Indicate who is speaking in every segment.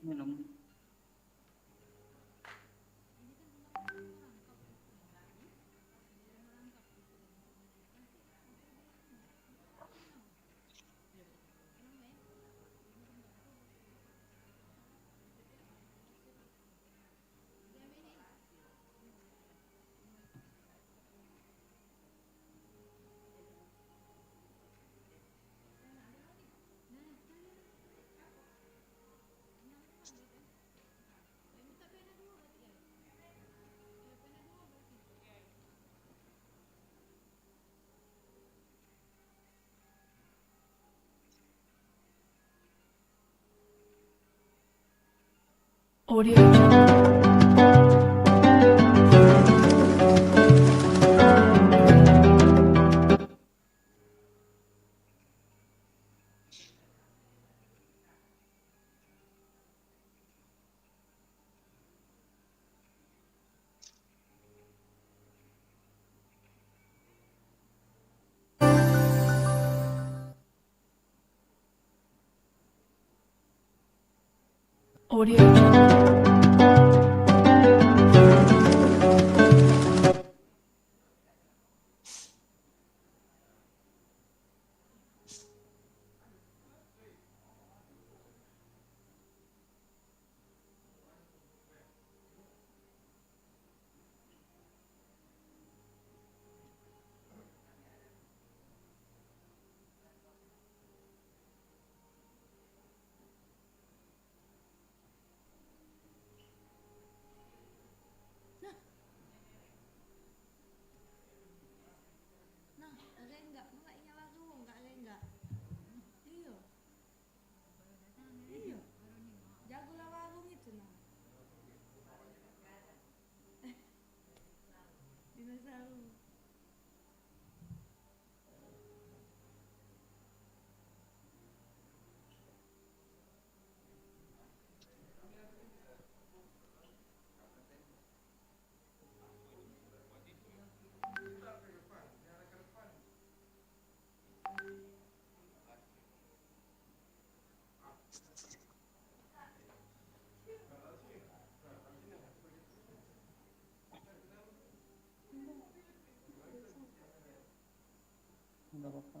Speaker 1: minum.
Speaker 2: Audio Jungle. Audio Jungle.
Speaker 3: Nah, enggak, mulainya langsung enggak enggak. Iya, iya. Jago lah warung itu nah. Dinosaurus.
Speaker 1: Nggak apa-apa.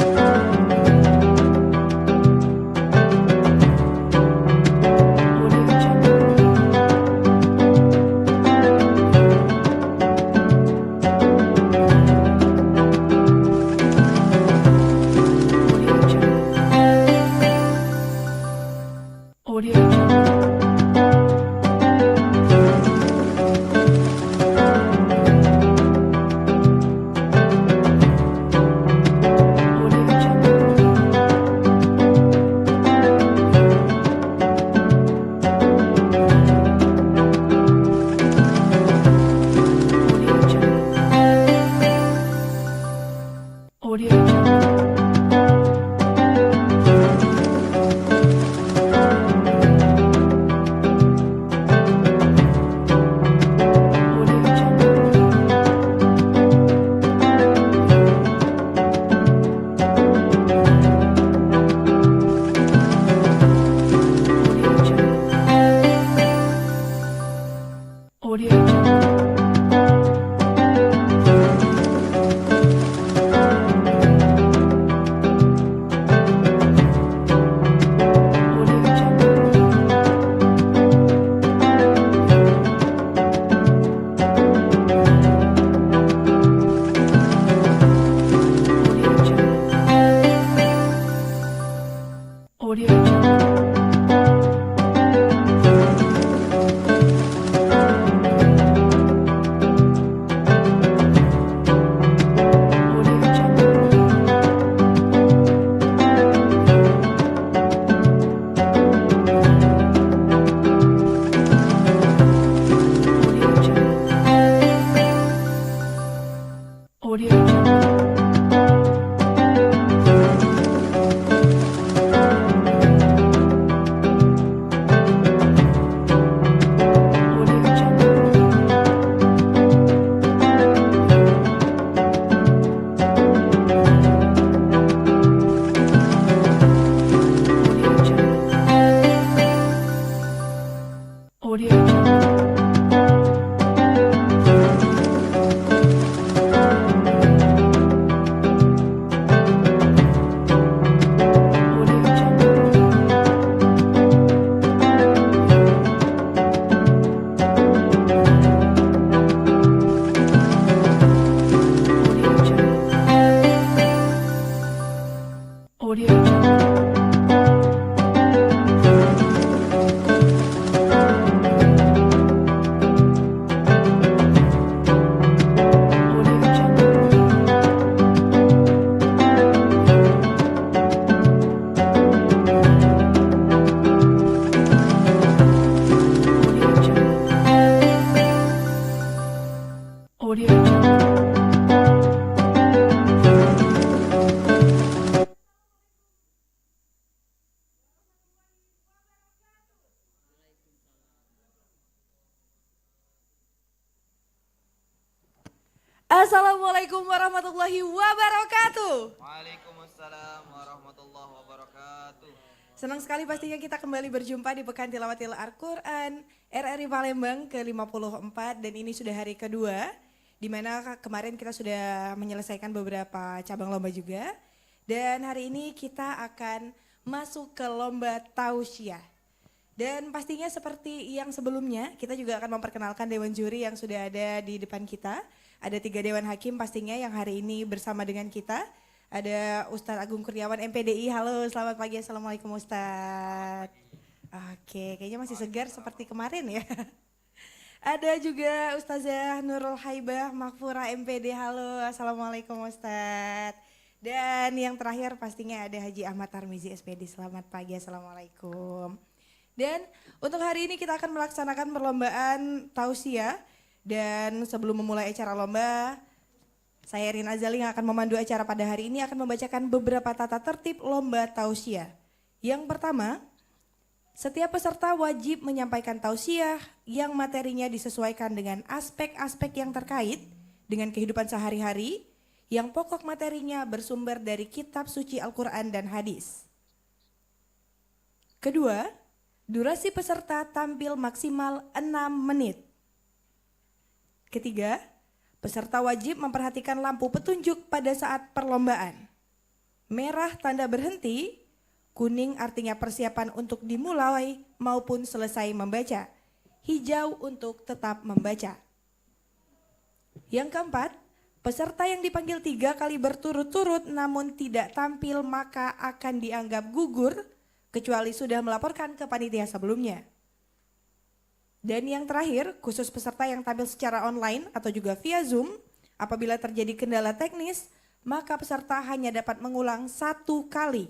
Speaker 2: Audio Jungle. Audio Jungle. Audio Jungle. Audio Jungle. Audio Jungle. Audio Jungle. Audio Jungle. Audio Jungle. Audio Jungle. Audio Jungle. Audio Jungle. Audio Jungle. Audio Jungle. Audio Jungle. Audio Jungle. Audio Jungle. Audio Jungle. Audio Jungle. Audio Jungle.
Speaker 1: Assalamualaikum warahmatullahi wabarakatuh.
Speaker 4: Waalaikumsalam warahmatullahi wabarakatuh.
Speaker 1: Senang sekali pastinya kita kembali berjumpa di Pekan Tilawatil Al-Quran RRI Palembang ke-54 dan ini sudah hari kedua di mana kemarin kita sudah menyelesaikan beberapa cabang lomba juga dan hari ini kita akan masuk ke lomba tausiah. Dan pastinya seperti yang sebelumnya kita juga akan memperkenalkan dewan juri yang sudah ada di depan kita. Ada 3 dewan hakim pastinya yang hari ini bersama dengan kita. Ada Ustadz Agung Kurniawan MPDI. Halo, selamat pagi. Assalamualaikum Ustadz. Oke, kayaknya masih segar seperti kemarin ya. Ada juga Ustazah Nurul Haibah Makfura MPD. Halo, Assalamualaikum Ustadz. Dan yang terakhir pastinya ada Haji Ahmad Tarmizi SPD. Selamat pagi, Assalamualaikum. Dan untuk hari ini kita akan melaksanakan perlombaan tausiah. Dan sebelum memulai acara lomba, saya Erin Azali yang akan memandu acara pada hari ini akan membacakan beberapa tata tertib lomba tausiah. Yang pertama, setiap peserta wajib menyampaikan tausiah yang materinya disesuaikan dengan aspek-aspek yang terkait dengan kehidupan sehari-hari, yang pokok materinya bersumber dari kitab suci Al-Quran dan hadis. Kedua, durasi peserta tampil maksimal 6 menit. Ketiga, peserta wajib memperhatikan lampu petunjuk pada saat perlombaan. Merah tanda berhenti, kuning artinya persiapan untuk dimulai maupun selesai membaca. Hijau untuk tetap membaca. Yang keempat, peserta yang dipanggil 3 kali berturut-turut namun tidak tampil maka akan dianggap gugur kecuali sudah melaporkan ke panitia sebelumnya. Dan yang terakhir, khusus peserta yang tampil secara online atau juga via Zoom, apabila terjadi kendala teknis, maka peserta hanya dapat mengulang 1 kali.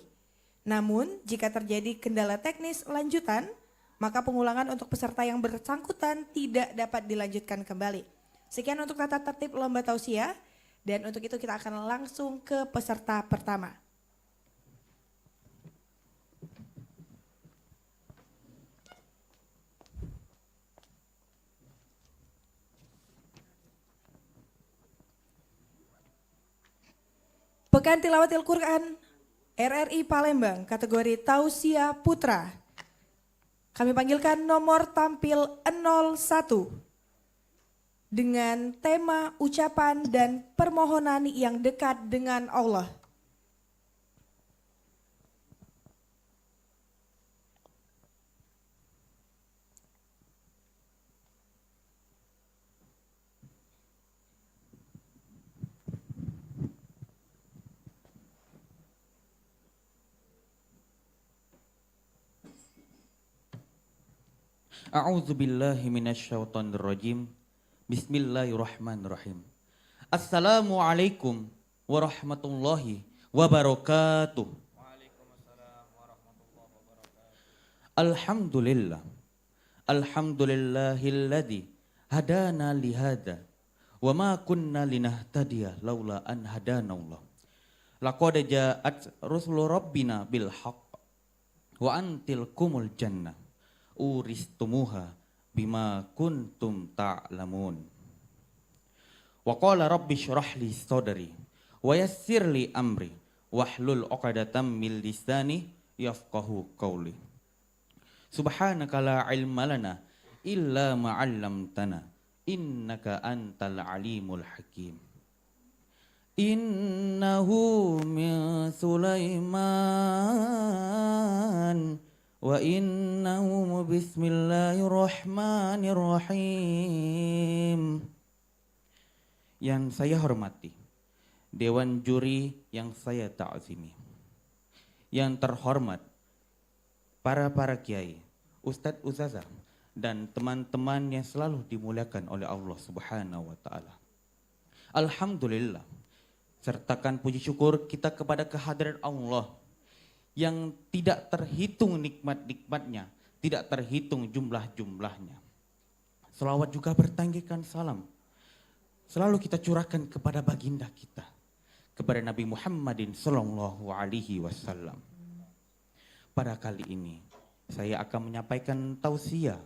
Speaker 1: Namun, jika terjadi kendala teknis lanjutan, maka pengulangan untuk peserta yang bersangkutan tidak dapat dilanjutkan kembali. Sekian untuk tata tertib lomba tausiah, dan untuk itu kita akan langsung ke peserta pertama. Pekan Tilawatil Quran RRI Palembang kategori Tausiah Putra. Kami panggilkan nomor tampil 01. dengan tema ucapan dan permohonan yang dekat dengan Allah.
Speaker 5: A'udzu billahi minasyaitonir rajim. Bismillahirrahmanirrahim. Assalamualaikum warahmatullahi wabarakatuh.
Speaker 4: Waalaikumsalam warahmatullahi wabarakatuh.
Speaker 5: Alhamdulillah. Alhamdulillahilladzi hadana lihada wa ma kunna linahtadiya laula an hadanallah. Laqad ja'at rusulu rabbina bil haqq wa antil kumul jannah uristumuha bima kuntum ta'lamun. Wa qala rabbi shrah li sadri wa yassir li amri wahlul 'uqdatam min lisani yafqahu qawli. Subhanaka la ilma lana illa ma 'allamtana innaka antal alimul hakim. Innahu min Sulaiman wa innahu bismillahirrahmanirrahim. Yang saya hormati, Dewan Juri yang saya ta'zimi, yang terhormat para kiai, ustadz ustazah, dan teman-teman yang selalu dimuliakan oleh Allah Subhanahu wa taala. Alhamdulillah, sertakan puji syukur kita kepada kehadiran Allah yang tidak terhitung nikmat-nikmatnya, tidak terhitung jumlah-jumlahnya. Selawat juga bertanggikan salam selalu kita curahkan kepada baginda kita, kepada Nabi Muhammadin sallallahu alaihi wasallam. Pada kali ini saya akan menyampaikan tausiah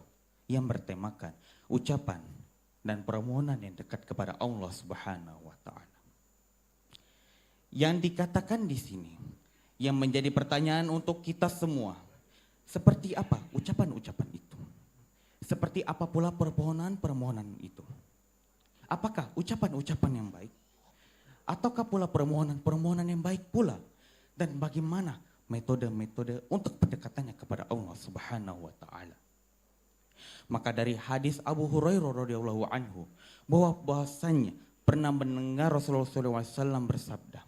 Speaker 5: yang bertemakan ucapan dan permohonan yang dekat kepada Allah Subhanahu wa taala. Yang dikatakan di sini yang menjadi pertanyaan untuk kita semua, seperti apa ucapan-ucapan itu? Seperti apa pula permohonan-permohonan itu? Apakah ucapan-ucapan yang baik? Ataukah pula permohonan-permohonan yang baik pula? Dan bagaimana metode-metode untuk pendekatannya kepada Allah Subhanahu wa taala? Maka dari hadis Abu Hurairah radhiyallahu anhu bahwasanya pernah mendengar Rasulullah SAW bersabda,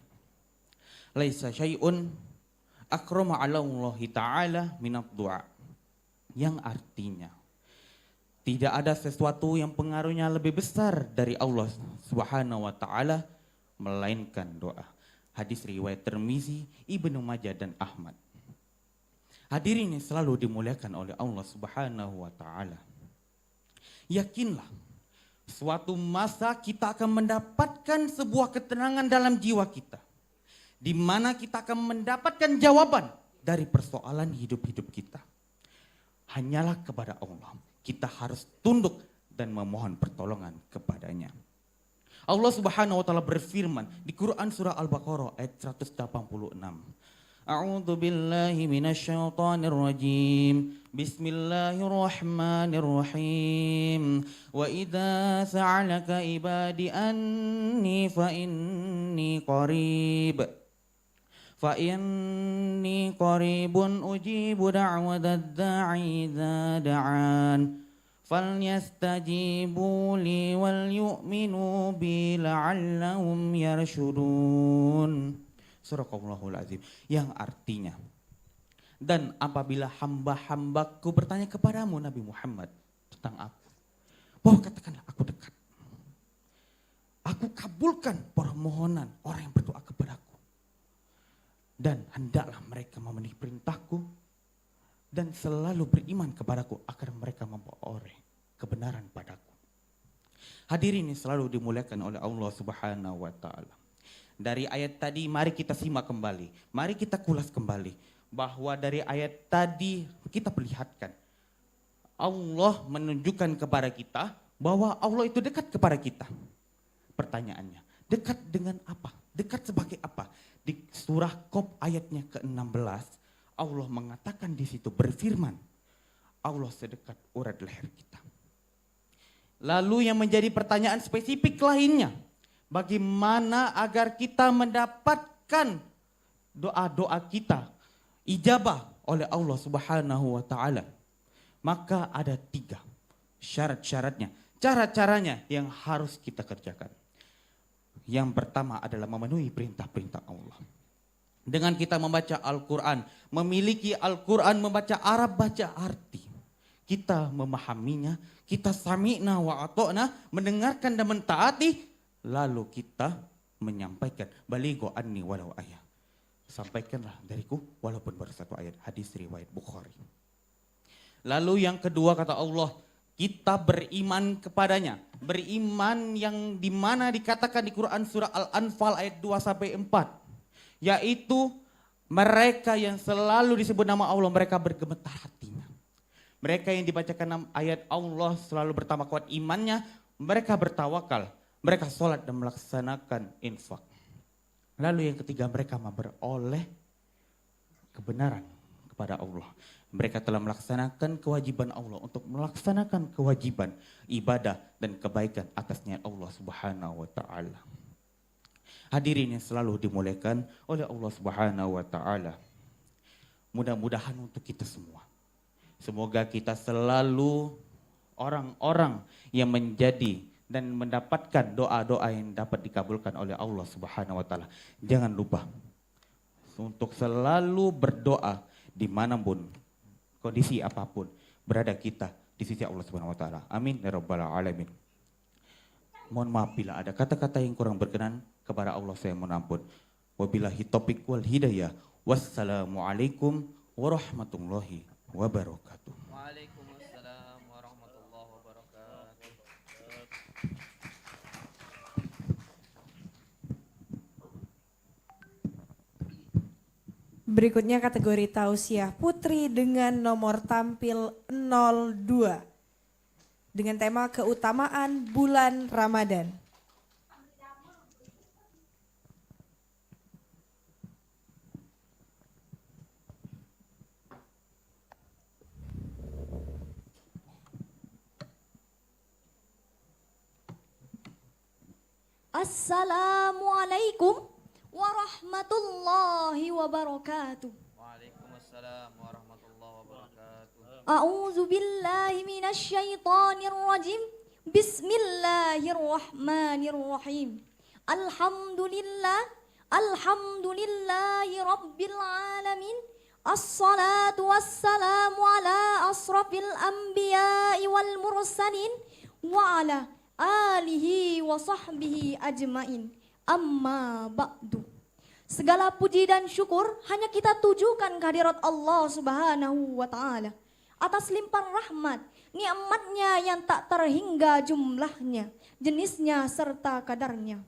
Speaker 5: laisa syai'un akrama 'ala Allah ta'ala minad du'a. Yang artinya tidak ada sesuatu yang pengaruhnya lebih besar dari Allah Subhanahu wa taala melainkan doa. Hadis riwayat Tirmizi, Ibnu Majah dan Ahmad. Hadirin yang selalu dimuliakan oleh Allah Subhanahu wa taala. Yakinlah suatu masa kita akan mendapatkan sebuah ketenangan dalam jiwa kita, di mana kita akan mendapatkan jawaban dari persoalan hidup-hidup kita. Hanyalah kepada Allah kita harus tunduk dan memohon pertolongan kepadanya. Allah Subhanahu wa taala berfirman di Quran surah Al-Baqarah ayat 186. A'udzu billahi minasyaitonir rajim. Bismillahirrahmanirrahim. Wa idza sa'alaka ibadi anni fa inni qarib. Fa inni qaribun ujibu da'watad da'i idza da'an. Falyastajibu li wal yu'minu bi la'allahum yarshudun. Surahul Azim, yang artinya, dan apabila hamba-hambaku bertanya kepadamu Nabi Muhammad tentang aku, bahwa katakanlah aku dekat. Aku kabulkan permohonan orang yang berdoa kepadaku. Dan hendaklah mereka memenuhi perintahku dan selalu beriman kepadaku agar mereka memperoleh kebenaran padaku. Hadirin yang selalu dimuliakan oleh Allah Subhanahu wa taala. Dari ayat tadi mari kita simak kembali, mari kita kulas kembali bahwa dari ayat tadi kita perlihatkan Allah menunjukkan kepada kita bahwa Allah itu dekat kepada kita. Pertanyaannya, dekat dengan apa? Dekat sebagai apa? Di surah Qaf ayatnya ke-16 Allah mengatakan di situ berfirman, Allah sedekat urat leher kita. Lalu yang menjadi pertanyaan spesifik lainnya, bagaimana agar kita mendapatkan doa-doa kita ijabah oleh Allah Subhanahu wa taala? Maka ada 3 syarat-syaratnya, cara-caranya yang harus kita kerjakan. Yang pertama adalah memenuhi perintah-perintah Allah. Dengan kita membaca Al-Quran, memiliki Al-Quran, membaca Arab, baca arti. Kita memahaminya, kita sami'na wa ato'na, mendengarkan dan mentaati, lalu kita menyampaikan, balighu anni walau ayat. Sampaikanlah dariku walaupun baru 1 ayat. Hadis riwayat Bukhari. Lalu yang kedua kata Allah, kita beriman kepadanya. Beriman yang dimana dikatakan di Quran surah Al-Anfal ayat 2-4. Yaitu mereka yang selalu disebut nama Allah, mereka bergemetar hatinya. Mereka yang dibacakan ayat Allah selalu bertambah kuat imannya, mereka bertawakal, mereka sholat dan melaksanakan infak. Lalu yang ketiga, mereka memperoleh kebenaran kepada Allah. Mereka telah melaksanakan kewajiban Allah untuk melaksanakan kewajiban ibadah dan kebaikan atasnya Allah Subhanahu wa taala. Hadirin yang selalu dimuliakan oleh Allah Subhanahu wa taala. Mudah-mudahan untuk kita semua, semoga kita selalu orang-orang yang menjadi dan mendapatkan doa-doa yang dapat dikabulkan oleh Allah Subhanahu wa taala. Jangan lupa untuk selalu berdoa dimanapun, kondisi apapun berada kita di sisi Allah Subhanahu wa taala. Amin ya rabbal alamin. Mohon maaf bila ada kata-kata yang kurang berkenan, kepada Allah saya mohon ampun. Wabillahi taufiq wal hidayah. Wassalamualaikum warahmatullahi wabarakatuh.
Speaker 4: Waalaikumsalam warahmatullahi wabarakatuh.
Speaker 1: Berikutnya kategori tausiah putri dengan nomor tampil 02. Dengan tema keutamaan bulan Ramadan.
Speaker 6: Assalamualaikum warahmatullahi wabarakatuh.
Speaker 4: Waalaikumsalam warahmatullahi wabarakatuh.
Speaker 6: A'udzu billahi minasy syaithanir rajim. Bismillahirrahmanirrahim. Alhamdulillahi rabbil alamin. Assalatu wassalamu ala asrafil anbiya'i wal mursalin wa ala alihi wa sahbihi ajmain. Amma ba'du. Segala puji dan syukur hanya kita tujukan kehadirat Allah Subhanahu wa taala atas limpahan rahmat, nikmatnya yang tak terhingga jumlahnya, jenisnya serta kadarnya.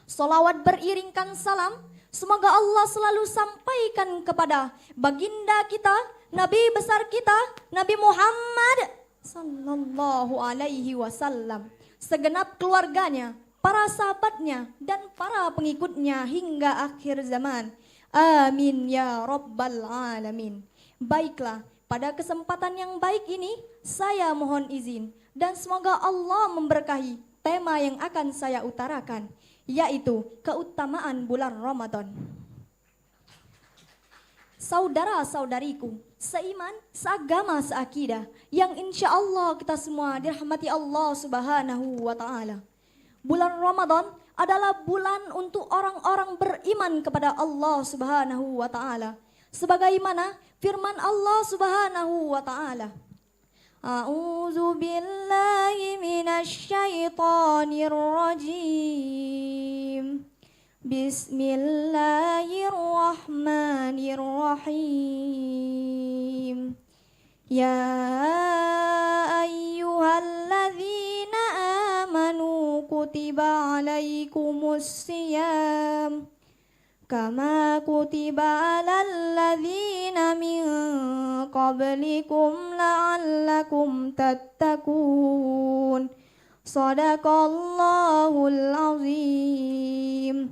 Speaker 6: Salawat beriringkan salam, semoga Allah selalu sampaikan kepada baginda kita, Nabi besar kita, Nabi Muhammad sallallahu alaihi wasallam, segenap keluarganya, para sahabatnya dan para pengikutnya hingga akhir zaman. Amin ya rabbal alamin. Baiklah, pada kesempatan yang baik ini saya mohon izin dan semoga Allah memberkahi tema yang akan saya utarakan, yaitu keutamaan bulan Ramadan. Saudara-saudariku, seiman, seagama, seakidah, yang insya Allah kita semua dirahmati Allah Subhanahu wa ta'ala. Bulan Ramadan adalah bulan untuk orang-orang beriman kepada Allah Subhanahu wa ta'ala. Sebagaimana firman Allah Subhanahu wa ta'ala. A'udzu billahi minasy syaithanir rajim. Bismillahirrahmanirrahim. Ya ayyuhalladzina amanu kutiba alaikumus siyam kama kutiba alal ladzina min qablikum la'allakum tattaqun. Shadaqallahul azim.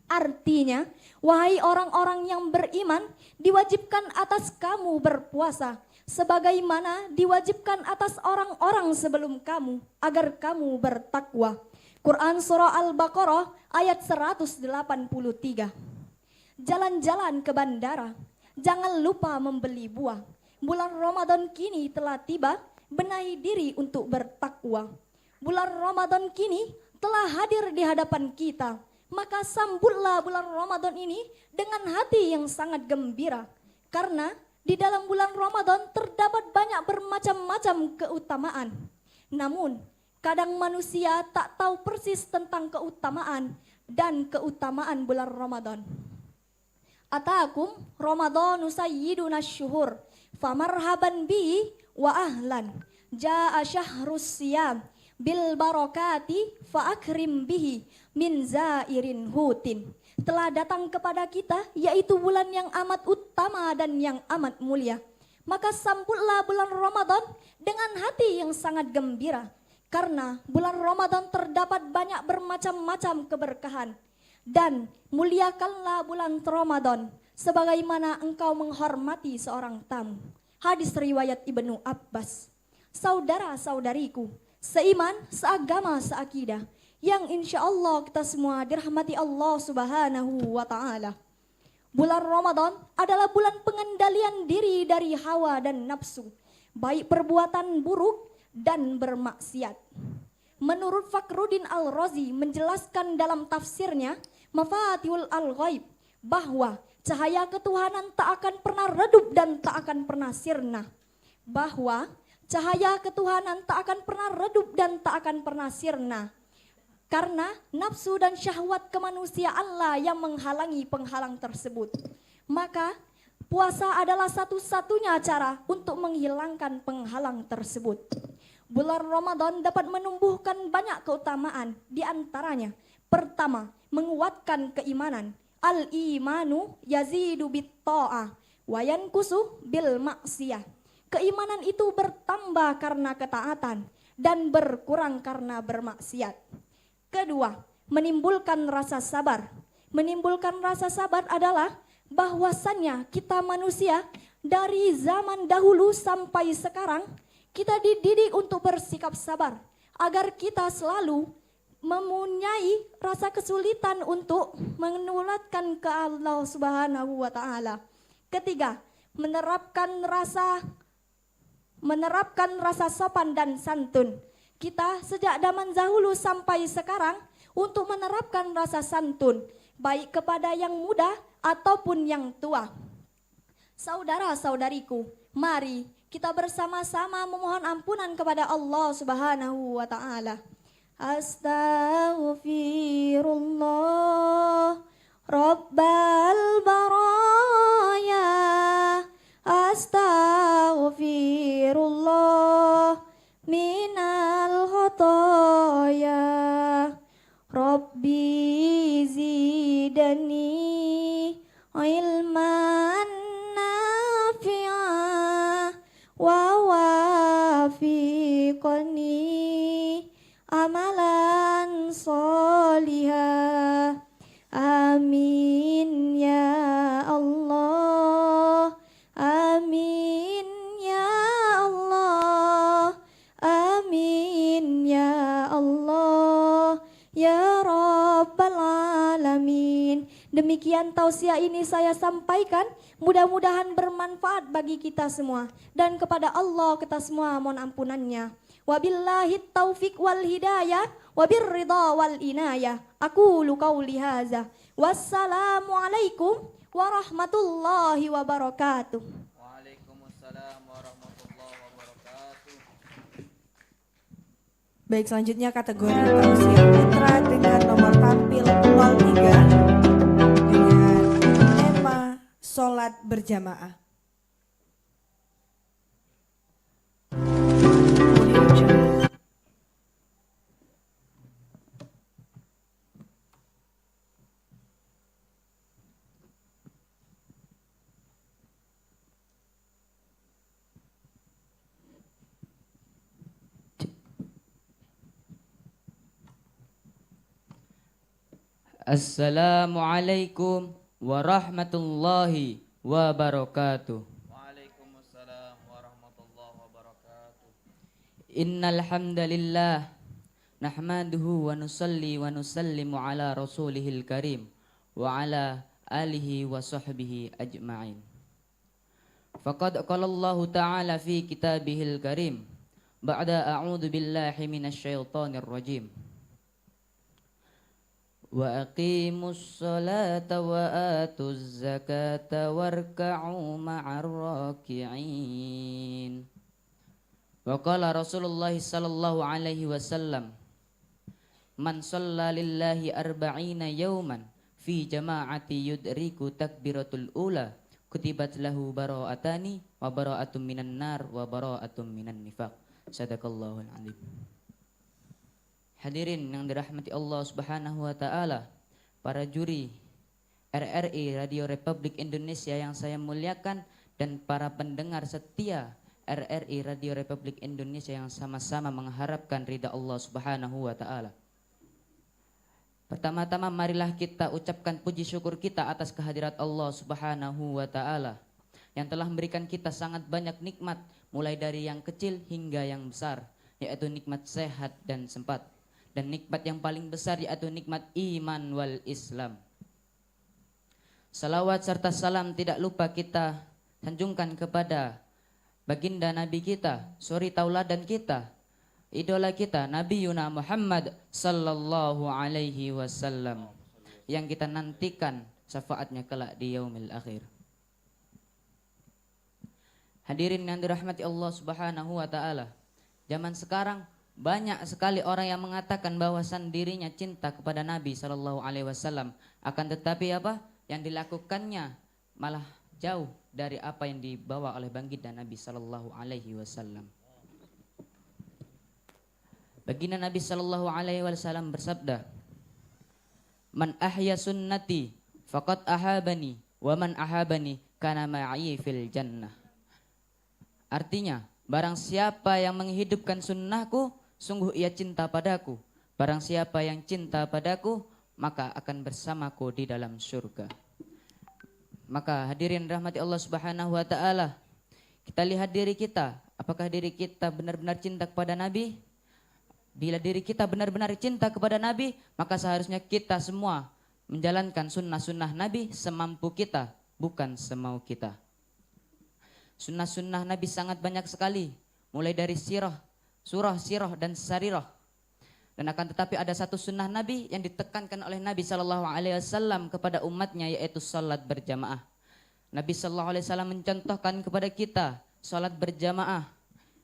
Speaker 6: Artinya, wahai orang-orang yang beriman, diwajibkan atas kamu berpuasa sebagaimana diwajibkan atas orang-orang sebelum kamu agar kamu bertakwa. Quran Surah Al-Baqarah ayat 183. Jalan-jalan ke bandara, jangan lupa membeli buah. Bulan Ramadan kini telah tiba, benahi diri untuk bertakwa. Bulan Ramadan kini telah hadir di hadapan kita, maka sambutlah bulan Ramadan ini dengan hati yang sangat gembira. Karena di dalam bulan Ramadan terdapat banyak bermacam-macam keutamaan. Namun, kadang manusia tak tahu persis tentang keutamaan dan keutamaan bulan Ramadan. Atakum Ramadhanu sayyiduna syuhur, famarhaban bihi wa ahlan. Ja'a syahrus siyam bil barakati fa akrim bihi min zairin hutin. Telah datang kepada kita yaitu bulan yang amat utama dan yang amat mulia. Maka sambutlah bulan Ramadan dengan hati yang sangat gembira. Karena bulan Ramadan terdapat banyak bermacam-macam keberkahan. Dan muliakanlah bulan Ramadan sebagaimana engkau menghormati seorang tamu. Hadis riwayat Ibnu Abbas. Saudara-saudariku, seiman, seagama, seakidah, yang insya Allah kita semua dirahmati Allah Subhanahu wa Ta'ala. Bulan Ramadan adalah bulan pengendalian diri dari hawa dan nafsu, baik perbuatan buruk dan bermaksiat. Menurut Fakhruddin Al-Razi menjelaskan dalam tafsirnya Mafatihul Al-Ghaib bahwa cahaya ketuhanan tak akan pernah redup dan tak akan pernah sirna. Bahwa cahaya ketuhanan tak akan pernah redup dan tak akan pernah sirna. Karena nafsu dan syahwat kemanusiaanlah yang menghalangi penghalang tersebut. Maka puasa adalah satu-satunya cara untuk menghilangkan penghalang tersebut. Bulan Ramadan dapat menumbuhkan banyak keutamaan, di antaranya pertama, menguatkan keimanan. Al-imanu yazidu bit-ta'ah wa yankusu bil maksiyah. Keimanan itu bertambah karena ketaatan dan berkurang karena bermaksiat. Kedua, menimbulkan rasa sabar. Menimbulkan rasa sabar adalah bahwasannya kita manusia dari zaman dahulu sampai sekarang kita dididik untuk bersikap sabar agar kita selalu mempunyai rasa kesulitan untuk menulatkan ke Allah Subhanahu wa Ta'ala. Ketiga, menerapkan rasa sopan dan santun. Kita sejak zaman dahulu sampai sekarang untuk menerapkan rasa santun baik kepada yang muda ataupun yang tua. Saudara-saudariku, mari kita bersama-sama memohon ampunan kepada Allah Subhanahu wa Ta'ala. Astaghfirullah Rabbal baraya. Astaghfirullah minal khotoya. Rabbi zidani ilman nafi'ah wa wafiqani amalan solihah. Amin ya Allah. Amin ya Allah. Amin ya Allah. Ya Rabbal Alamin. Demikian tausiah ini saya sampaikan, mudah-mudahan bermanfaat bagi kita semua. Dan kepada Allah kita semua mohon ampunannya. Wabillahi taufiq wal hidayah, wabirridha wal inayah. Aqulu qawli hadza. Wassalamualaikum warahmatullahi wabarakatuh.
Speaker 4: Waalaikumsalam warahmatullahi wabarakatuh.
Speaker 1: Baik, selanjutnya kategori tausiah putra dengan nomor tampil 03 dengan tema sholat berjamaah.
Speaker 2: Audio Jungle.
Speaker 7: Assalamualaikum warahmatullahi wabarakatuh.
Speaker 4: Waalaikumsalam warahmatullahi
Speaker 7: Innal hamdalillah nahmaduhu wa nusalli wa nusallimu ala rasulihil karim wa ala alihi wa sahbihi ajma'in. Faqad qala Allah ta'ala fi kitabihil karim ba'da a'udzu billahi minasy syaithanir rajim. Wa aqimus salata wa atuz zakata warka'u ma'ar raki'in. Wa qala Rasulullah sallallahu alaihi wasallam, man shalla lillahi arba'ina yawman fi jama'ati yudriku takbiratul ula kutibat lahu bara'atani wa bara'atun minan nar wa bara'atun minan nifaq. Sadaqallahul azim. Hadirin yang dirahmati Allah Subhanahu wa taala, para juri RRI Radio Republik Indonesia yang saya muliakan dan para pendengar setia RRI Radio Republik Indonesia yang sama-sama mengharapkan ridha Allah Subhanahu wa taala. Pertama-tama marilah kita ucapkan puji syukur kita atas kehadirat Allah Subhanahu wa taala yang telah memberikan kita sangat banyak nikmat, mulai dari yang kecil hingga yang besar, yaitu nikmat sehat dan sempat, dan nikmat yang paling besar yaitu nikmat iman wal Islam. Salawat serta salam tidak lupa kita sanjungkan kepada baginda Nabi kita, suri tauladan kita, idola kita, Nabi Yuna Muhammad sallallahu alaihi wasallam, yang kita nantikan syafaatnya kelak di yaumil akhir. Hadirin yang dirahmati Allah Subhanahu wa taala, zaman sekarang banyak sekali orang yang mengatakan bahwasan dirinya cinta kepada Nabi sallallahu alaihi wasallam, akan tetapi apa yang dilakukannya malah jauh dari apa yang dibawa oleh baginda Nabi sallallahu alaihi wasallam. Baginda Nabi sallallahu alaihi wasallam bersabda, "Man ahya sunnati faqad ahabani wa man ahabani kana ma'i fil jannah." Artinya, barang siapa yang menghidupkan sunnahku, sungguh ia cinta padaku. Barang siapa yang cinta padaku, maka akan bersamaku di dalam surga. Maka hadirin rahmati Allah Subhanahu wa taala, kita lihat diri kita, apakah diri kita benar-benar cinta kepada Nabi? Bila diri kita benar-benar cinta kepada Nabi, maka seharusnya kita semua menjalankan sunnah-sunnah Nabi semampu kita, bukan semau kita. Sunnah-sunnah Nabi sangat banyak sekali, mulai dari surah, sirah dan sarirah. Dan akan tetapi ada satu sunnah Nabi yang ditekankan oleh Nabi sallallahu alaihi wasallam kepada umatnya, yaitu salat berjamaah. Nabi sallallahu alaihi wasallam mencontohkan kepada kita salat berjamaah.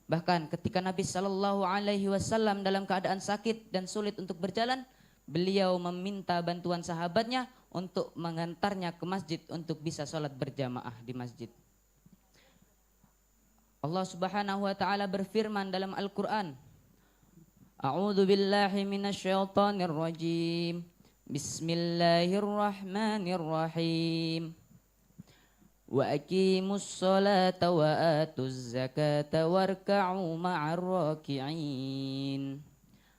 Speaker 7: Bahkan ketika Nabi sallallahu alaihi wasallam dalam keadaan sakit dan sulit untuk berjalan, beliau meminta bantuan sahabatnya untuk mengantarnya ke masjid untuk bisa salat berjamaah di masjid. Allah Subhanahu wa taala berfirman dalam Al-Qur'an, A'udzu billahi minasyaitonir rajim. Bismillahirrahmanirrahim. Wa aqimus sholata wa atuz zakata warka'u ma'ar raki'in.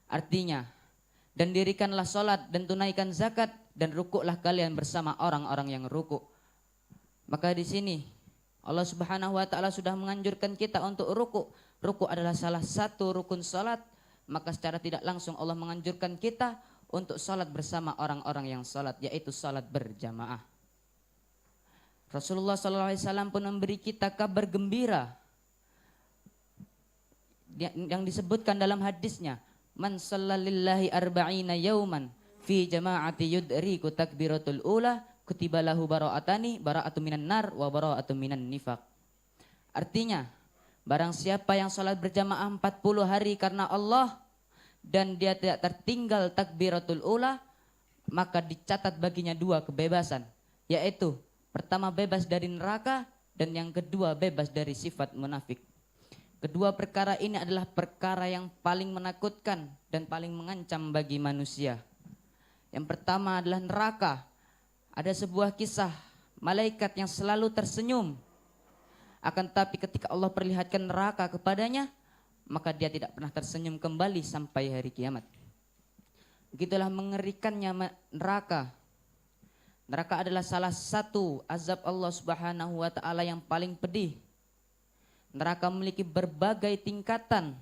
Speaker 7: Artinya, dan dirikanlah salat dan tunaikan zakat dan rukuklah kalian bersama orang-orang yang rukuk. Maka di sini Allah Subhanahu wa taala sudah menganjurkan kita untuk rukuk. Rukuk adalah salah satu rukun salat. Maka secara tidak langsung Allah menganjurkan kita untuk salat bersama orang-orang yang salat, yaitu salat berjamaah. Rasulullah SAW pun memberi kita kabar gembira yang disebutkan dalam hadisnya, man shallalillahi arba'ina yauman fi jama'ati yudriku takbiratul ula kutiba lahu bara'atani bara'atun minan nar wa bara'atun minan nifaq. Artinya, barang siapa yang salat berjamaah 40 hari karena Allah dan dia tidak tertinggal takbiratul ula, maka dicatat baginya 2 kebebasan, yaitu pertama bebas dari neraka dan yang kedua bebas dari sifat munafik. Kedua perkara ini adalah perkara yang paling menakutkan dan paling mengancam bagi manusia. Yang pertama adalah neraka. Ada sebuah kisah malaikat yang selalu tersenyum. Akan tetapi ketika Allah perlihatkan neraka kepadanya, maka dia tidak pernah tersenyum kembali sampai hari kiamat. Begitulah mengerikannya neraka. Neraka adalah salah satu azab Allah Subhanahu wa taala yang paling pedih. Neraka memiliki berbagai tingkatan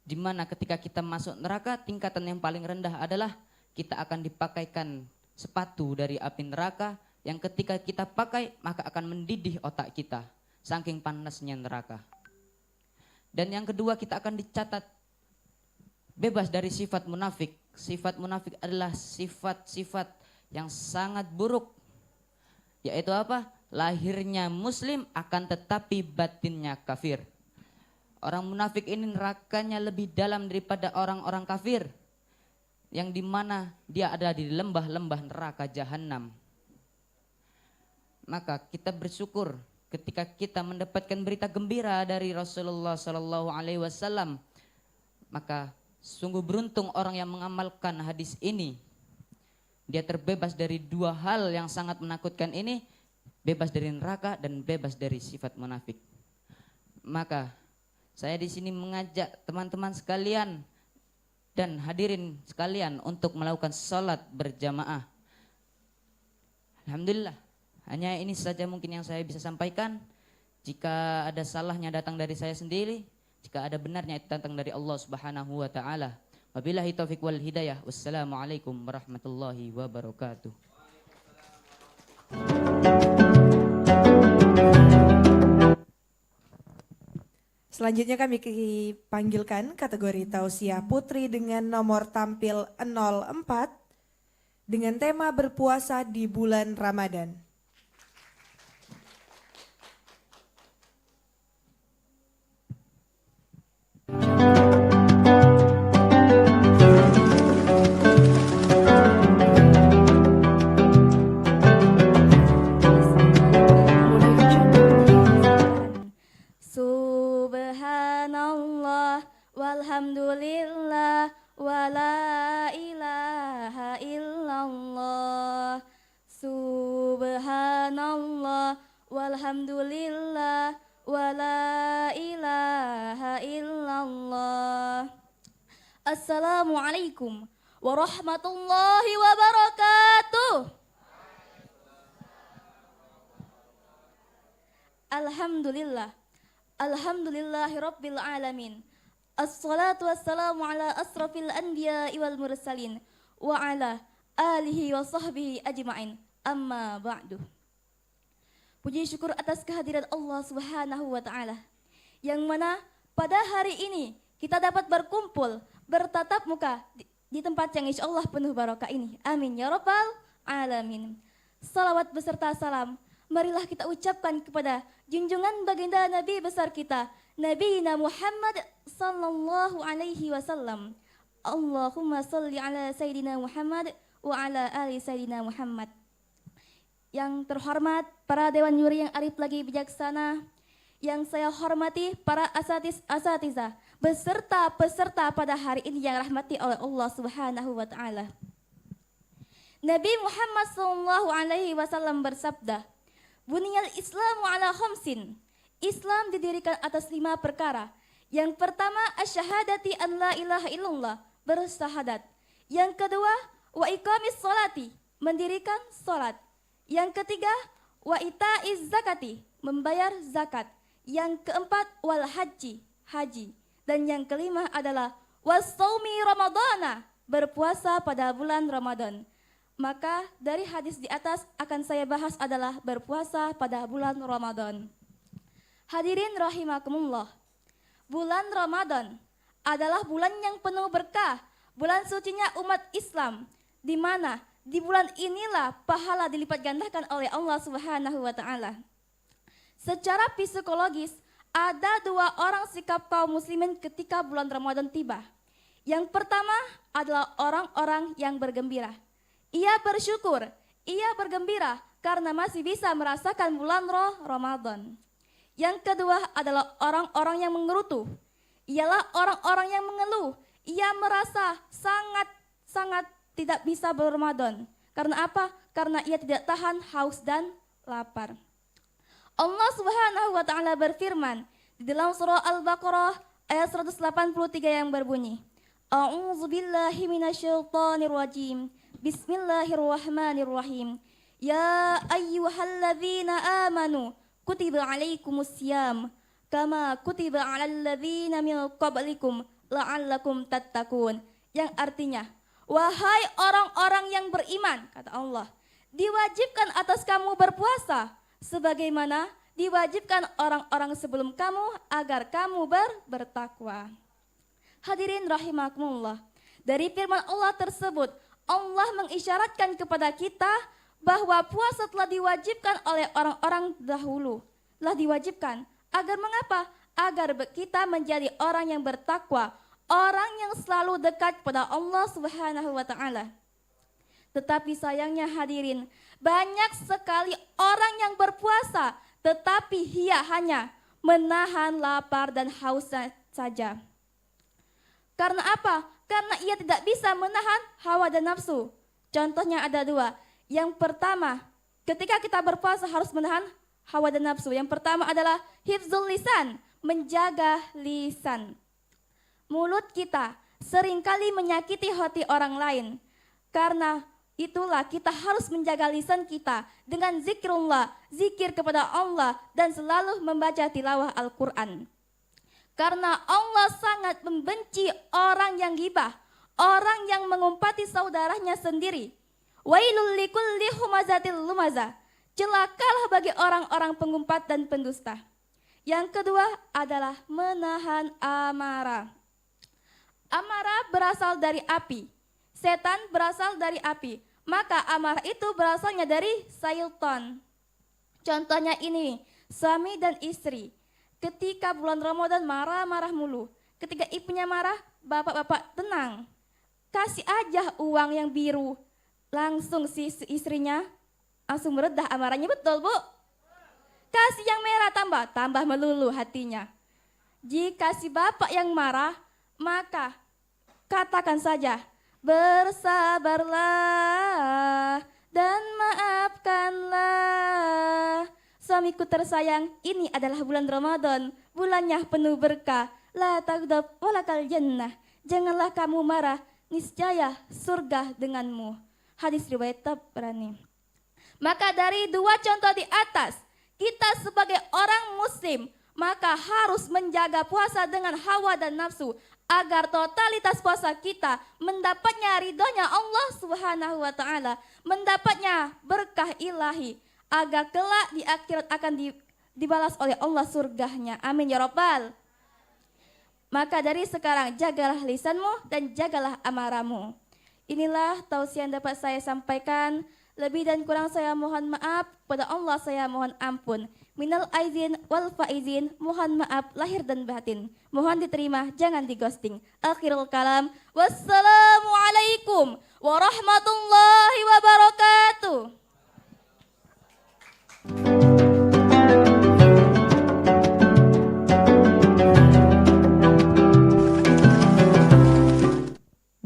Speaker 7: di mana ketika kita masuk neraka, tingkatan yang paling rendah adalah kita akan dipakaikan sepatu dari api neraka yang ketika kita pakai maka akan mendidih otak kita saking panasnya neraka. Dan yang kedua, kita akan dicatat bebas dari sifat munafik. Sifat munafik adalah sifat-sifat yang sangat buruk, yaitu apa? Lahirnya muslim akan tetapi batinnya kafir. Orang munafik ini nerakanya lebih dalam daripada orang-orang kafir, yang dimana dia ada di lembah-lembah neraka jahanam. Maka kita bersyukur ketika kita mendapatkan berita gembira dari Rasulullah Sallallahu Alaihi Wasallam. Maka sungguh beruntung orang yang mengamalkan hadis ini. Dia terbebas dari dua hal yang sangat menakutkan ini, bebas dari neraka dan bebas dari sifat munafik. Maka saya di sini mengajak teman-teman sekalian dan hadirin sekalian untuk melakukan sholat berjamaah. Alhamdulillah, hanya ini saja mungkin yang saya bisa sampaikan. Jika ada salahnya datang dari saya sendiri, jika ada benarnya itu datang dari Allah Subhanahu wa taala. Wabillahi taufiq wal hidayah. Wassalamualaikum warahmatullahi wabarakatuh.
Speaker 1: Selanjutnya kami panggilkan kategori tausiah putri dengan nomor tampil 04 dengan tema berpuasa di bulan Ramadan.
Speaker 6: Subhanallah walhamdulillah wala ilaha illallah. Subhanallah walhamdulillah wala ilaha illallah. Assalamualaikum warahmatullahi wabarakatuh. Alhamdulillah. Alhamdulillahi rabbil alamin. Assalatu wassalamu ala asrafil anbiya'i wal mursalin wa ala alihi wa sahbihi ajma'in. Amma ba'du. Puji syukur atas kehadiran Allah Subhanahu wa taala, yang mana pada hari ini kita dapat berkumpul, bertatap muka di tempat yang insyaallah penuh barokah ini. Amin ya rabbal alamin. Salawat beserta salam marilah kita ucapkan kepada junjungan baginda Nabi besar kita, Nabi Muhammad sallallahu alaihi wasallam. Allahumma salli ala Sayyidina Muhammad wa ala ali Sayyidina Muhammad. Yang terhormat para dewan juri yang arif lagi bijaksana, yang saya hormati para asatiza beserta peserta pada hari ini yang rahmati oleh Allah Subhanahu wa taala. Nabi Muhammad sallallahu alaihi wasallam bersabda, "Buniyal Islamu ala khamsin." Islam didirikan atas 5 perkara. Yang pertama, asyhadati an la ilaha illallah, bersyahadat. Yang kedua, wa iqamis sholati, mendirikan salat. Yang ketiga, wa itaiz zakati, membayar zakat. Yang keempat, wal haji, haji. Dan yang kelima adalah wasaumi ramadana, berpuasa pada bulan Ramadan. Maka dari hadis di atas akan saya bahas adalah berpuasa pada bulan Ramadan. Hadirin rahimakumullah. Bulan Ramadan adalah bulan yang penuh berkah, bulan sucinya umat Islam, di mana di bulan inilah pahala dilipat gandakan oleh Allah Subhanahu wa taala. Secara psikologis, ada 2 orang sikap kaum muslimin ketika bulan Ramadan tiba. Yang pertama adalah orang-orang yang bergembira. Ia bersyukur, ia bergembira karena masih bisa merasakan bulan Ramadan. Yang kedua adalah orang-orang yang mengerutu. Ialah orang-orang yang mengeluh. Ia merasa sangat tidak bisa berRamadan. Karena apa? Karena ia tidak tahan haus dan lapar. Allah Subhanahu wa taala berfirman di dalam surah Al-Baqarah ayat 183 yang berbunyi, A'udzubillahi minasyaitonirrajim. Bismillahirrahmanirrahim. Ya ayyuhalladzina amanu kutiba alaikumus syiyam kama kutiba alal ladzina min qablikum la'allakum tattaqun, yang artinya, wahai orang-orang yang beriman, kata Allah, diwajibkan atas kamu berpuasa sebagaimana diwajibkan orang-orang sebelum kamu agar kamu bertakwa. Hadirin rahimakumullah, dari firman Allah tersebut, Allah mengisyaratkan kepada kita bahwa puasa telah diwajibkan oleh orang-orang dahulu. Telah diwajibkan. Agar mengapa? Agar kita menjadi orang yang bertakwa, orang yang selalu dekat kepada Allah Subhanahu wa taala. Tetapi sayangnya hadirin, banyak sekali orang yang berpuasa tetapi ia hanya menahan lapar dan haus saja. Karena apa? Karena ia tidak bisa menahan hawa dan nafsu. Contohnya ada dua. Yang pertama, ketika kita berpuasa harus menahan hawa dan nafsu. Yang pertama adalah hifzul lisan, menjaga lisan. Mulut kita seringkali menyakiti hati orang lain. Karena itulah kita harus menjaga lisan kita dengan zikrullah, zikir kepada Allah dan selalu membaca tilawah Al-Quran. Karena Allah sangat membenci orang yang ghibah, orang yang mengumpati saudaranya sendiri. Wailul likulli humazatil lumazah. Celakalah bagi orang-orang pengumpat dan pendusta. Yang kedua adalah menahan amarah. Amarah berasal dari api. Setan berasal dari api. Maka amarah itu berasalnya dari syaitan. Contohnya ini, suami dan istri. Ketika bulan Ramadan marah-marah mulu. Ketika ibunya marah, bapak-bapak tenang. Kasih aja uang yang biru. Langsung si istrinya langsung meredah amarahnya, betul Bu? Kasih yang merah tambah melulu hatinya. Jika si bapak yang marah, maka katakan saja, bersabarlah dan maafkanlah. Suamiku tersayang, ini adalah bulan Ramadan, bulannya penuh berkah. La taghdab walakal jannah. Janganlah kamu marah, niscaya surga denganmu. Hadis riwayat Tabrani. Maka dari dua contoh di atas, kita sebagai orang muslim maka harus menjaga puasa dengan hawa dan nafsu agar totalitas puasa kita mendapatnya ridhonya Allah Subhanahu wa taala, mendapatnya berkah ilahi, agar kelak di akhirat akan dibalas oleh Allah surganya. Amin ya rabbal. Maka dari sekarang jagalah lisanmu dan jagalah amarahmu. Inilah tausiah yang dapat saya sampaikan. Lebih dan kurang saya mohon maaf, pada Allah saya mohon ampun. Minal aizin wal faizin, mohon maaf lahir dan batin. Mohon diterima, jangan digosting. Akhirul kalam, wassalamualaikum warahmatullahi wabarakatuh.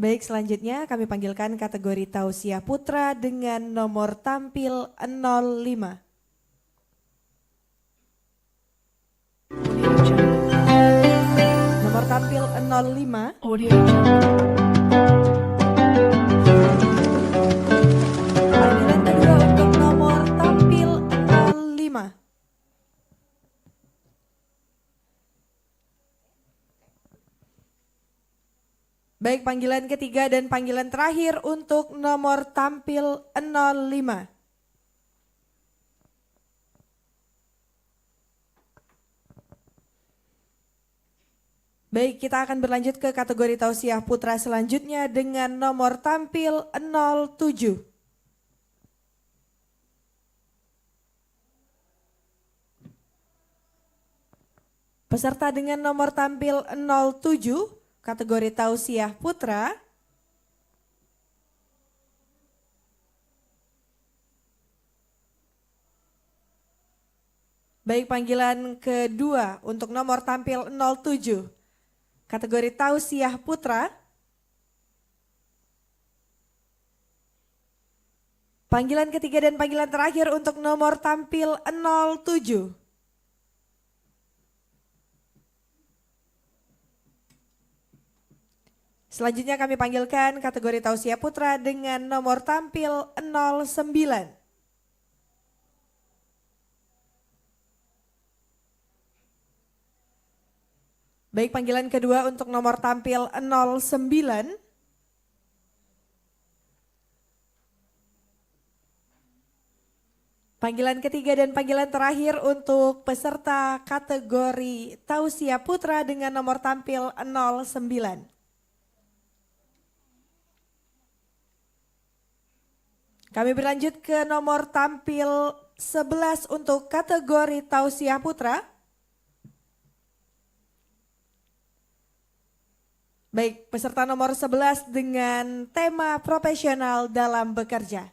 Speaker 1: Baik, selanjutnya kami panggilkan kategori tausiah putra dengan nomor tampil 05.
Speaker 2: Audio Jungle.
Speaker 1: Nomor tampil 05.
Speaker 2: Audio Jungle.
Speaker 1: Panggilan kedua untuk nomor tampil 05. Baik, panggilan ketiga dan panggilan terakhir untuk nomor tampil 05. Baik, kita akan berlanjut ke kategori tausiah putra selanjutnya dengan nomor tampil 07. Peserta dengan nomor tampil 07, kategori tausiah putra. Baik, panggilan kedua untuk nomor tampil 07, kategori tausiah putra. Panggilan ketiga dan panggilan terakhir untuk nomor tampil 07. Selanjutnya kami panggilkan kategori tausiah putra dengan nomor tampil 09. Baik, panggilan kedua untuk nomor tampil 09. Panggilan ketiga dan panggilan terakhir untuk peserta kategori Tausiah Putra dengan nomor tampil 09. Kami berlanjut ke nomor tampil 11 untuk kategori Tausiah Putra. Baik, peserta nomor 11 dengan tema profesional dalam bekerja.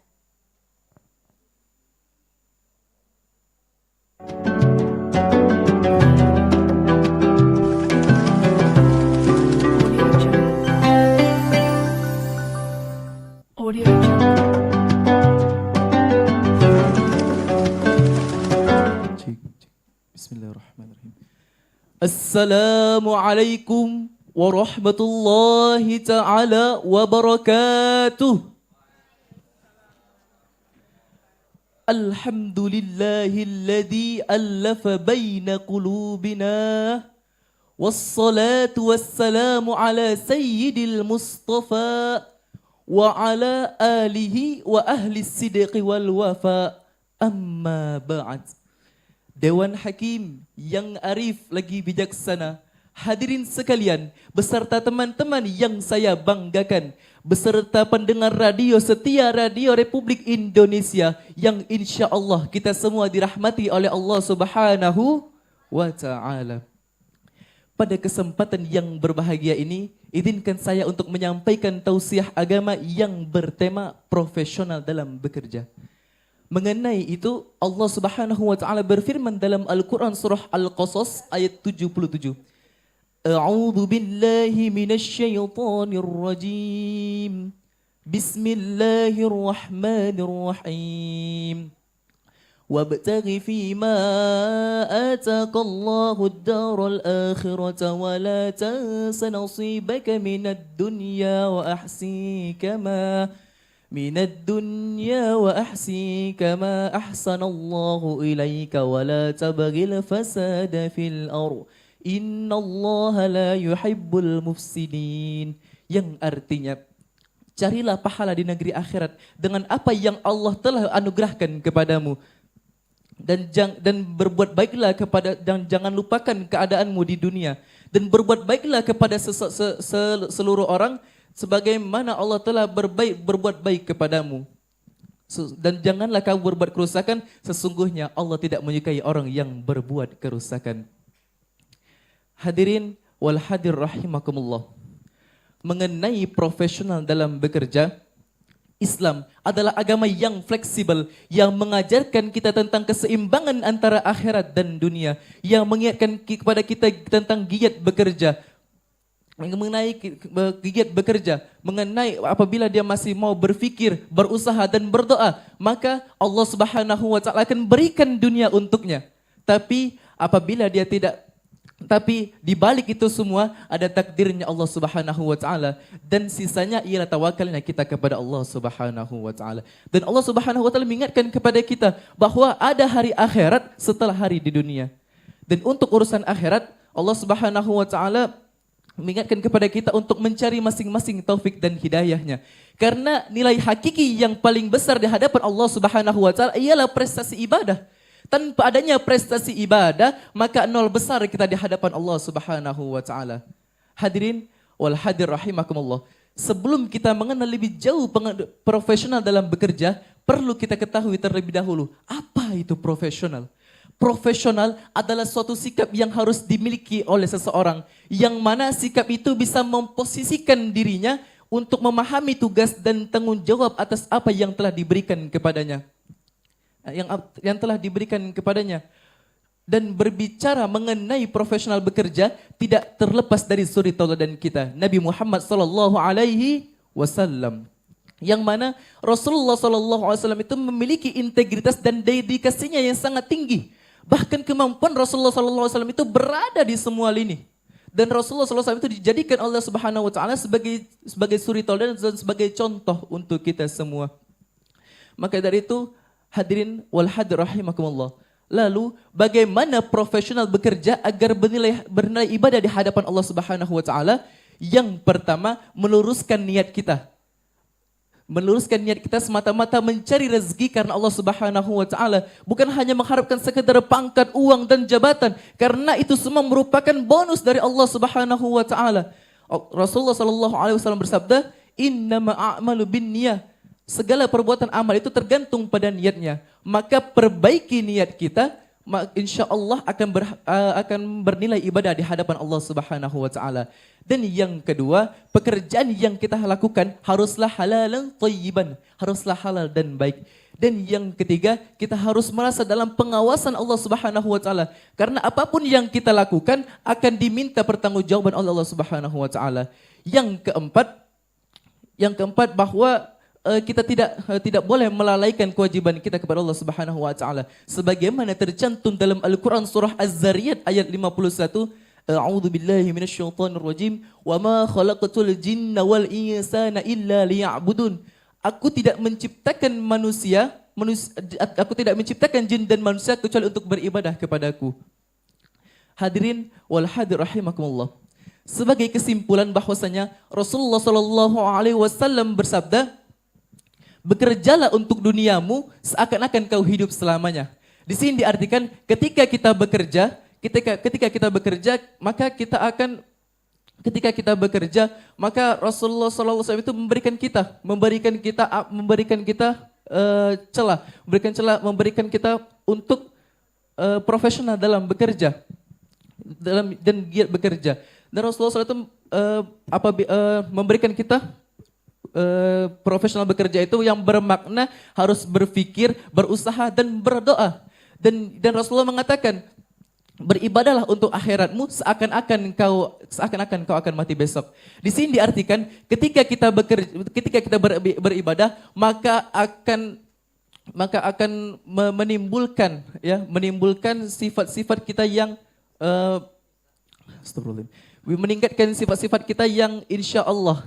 Speaker 2: Audio Jungle.
Speaker 8: Bismillahirrahmanirrahim. Assalamualaikum warahmatullahi ta'ala wabarakatuh. Alhamdulillahilladzi allafa baina qulubina. Wassalatu wassalamu ala sayyidil mustafa wa ala alihi wa ahli sidqi wal wafa. Amma ba'd. Dewan Hakim yang arif lagi bijaksana, hadirin sekalian, beserta teman-teman yang saya banggakan, beserta pendengar radio setia Radio Republik Indonesia yang insya Allah kita semua dirahmati oleh Allah Subhanahu wa Ta'ala. Pada kesempatan yang berbahagia ini, izinkan saya untuk menyampaikan tausiah agama yang bertema profesional dalam bekerja. Mengenai itu, Allah Subhanahu wa Ta'ala berfirman dalam Al-Quran surah Al-Qasas ayat 77. A'udzu billahi minasyaitonir rajim. Bismillahirrahmanirrahim. Wabtaghi fima ataka Allahu ad-daral akhirata wa la tansa nasibaka minad dunya wa ahsi kama ahsanallahu ilaika wa la tabghil fasada fil ardh innallaha la yuhibbul mufsidin. Yang artinya, carilah pahala di negeri akhirat dengan apa yang Allah telah anugerahkan kepadamu. Dan berbuat baiklah dan jangan lupakan keadaanmu di dunia, dan berbuat baiklah kepada seluruh orang sebagaimana Allah telah berbuat baik kepadamu. Dan janganlah kamu berbuat kerusakan, sesungguhnya Allah tidak menyukai orang yang berbuat kerusakan. Hadirin wal hadir rahimakumullah. Mengenai profesional dalam bekerja, Islam adalah agama yang fleksibel, yang mengajarkan kita tentang keseimbangan antara akhirat dan dunia, yang mengingatkan kepada kita tentang giat bekerja, mengenai giat bekerja, mengenai apabila dia masih mau berfikir, berusaha dan berdoa, maka Allah Subhanahu wa Ta'ala akan berikan dunia untuknya. Tapi apabila dia tidak, tapi di balik itu semua ada takdirnya Allah Subhanahu wa Ta'ala, dan sisanya ialah tawakalnya kita kepada Allah Subhanahu wa Ta'ala. Dan Allah Subhanahu wa Ta'ala mengingatkan kepada kita bahwa ada hari akhirat setelah hari di dunia. Dan untuk urusan akhirat, Allah Subhanahu wa Ta'ala mengingatkan kepada kita untuk mencari masing-masing taufik dan hidayahnya. Karena nilai hakiki yang paling besar di hadapan Allah Subhanahu wa Ta'ala ialah prestasi ibadah. Tanpa adanya prestasi ibadah, maka nol besar kita di hadapan Allah Subhanahu wa Ta'ala. Hadirin wal hadir rahimakumullah. Sebelum kita mengenal lebih jauh profesional dalam bekerja, perlu kita ketahui terlebih dahulu, apa itu profesional? Profesional adalah suatu sikap yang harus dimiliki oleh seseorang, yang mana sikap itu bisa memposisikan dirinya untuk memahami tugas dan tanggung jawab atas apa yang telah diberikan kepadanya. Yang telah diberikan kepadanya. Dan berbicara mengenai profesional bekerja tidak terlepas dari suri tauladan kita, Nabi Muhammad sallallahu alaihi wasallam. Yang mana Rasulullah sallallahu alaihi wasallam itu memiliki integritas dan dedikasinya yang sangat tinggi. Bahkan kemampuan Rasulullah sallallahu alaihi wasallam itu berada di semua lini. Dan Rasulullah sallallahu alaihi wasallam itu dijadikan Allah Subhanahu wa Ta'ala sebagai suri tauladan dan sebagai contoh untuk kita semua. Maka dari itu, hadirin wal hadir rahimakumullah, Lalu bagaimana profesional bekerja agar bernilai ibadah di hadapan Allah Subhanahu wa taala? Yang pertama, meluruskan niat kita. Meluruskan niat kita semata-mata mencari rezeki karena Allah Subhanahu wa taala, bukan hanya mengharapkan sekedar pangkat, uang dan jabatan, karena itu semua merupakan bonus dari Allah Subhanahu wa taala. Rasulullah sallallahu alaihi wasallam bersabda, "Innama a'malu binniyah." Segala perbuatan amal itu tergantung pada niatnya. Maka perbaiki niat kita, insya Allah akan bernilai ibadah di hadapan Allah Subhanahu wa taala. Dan yang kedua, pekerjaan yang kita lakukan haruslah halalan thayyiban, haruslah halal dan baik. Dan yang ketiga, kita harus merasa dalam pengawasan Allah Subhanahu wa taala. Karena apapun yang kita lakukan akan diminta pertanggungjawaban oleh Allah Subhanahu wa taala. Yang keempat bahwa kita tidak boleh melalaikan kewajiban kita kepada Allah Subhanahu wa taala sebagaimana tercantum dalam Al-Qur'an surah Az-Zariyat ayat 51, A'udzu billahi minasyaitonir rajim, wa ma khalaqatul jinna wal insana illa liya'budun. Aku tidak menciptakan aku tidak menciptakan jin dan manusia kecuali untuk beribadah kepadaku. Hadirin wal hadir rahimakumullah. Sebagai kesimpulan bahwasanya Rasulullah sallallahu alaihi wasallam bersabda, bekerjalah untuk duniamu seakan-akan kau hidup selamanya. Di sini diartikan ketika kita bekerja, maka Rasulullah SAW itu memberikan kita memberikan kita untuk profesional dalam bekerja, dan giat bekerja. Dan Rasulullah SAW itu memberikan kita profesional bekerja itu yang bermakna harus berpikir, berusaha dan berdoa. Dan Rasulullah mengatakan, beribadahlah untuk akhiratmu seakan-akan kau akan mati besok. Di sini diartikan ketika kita beribadah maka akan menimbulkan sifat-sifat kita yang meningkatkan sifat-sifat kita yang insya Allah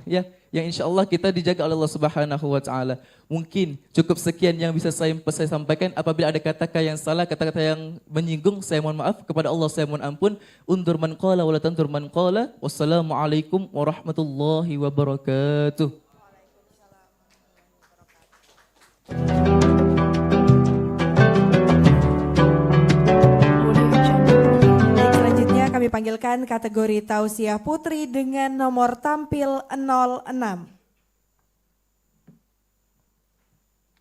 Speaker 8: kita dijaga oleh Allah Subhanahu wa taala. Mungkin cukup sekian yang bisa saya sampaikan. Apabila ada kata-kata yang salah, kata-kata yang menyinggung, saya mohon maaf. Kepada Allah saya mohon ampun. Undur man qala wa la tantur man qala. Wassalamualaikum warahmatullahi wabarakatuh.
Speaker 1: Baik, selanjutnya kami panggilkan kategori tausiah putri dengan nomor tampil 06.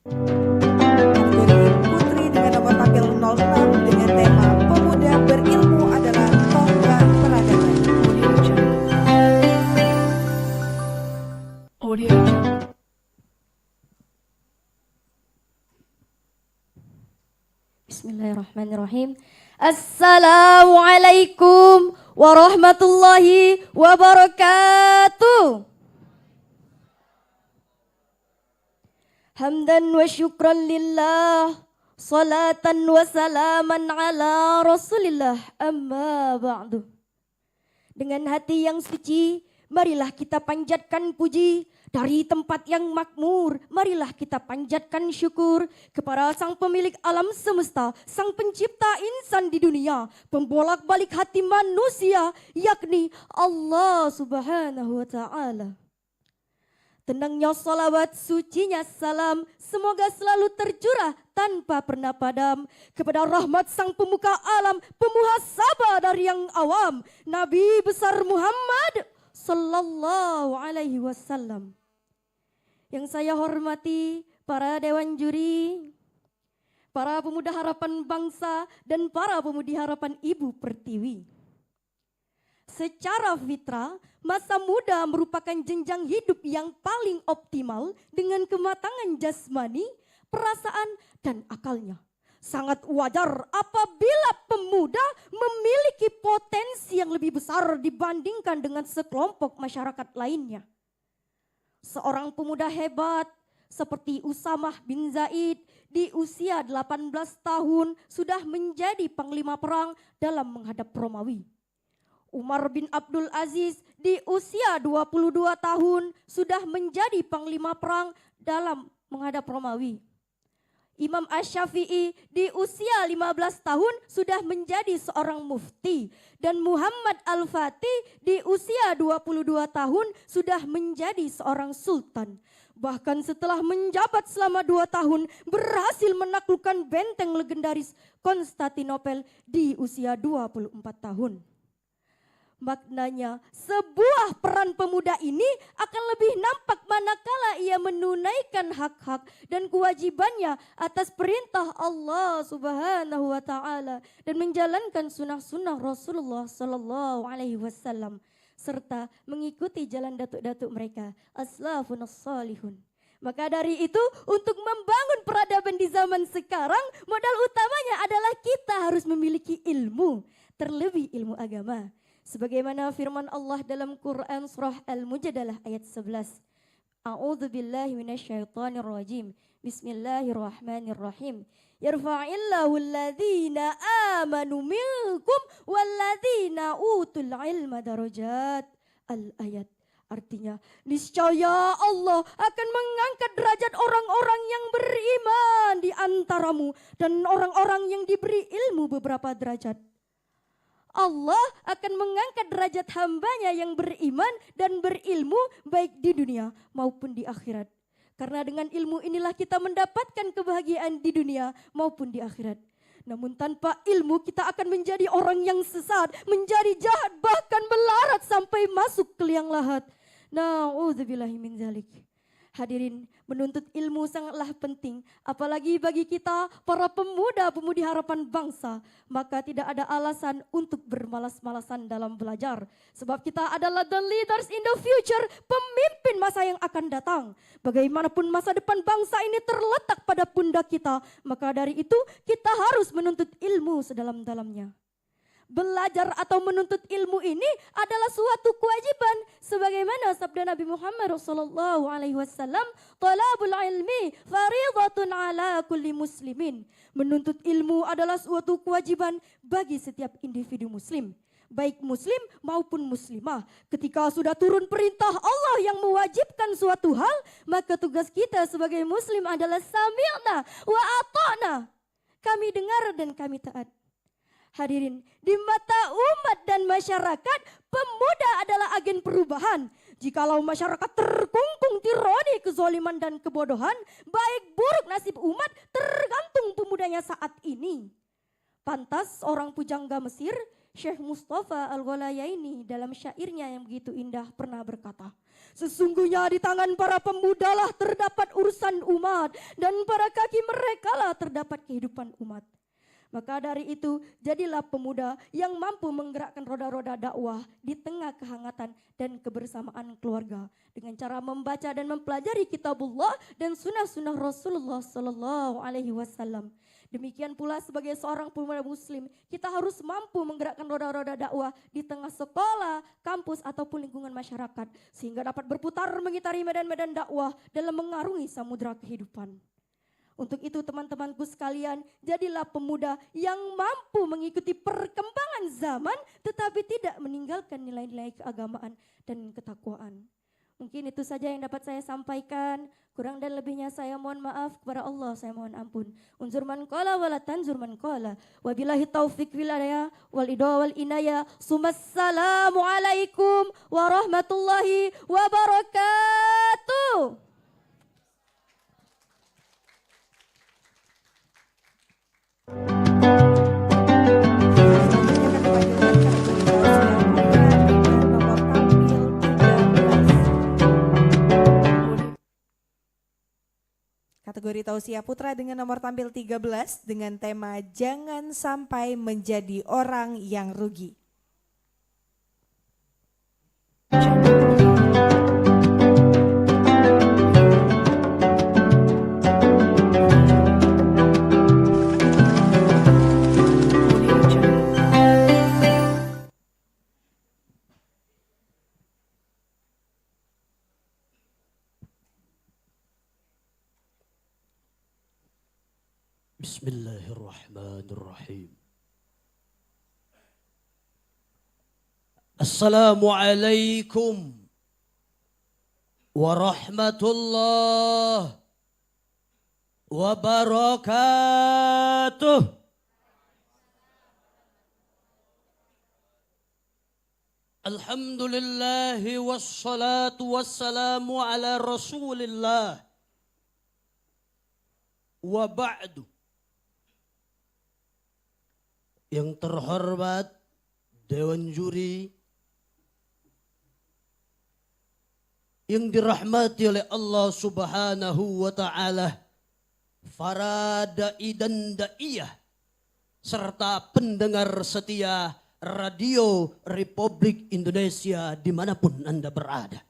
Speaker 1: Kategori putri dengan nomor tampil 06 dengan tema pemuda berilmu adalah tonggak peradaban.
Speaker 2: Audio Jungle.
Speaker 6: Bismillahirrahmanirrahim. Assalamualaikum warahmatullahi wabarakatuh. Hamdan wa syukran lillah, salatan wa salaman ala rasulillah, amma ba'du. Dengan hati yang suci, marilah kita panjatkan puji. Dari tempat yang makmur, marilah kita panjatkan syukur kepada Sang Pemilik alam semesta, Sang Pencipta insan di dunia, pembolak-balik hati manusia, yakni Allah Subhanahu wa Ta'ala. Tenangnya salawat, sucinya salam, semoga selalu tercurah tanpa pernah padam kepada rahmat Sang Pemuka alam, pemuhasabah dari yang awam, Nabi besar Muhammad Sallallahu Alaihi Wasallam. Yang saya hormati para dewan juri, para pemuda harapan bangsa, dan para pemudi harapan Ibu Pertiwi. Secara fitrah, masa muda merupakan jenjang hidup yang paling optimal dengan kematangan jasmani, perasaan, dan akalnya. Sangat wajar apabila pemuda memiliki potensi yang lebih besar dibandingkan dengan sekelompok masyarakat lainnya. Seorang pemuda hebat seperti Usamah bin Zaid di usia 18 tahun sudah menjadi panglima perang dalam menghadap Romawi. Umar bin Abdul Aziz di usia 22 tahun sudah menjadi panglima perang dalam menghadap Romawi. Imam Asy-Syafi'i di usia 15 tahun sudah menjadi seorang mufti. Dan Muhammad Al-Fatih di usia 22 tahun sudah menjadi seorang sultan. Bahkan setelah menjabat selama 2 tahun berhasil menaklukkan benteng legendaris Konstantinopel di usia 24 tahun. Maknanya, sebuah peran pemuda ini akan lebih nampak manakala ia menunaikan hak-hak dan kewajibannya atas perintah Allah Subhanahu wa taala dan menjalankan sunnah-sunnah Rasulullah sallallahu alaihi wasallam serta mengikuti jalan datuk-datuk mereka, aslafun salihun. Maka dari itu, untuk membangun peradaban di zaman sekarang, modal utamanya adalah kita harus memiliki ilmu, terlebih ilmu agama. Sebagaimana firman Allah dalam Quran surah Al-Mujadalah ayat 11. A'udzu billahi minasyaitonir rajim. Bismillahirrahmanirrahim. Yarfa'illahu alladhina amanu minkum walladhina utul ilma darajat. Al-ayat. Artinya, niscaya Allah akan mengangkat derajat orang-orang yang beriman di antaramu dan orang-orang yang diberi ilmu beberapa derajat. Allah akan mengangkat derajat hambanya yang beriman dan berilmu baik di dunia maupun di akhirat. Karena dengan ilmu inilah kita mendapatkan kebahagiaan di dunia maupun di akhirat. Namun tanpa ilmu kita akan menjadi orang yang sesat, menjadi jahat, bahkan melarat sampai masuk ke liang lahat. Na'udzubillahi min dzalik. Hadirin, menuntut ilmu sangatlah penting, apalagi bagi kita para pemuda-pemudi harapan bangsa. Maka tidak ada alasan untuk bermalas-malasan dalam belajar. Sebab kita adalah the leaders in the future, pemimpin masa yang akan datang. Bagaimanapun masa depan bangsa ini terletak pada pundak kita, maka dari itu kita harus menuntut ilmu sedalam-dalamnya. Belajar atau menuntut ilmu ini adalah suatu kewajiban sebagaimana sabda Nabi Muhammad SAW, talabul ilmi faridatun ala kulli muslimin. Menuntut ilmu adalah suatu kewajiban bagi setiap individu muslim, baik muslim maupun muslimah. Ketika sudah turun perintah Allah yang mewajibkan suatu hal, maka tugas kita sebagai muslim adalah sami'na wa ata'na. Kami dengar dan kami taat. Hadirin, di mata umat dan masyarakat, pemuda adalah agen perubahan. Jikalau masyarakat terkungkung tirani, kezaliman dan kebodohan, baik buruk nasib umat tergantung pemudanya saat ini. Pantas orang pujangga Mesir, Syekh Mustafa Al-Ghalayaini dalam syairnya yang begitu indah pernah berkata, sesungguhnya di tangan para pemudalah terdapat urusan umat dan pada kaki merekalah terdapat kehidupan umat. Maka dari itu, jadilah pemuda yang mampu menggerakkan roda-roda dakwah di tengah kehangatan dan kebersamaan keluarga dengan cara membaca dan mempelajari kitabullah dan sunnah-sunnah Rasulullah sallallahu alaihi wasallam. Demikian pula sebagai seorang pemuda muslim, kita harus mampu menggerakkan roda-roda dakwah di tengah sekolah, kampus ataupun lingkungan masyarakat sehingga dapat berputar mengitari medan-medan dakwah dalam mengarungi samudera kehidupan. Untuk itu teman-temanku sekalian, jadilah pemuda yang mampu mengikuti perkembangan zaman tetapi tidak meninggalkan nilai-nilai keagamaan dan ketakwaan. Mungkin itu saja yang dapat saya sampaikan. Kurang dan lebihnya saya mohon maaf, kepada Allah saya mohon ampun. Unzur man qala wala tanzur man qala. Wabillahi taufiq wal hidayah wal inayah. Sumassalamu alaikum warahmatullahi wabarakatuh.
Speaker 1: Kategori Tausiah Putra dengan nomor tampil 13 dengan tema Jangan Sampai Menjadi Orang Yang Rugi.
Speaker 9: Bismillahirrahmanirrahim. Assalamualaikum warahmatullahi wabarakatuh. Alhamdulillah wassalatu wassalamu ala Rasulillah. Wa ba'du. Yang terhormat Dewan Juri yang dirahmati oleh Allah Subhanahu wa taala, para dai dan daiyah serta pendengar setia Radio Republik Indonesia dimanapun Anda berada.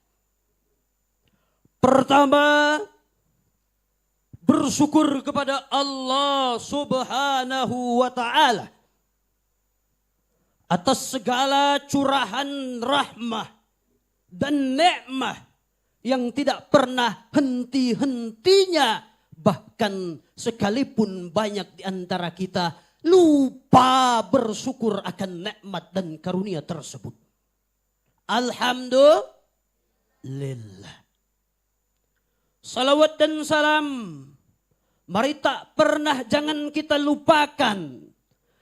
Speaker 9: Pertama, bersyukur kepada Allah Subhanahu wa taala atas segala curahan rahmah dan nikmah yang tidak pernah henti-hentinya, bahkan sekalipun banyak di antara kita lupa bersyukur akan nikmat dan karunia tersebut. Alhamdulillah. Salawat dan salam, mari tak pernah jangan kita lupakan.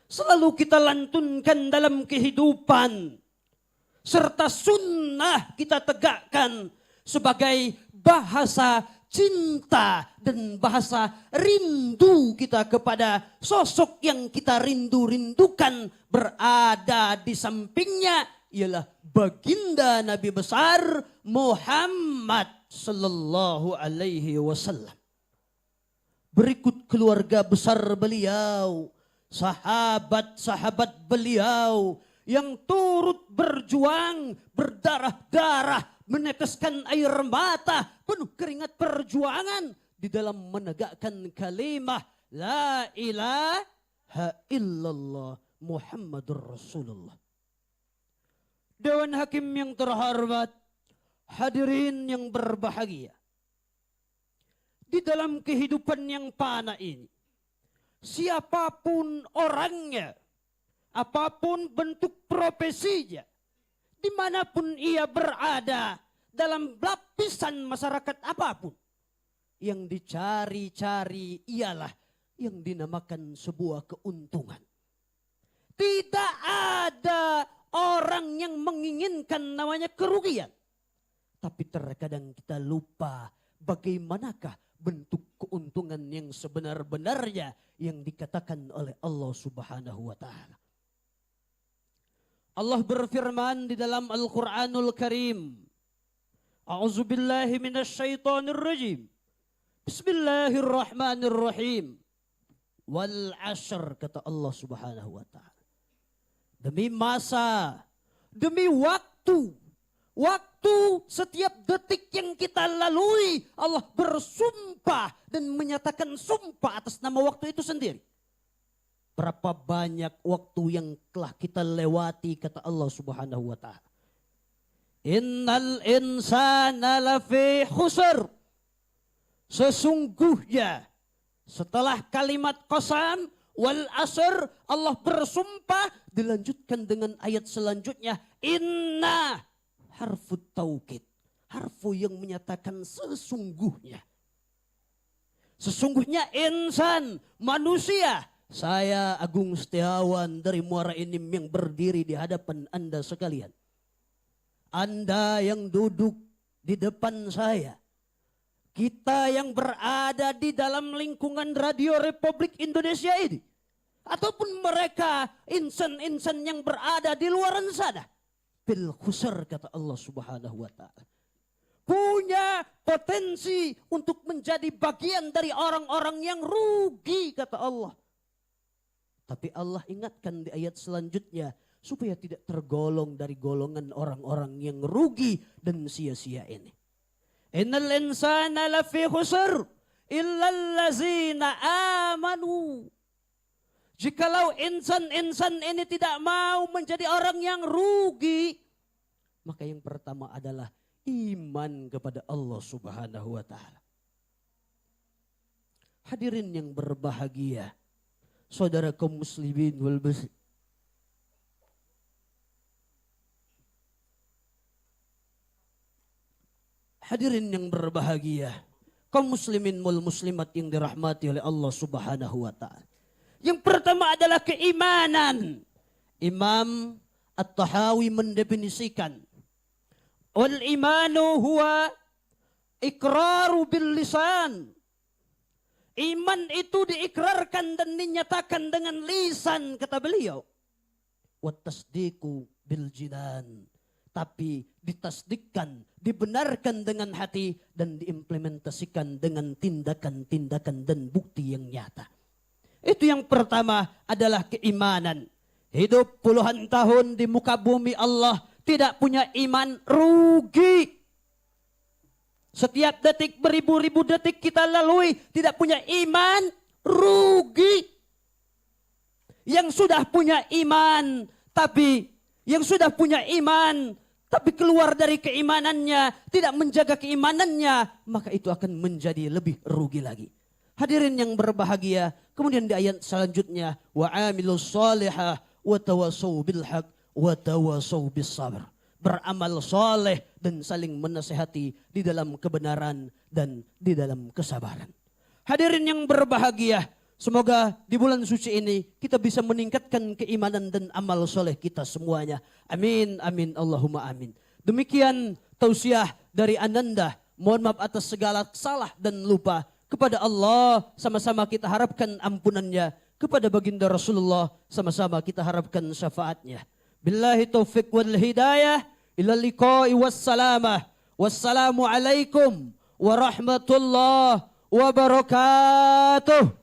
Speaker 9: Selalu kita lantunkan dalam kehidupan. Serta sunnah kita tegakkan sebagai bahasa cinta dan bahasa rindu kita kepada sosok yang kita rindu-rindukan berada di sampingnya, ialah baginda Nabi besar Muhammad sallallahu alaihi wasallam. Berikut keluarga besar beliau, sahabat-sahabat beliau yang turut berjuang, berdarah-darah, meneteskan air mata, penuh keringat perjuangan di dalam menegakkan kalimah La ilaha illallah Muhammadur Rasulullah. Dewan Hakim yang terhormat, hadirin yang berbahagia. Di dalam kehidupan yang fana ini, siapapun orangnya, apapun bentuk profesinya, dimanapun ia berada, dalam lapisan masyarakat apapun, yang dicari-cari ialah yang dinamakan sebuah keuntungan. Tidak ada orang yang menginginkan namanya kerugian. Tapi terkadang kita lupa bagaimanakah bentuk keuntungan yang sebenar-benarnya yang dikatakan oleh Allah Subhanahu wa taala. Allah berfirman di dalam Al-Qur'anul Karim, A'udzubillahi minasyaitonirrajim. Bismillahirrahmanirrahim. Wal 'ashr, kata Allah Subhanahu wa taala. Demi masa, demi waktu, setiap detik yang kita lalui, Allah bersumpah dan menyatakan sumpah atas nama waktu itu sendiri. Berapa banyak waktu yang telah kita lewati, kata Allah Subhanahu wa taala. Innal insana lafi khusr. Sesungguhnya setelah kalimat qasam wal asr, Allah bersumpah dilanjutkan dengan ayat selanjutnya, inna, harfu taukid, harfu yang menyatakan sesungguhnya. Sesungguhnya insan, manusia. Saya Agung Setiawan dari Muara Enim yang berdiri di hadapan Anda sekalian. Anda yang duduk di depan saya. Kita yang berada di dalam lingkungan Radio Republik Indonesia ini. Ataupun mereka insan-insan yang berada di luar sana. Bil khusr, kata Allah Subhanahu wa taala. Punya potensi untuk menjadi bagian dari orang-orang yang rugi, kata Allah. Tapi Allah ingatkan di ayat selanjutnya supaya tidak tergolong dari golongan orang-orang yang rugi dan sia-sia ini. Innal insana lafi khusr illal ladzina amanu. Jikalau insan-insan ini tidak mau menjadi orang yang rugi, maka yang pertama adalah iman kepada Allah Subhanahu wa taala. Hadirin yang berbahagia, saudara kaum muslimin wal muslimin. Hadirin yang berbahagia, kaum muslimin wal muslimat yang dirahmati oleh Allah Subhanahu wa taala. Yang pertama adalah keimanan. Imam At-Tahawi mendefinisikan wal imanu huwa iqraru bil lisan. Iman itu diikrarkan dan dinyatakan dengan lisan, kata beliau. Wa tasdiqu bil jinan. Tapi ditasdikkan, dibenarkan dengan hati dan diimplementasikan dengan tindakan-tindakan dan bukti yang nyata. Itu yang pertama adalah keimanan. Hidup puluhan tahun di muka bumi Allah tidak punya iman, rugi. Setiap detik beribu-ribu detik kita lalui tidak punya iman, rugi. Yang sudah punya iman tapi keluar dari keimanannya, tidak menjaga keimanannya, maka itu akan menjadi lebih rugi lagi. Hadirin yang berbahagia, kemudian di ayat selanjutnya, wa amilus salihah wa tawassaw bil haq wa tawassaw bis sabr. Beramal soleh dan saling menasihati di dalam kebenaran dan di dalam kesabaran. Hadirin yang berbahagia, semoga di bulan suci ini kita bisa meningkatkan keimanan dan amal soleh kita semuanya. Amin, amin, Allahumma amin. Demikian tausiah dari Ananda. Mohon maaf atas segala salah dan lupa. Kepada Allah sama-sama kita harapkan ampunannya. Kepada baginda Rasulullah sama-sama kita harapkan syafaatnya. Billahi taufiq wal hidayah. Ila liqa'i wassalamah. Wassalamualaikum warahmatullahi wabarakatuh.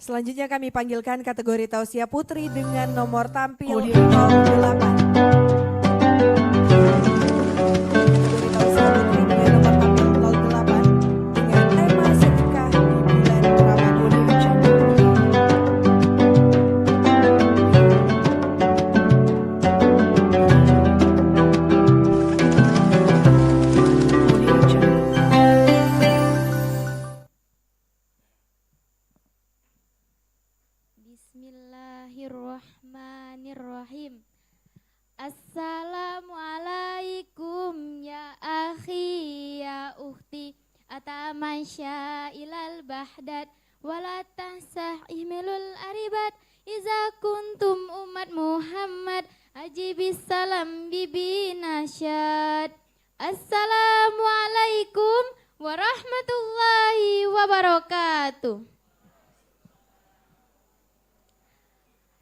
Speaker 1: Selanjutnya kami panggilkan kategori tausiah putri dengan nomor tampil
Speaker 2: Audio
Speaker 1: 08. Kategori tausiah putri dengan nomor tampil 08 dengan tema sedekah di bulan Ramadan.
Speaker 6: Bismillahirrahmanirrahim. Assalamualaikum ya akhi ya ukhti atamasya ilal bahdat wala tahsah ihmilul aribat iza kuntum umat Muhammad ajibis salam bibi nasyad. Assalamualaikum warahmatullahi wabarakatuh.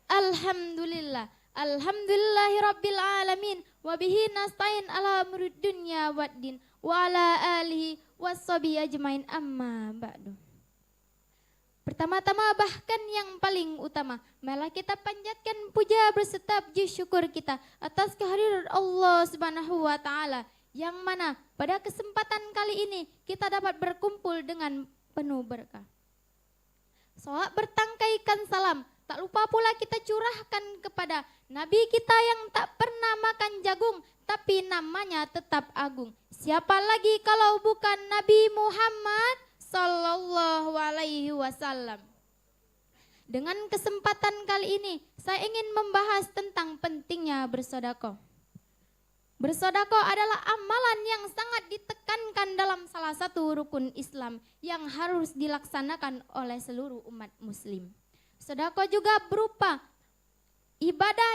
Speaker 6: Alhamdulillah, alhamdulillahi rabbil alamin, wabihi nasta'in ala murid dunya waddin, wa ala alihi wassabi ajmain amma ba'du. Pertama-tama bahkan yang paling utama, malah kita panjatkan puja berserta puji syukur kita atas kehadiran Allah Subhanahu wa taala yang mana pada kesempatan kali ini kita dapat berkumpul dengan penuh berkah. Salat bertangkaikan salam. Tak lupa pula kita curahkan kepada Nabi kita yang tak pernah makan jagung, tapi namanya tetap agung. Siapa lagi kalau bukan Nabi Muhammad sallallahu alaihi wasallam. Dengan kesempatan kali ini, saya ingin membahas tentang pentingnya bersedekah. Bersedekah adalah amalan yang sangat ditekankan dalam salah satu rukun Islam yang harus dilaksanakan oleh seluruh umat muslim. Sedekah juga berupa ibadah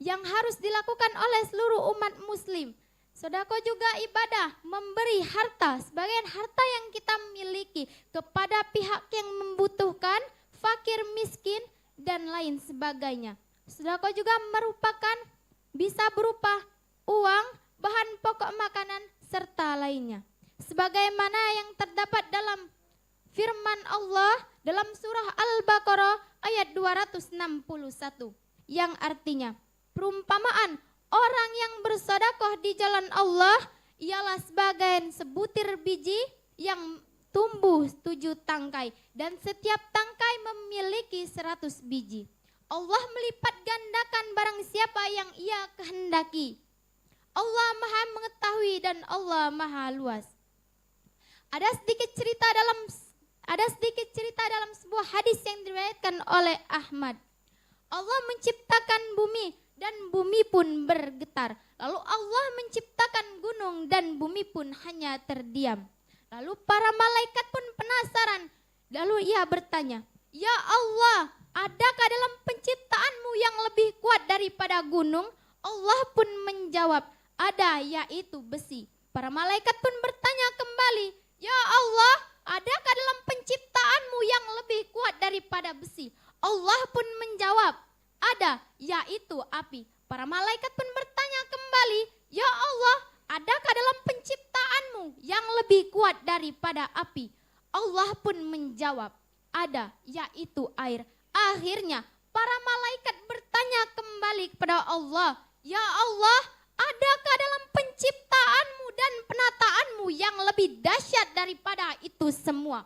Speaker 6: yang harus dilakukan oleh seluruh umat muslim. Sedekah juga ibadah memberi harta, sebagian harta yang kita miliki kepada pihak yang membutuhkan, fakir, miskin, dan lain sebagainya. Sedekah juga merupakan bisa berupa uang, bahan pokok makanan, serta lainnya. Sebagaimana yang terdapat dalam firman Allah dalam surah Al-Baqarah ayat 261 yang artinya perumpamaan orang yang bersedekah di jalan Allah ialah sebagai sebutir biji yang tumbuh 7 tangkai dan setiap tangkai memiliki 100 biji. Allah melipat gandakan barang siapa yang ia kehendaki. Allah Maha mengetahui dan Allah Maha luas. Ada sedikit cerita dalam sebuah hadis yang diriwayatkan oleh Ahmad. Allah menciptakan bumi dan bumi pun bergetar. Lalu Allah menciptakan gunung dan bumi pun hanya terdiam. Lalu para malaikat pun penasaran. Lalu ia bertanya, "Ya Allah, adakah dalam penciptaanmu yang lebih kuat daripada gunung?" Allah pun menjawab, "Ada, yaitu besi." Para malaikat pun bertanya kembali, "Ya Allah, adakah dalam penciptaanmu yang lebih kuat daripada besi?" Allah pun menjawab, "Ada, yaitu api." Para malaikat pun bertanya kembali, "Ya Allah, adakah dalam penciptaanmu yang lebih kuat daripada api?" Allah pun menjawab, "Ada, yaitu air." Akhirnya para malaikat bertanya kembali kepada Allah, "Ya Allah, adakah dalam penciptaanmu dan penataanmu yang lebih dahsyat daripada itu semua?"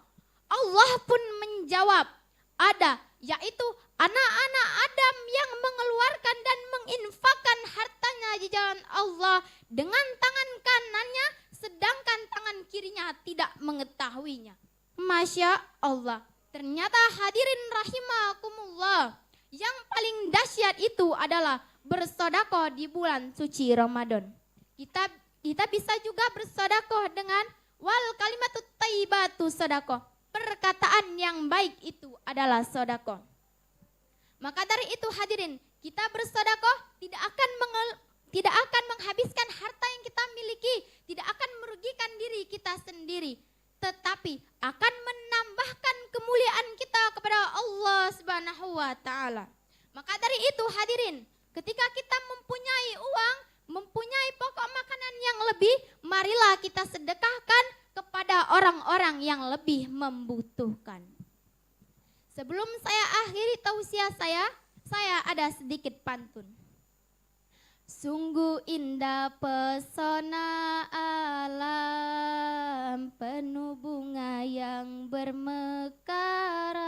Speaker 6: Allah pun menjawab, "Ada, yaitu anak-anak Adam yang mengeluarkan dan menginfakkan hartanya di jalan Allah dengan tangan kanannya, sedangkan tangan kirinya tidak mengetahuinya." Masya Allah. Ternyata hadirin rahimakumullah, yang paling dahsyat itu adalah bersedekah di bulan suci Ramadan. Kita bisa juga bersedekah dengan wal kalimatut thayyibatu sedekah. Perkataan yang baik itu adalah sedekah. Maka dari itu hadirin, kita bersedekah tidak akan menghabiskan harta yang kita miliki, tidak akan merugikan diri kita sendiri, tetapi akan menambahkan kemuliaan kita kepada Allah Subhanahu wa taala. Maka dari itu hadirin, ketika kita mempunyai uang, mempunyai pokok makanan yang lebih, marilah kita sedekahkan kepada orang-orang yang lebih membutuhkan. Sebelum saya akhiri tausiah saya ada sedikit pantun. Sungguh indah pesona alam, penuh bunga yang bermekaran.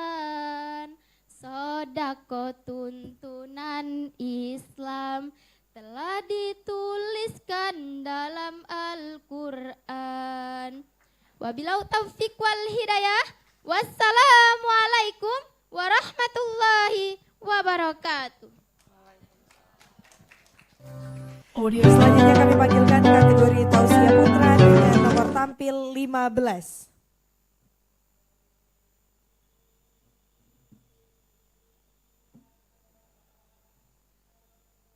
Speaker 6: Sedekah tuntunan Islam telah dituliskan dalam Al-Quran. Wabillahi taufiq wal hidayah. Wassalamualaikum warahmatullahi wabarakatuh.
Speaker 2: Audio
Speaker 1: Selanjutnya kami panggilkan kategori Tausiah Putra dengan nomor tampil 15.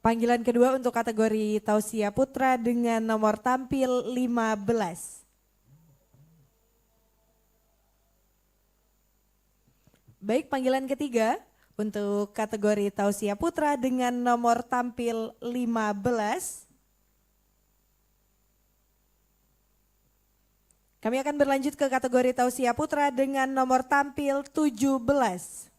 Speaker 1: Panggilan kedua untuk kategori Tausiah Putra dengan nomor tampil 15. Baik, panggilan ketiga untuk kategori Tausiah Putra dengan nomor tampil 15. Kami akan berlanjut ke kategori Tausiah Putra dengan nomor tampil 17.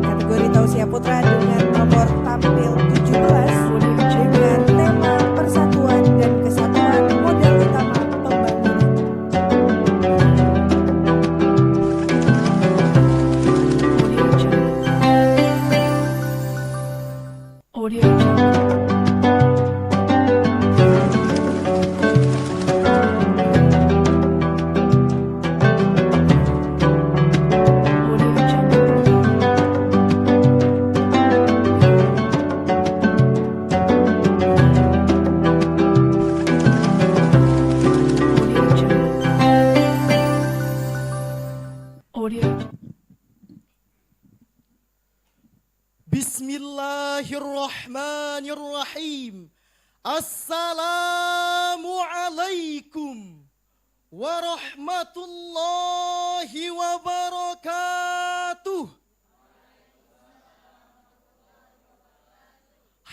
Speaker 1: Kategori Tausiah Putra dengan nomor tampil 17 dengan tema persatuan dan kesatuan model utama pembangunan.
Speaker 2: Audio Jungle. Audio Jungle. Audio Jungle. Audio.
Speaker 10: Bismillahirrahmanirrahim. Assalamualaikum warahmatullahi wabarakatuh.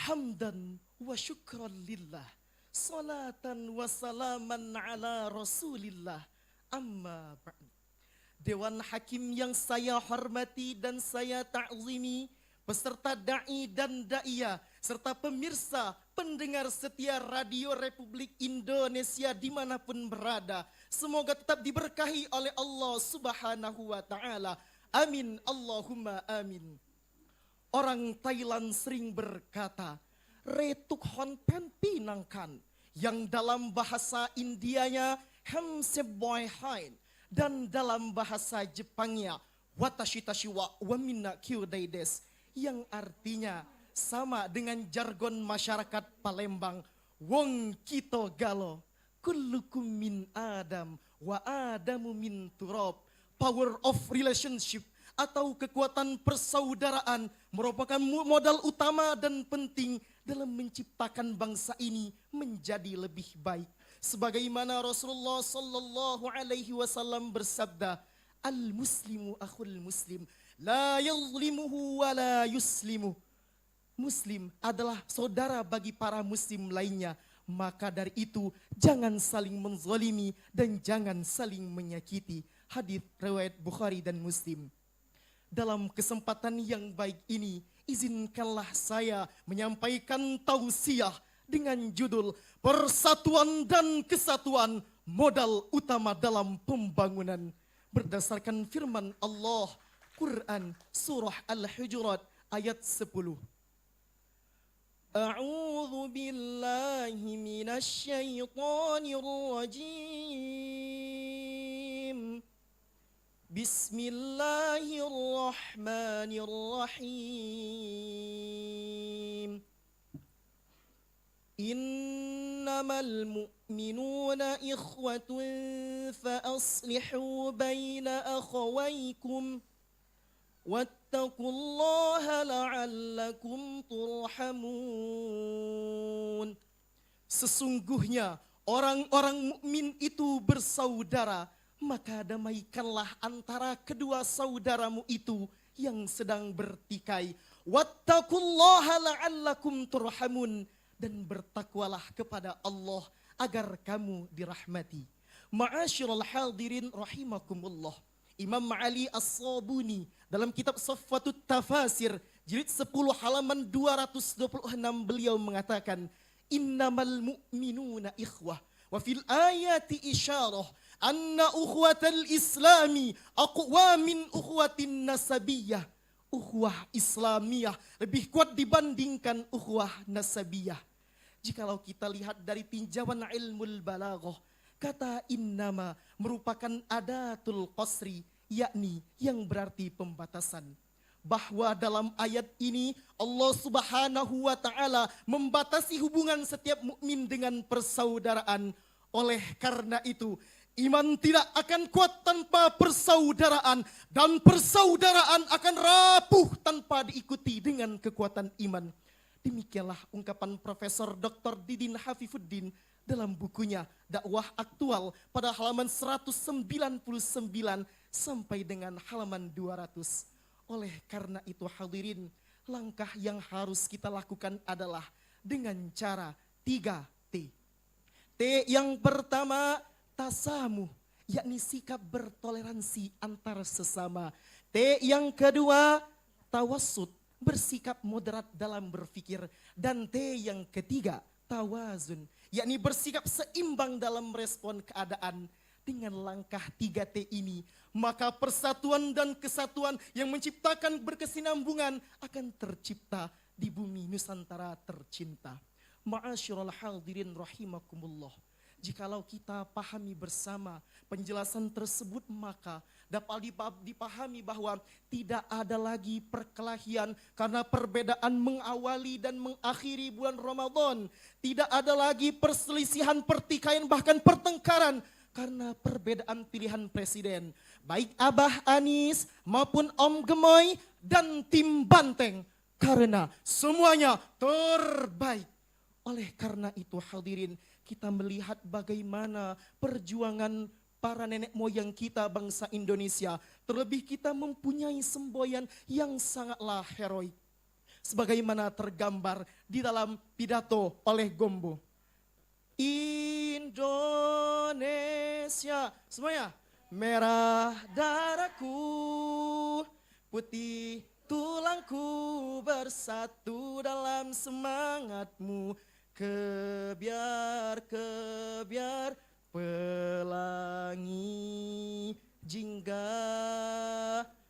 Speaker 10: Hamdan wa syukran lillah, salatan wa salaman ala rasulillah, amma ba'd. Dewan Hakim yang saya hormati dan saya ta'zimi, peserta da'i dan da'iyah, serta pemirsa pendengar setia Radio Republik Indonesia dimanapun berada, semoga tetap diberkahi oleh Allah Subhanahu wa ta'ala. Amin, Allahumma amin. Orang Thailand sering berkata, retuk hon pen pinangkan, yang dalam bahasa Indianya hem seboy hain, Dan dalam bahasa Jepangnya, watashi tashi wa minna kyūdai desu, yang artinya sama dengan jargon masyarakat Palembang, wong kito galo, kullukum min Adam wa Adamu min turab. Power of relationship atau kekuatan persaudaraan merupakan modal utama dan penting dalam menciptakan bangsa ini menjadi lebih baik. Sebagaimana Rasulullah sallallahu alaihi wasallam bersabda, al-muslimu akhul muslim, la yazlimuhu wa la yuslimu. Muslim adalah saudara bagi para muslim lainnya. Maka dari itu jangan saling menzalimi dan jangan saling menyakiti. Hadis riwayat Bukhari dan Muslim. Dalam kesempatan yang baik ini, izinkanlah saya menyampaikan tausiah dengan judul Persatuan dan Kesatuan Modal Utama dalam Pembangunan. Berdasarkan firman Allah, Quran Surah Al-Hujurat ayat 10. A'udzu billahi minasy syaithanir rajim. Bismillahirrahmanirrahim. Innamal mu'minuna ikhwatun fa aslihu baina akhawaykum wattaqullaha la'allakum turhamun. Sesungguhnya orang-orang mukmin itu bersaudara, maka damaikanlah antara kedua saudaramu itu yang sedang bertikai. Wattaqullaha la'allakum turhamun, dan bertakwalah kepada Allah agar kamu dirahmati. Ma'asyiral hadirin rahimakumullah. Imam Ali As-Sabuni dalam kitab Safwatut Tafasir jilid 10 halaman 226 beliau mengatakan, innamal mu'minuna ikhwah wa fil ayati isyarah anna ukhwatal islami aqwa min ukhwatin nasabiyah. Ukhwah Islamiyah lebih kuat dibandingkan ukhwah nasabiyah. Jikalau kita lihat dari tinjauan ilmul balaghah, kata innama merupakan adatul qasri, yakni yang berarti pembatasan. Bahwa dalam ayat ini Allah Subhanahu wa taala membatasi hubungan setiap mukmin dengan persaudaraan. Oleh karena itu, iman tidak akan kuat tanpa persaudaraan, dan persaudaraan akan rapuh tanpa diikuti dengan kekuatan iman. Demikianlah ungkapan Profesor Dr. Didin Hafifuddin dalam bukunya Dakwah Aktual pada halaman 199 sampai dengan halaman 200. Oleh karena itu hadirin, langkah yang harus kita lakukan adalah dengan cara 3T. T yang pertama, tasamuh, yakni sikap bertoleransi antar sesama. T yang kedua, tawassut, bersikap moderat dalam berpikir. Dan T yang ketiga, tawazun, yakni bersikap seimbang dalam respon keadaan. Dengan langkah 3T ini, maka persatuan dan kesatuan yang menciptakan berkesinambungan akan tercipta di bumi Nusantara tercinta. Ma'asyiral hadirin rahimakumullah. Jikalau kita pahami bersama penjelasan tersebut, maka dapat dipahami bahwa tidak ada lagi perkelahian karena perbedaan mengawali dan mengakhiri bulan Ramadan. Tidak ada lagi perselisihan, pertikaian, bahkan pertengkaran karena perbedaan pilihan presiden. Baik Abah Anies maupun Om Gemoy dan tim Banteng. Karena semuanya terbaik. Oleh karena itu hadirin, kita melihat bagaimana perjuangan para nenek moyang kita bangsa Indonesia. Terlebih kita mempunyai semboyan yang sangatlah heroik. Sebagaimana tergambar di dalam pidato oleh Gombo. Indonesia, semuanya. Merah darahku, putih tulangku, bersatu dalam semangatmu. Kebiar pelangi jingga.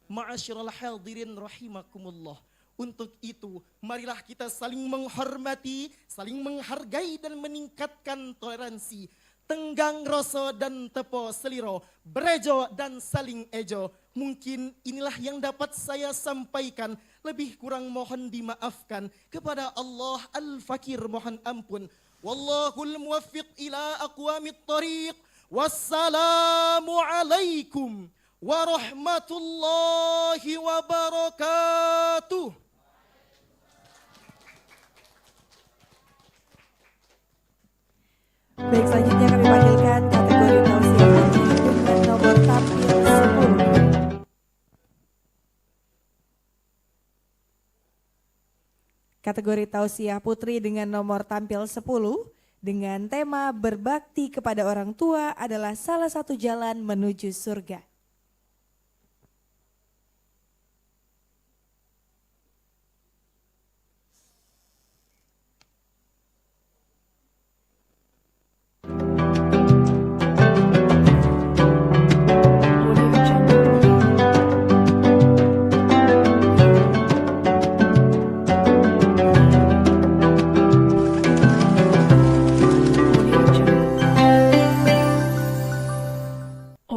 Speaker 10: Ma'asyiral hadirin rahimakumullah. Untuk itu, marilah kita saling menghormati, saling menghargai dan meningkatkan toleransi. tenggang rasa dan tepo seliro, berejo dan saling ejo. Mungkin inilah yang dapat saya sampaikan. Lebih kurang mohon dimaafkan. Kepada Allah Al-Fakir mohon ampun. Wallahul muwaffiq ila aqwamit thariq. Wassalamu alaikum warahmatullahi wabarakatuh.
Speaker 1: Baik, selanjutnya kami panggilkan kategori tausiah putri dengan nomor tampil 10. Kategori tausiah putri dengan nomor tampil 10 dengan tema berbakti kepada orang tua adalah salah satu jalan menuju surga.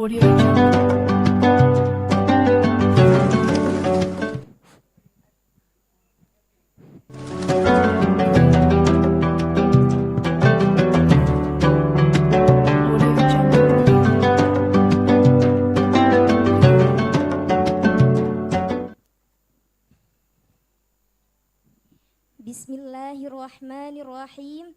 Speaker 2: Audio Jungle. Audio Jungle. Audio Jungle. Audio Jungle.
Speaker 6: Bismillahirrahmanirrahim.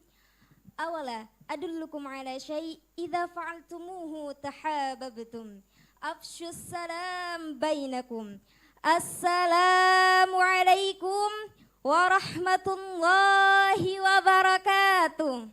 Speaker 6: Awala adullukum ala syai' idza fa'altumuhu tahabbabtum. Afshus salam bainakum. Assalamu alaikum warahmatullahi wabarakatuh.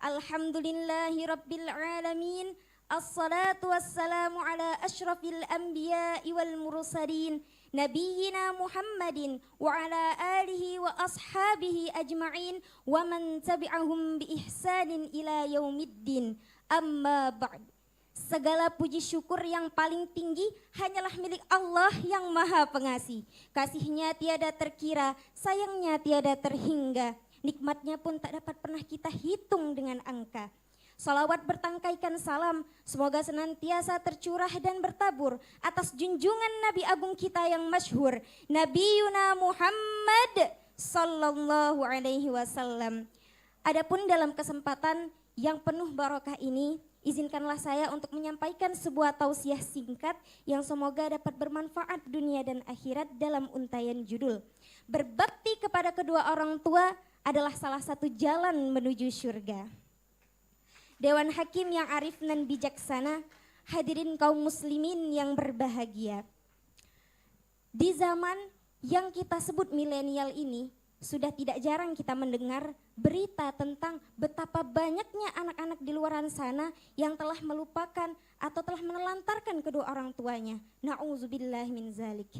Speaker 6: Alhamdulillahi rabbil alamin. Assalatu wassalamu ala asyrafil anbiya'i wal mursalin Nabiyyina Muhammadin wa ala alihi wa ashabihi ajma'in wa man tabi'ahum bi ihsanin ila yaumiddin. Amma ba'd. Segala puji syukur yang paling tinggi hanyalah milik Allah yang Maha Pengasih. Kasih-Nya tiada terkira, sayang-Nya tiada terhingga. Nikmat-Nya pun tak dapat pernah kita hitung dengan angka. Salawat bertangkaikan salam, semoga senantiasa tercurah dan bertabur atas junjungan Nabi Agung kita yang masyhur, Nabiyuna Muhammad sallallahu alaihi wasallam. Adapun dalam kesempatan yang penuh barokah ini, izinkanlah saya untuk menyampaikan sebuah tausiah singkat yang semoga dapat bermanfaat dunia dan akhirat dalam untaian judul. Berbakti kepada kedua orang tua adalah salah satu jalan menuju surga. Dewan Hakim yang arif dan bijaksana, hadirin kaum muslimin yang berbahagia. Di zaman yang kita sebut milenial ini, sudah tidak jarang kita mendengar berita tentang betapa banyaknya anak-anak di luaran sana yang telah melupakan atau telah menelantarkan kedua orang tuanya. Na'udzubillah min zalik.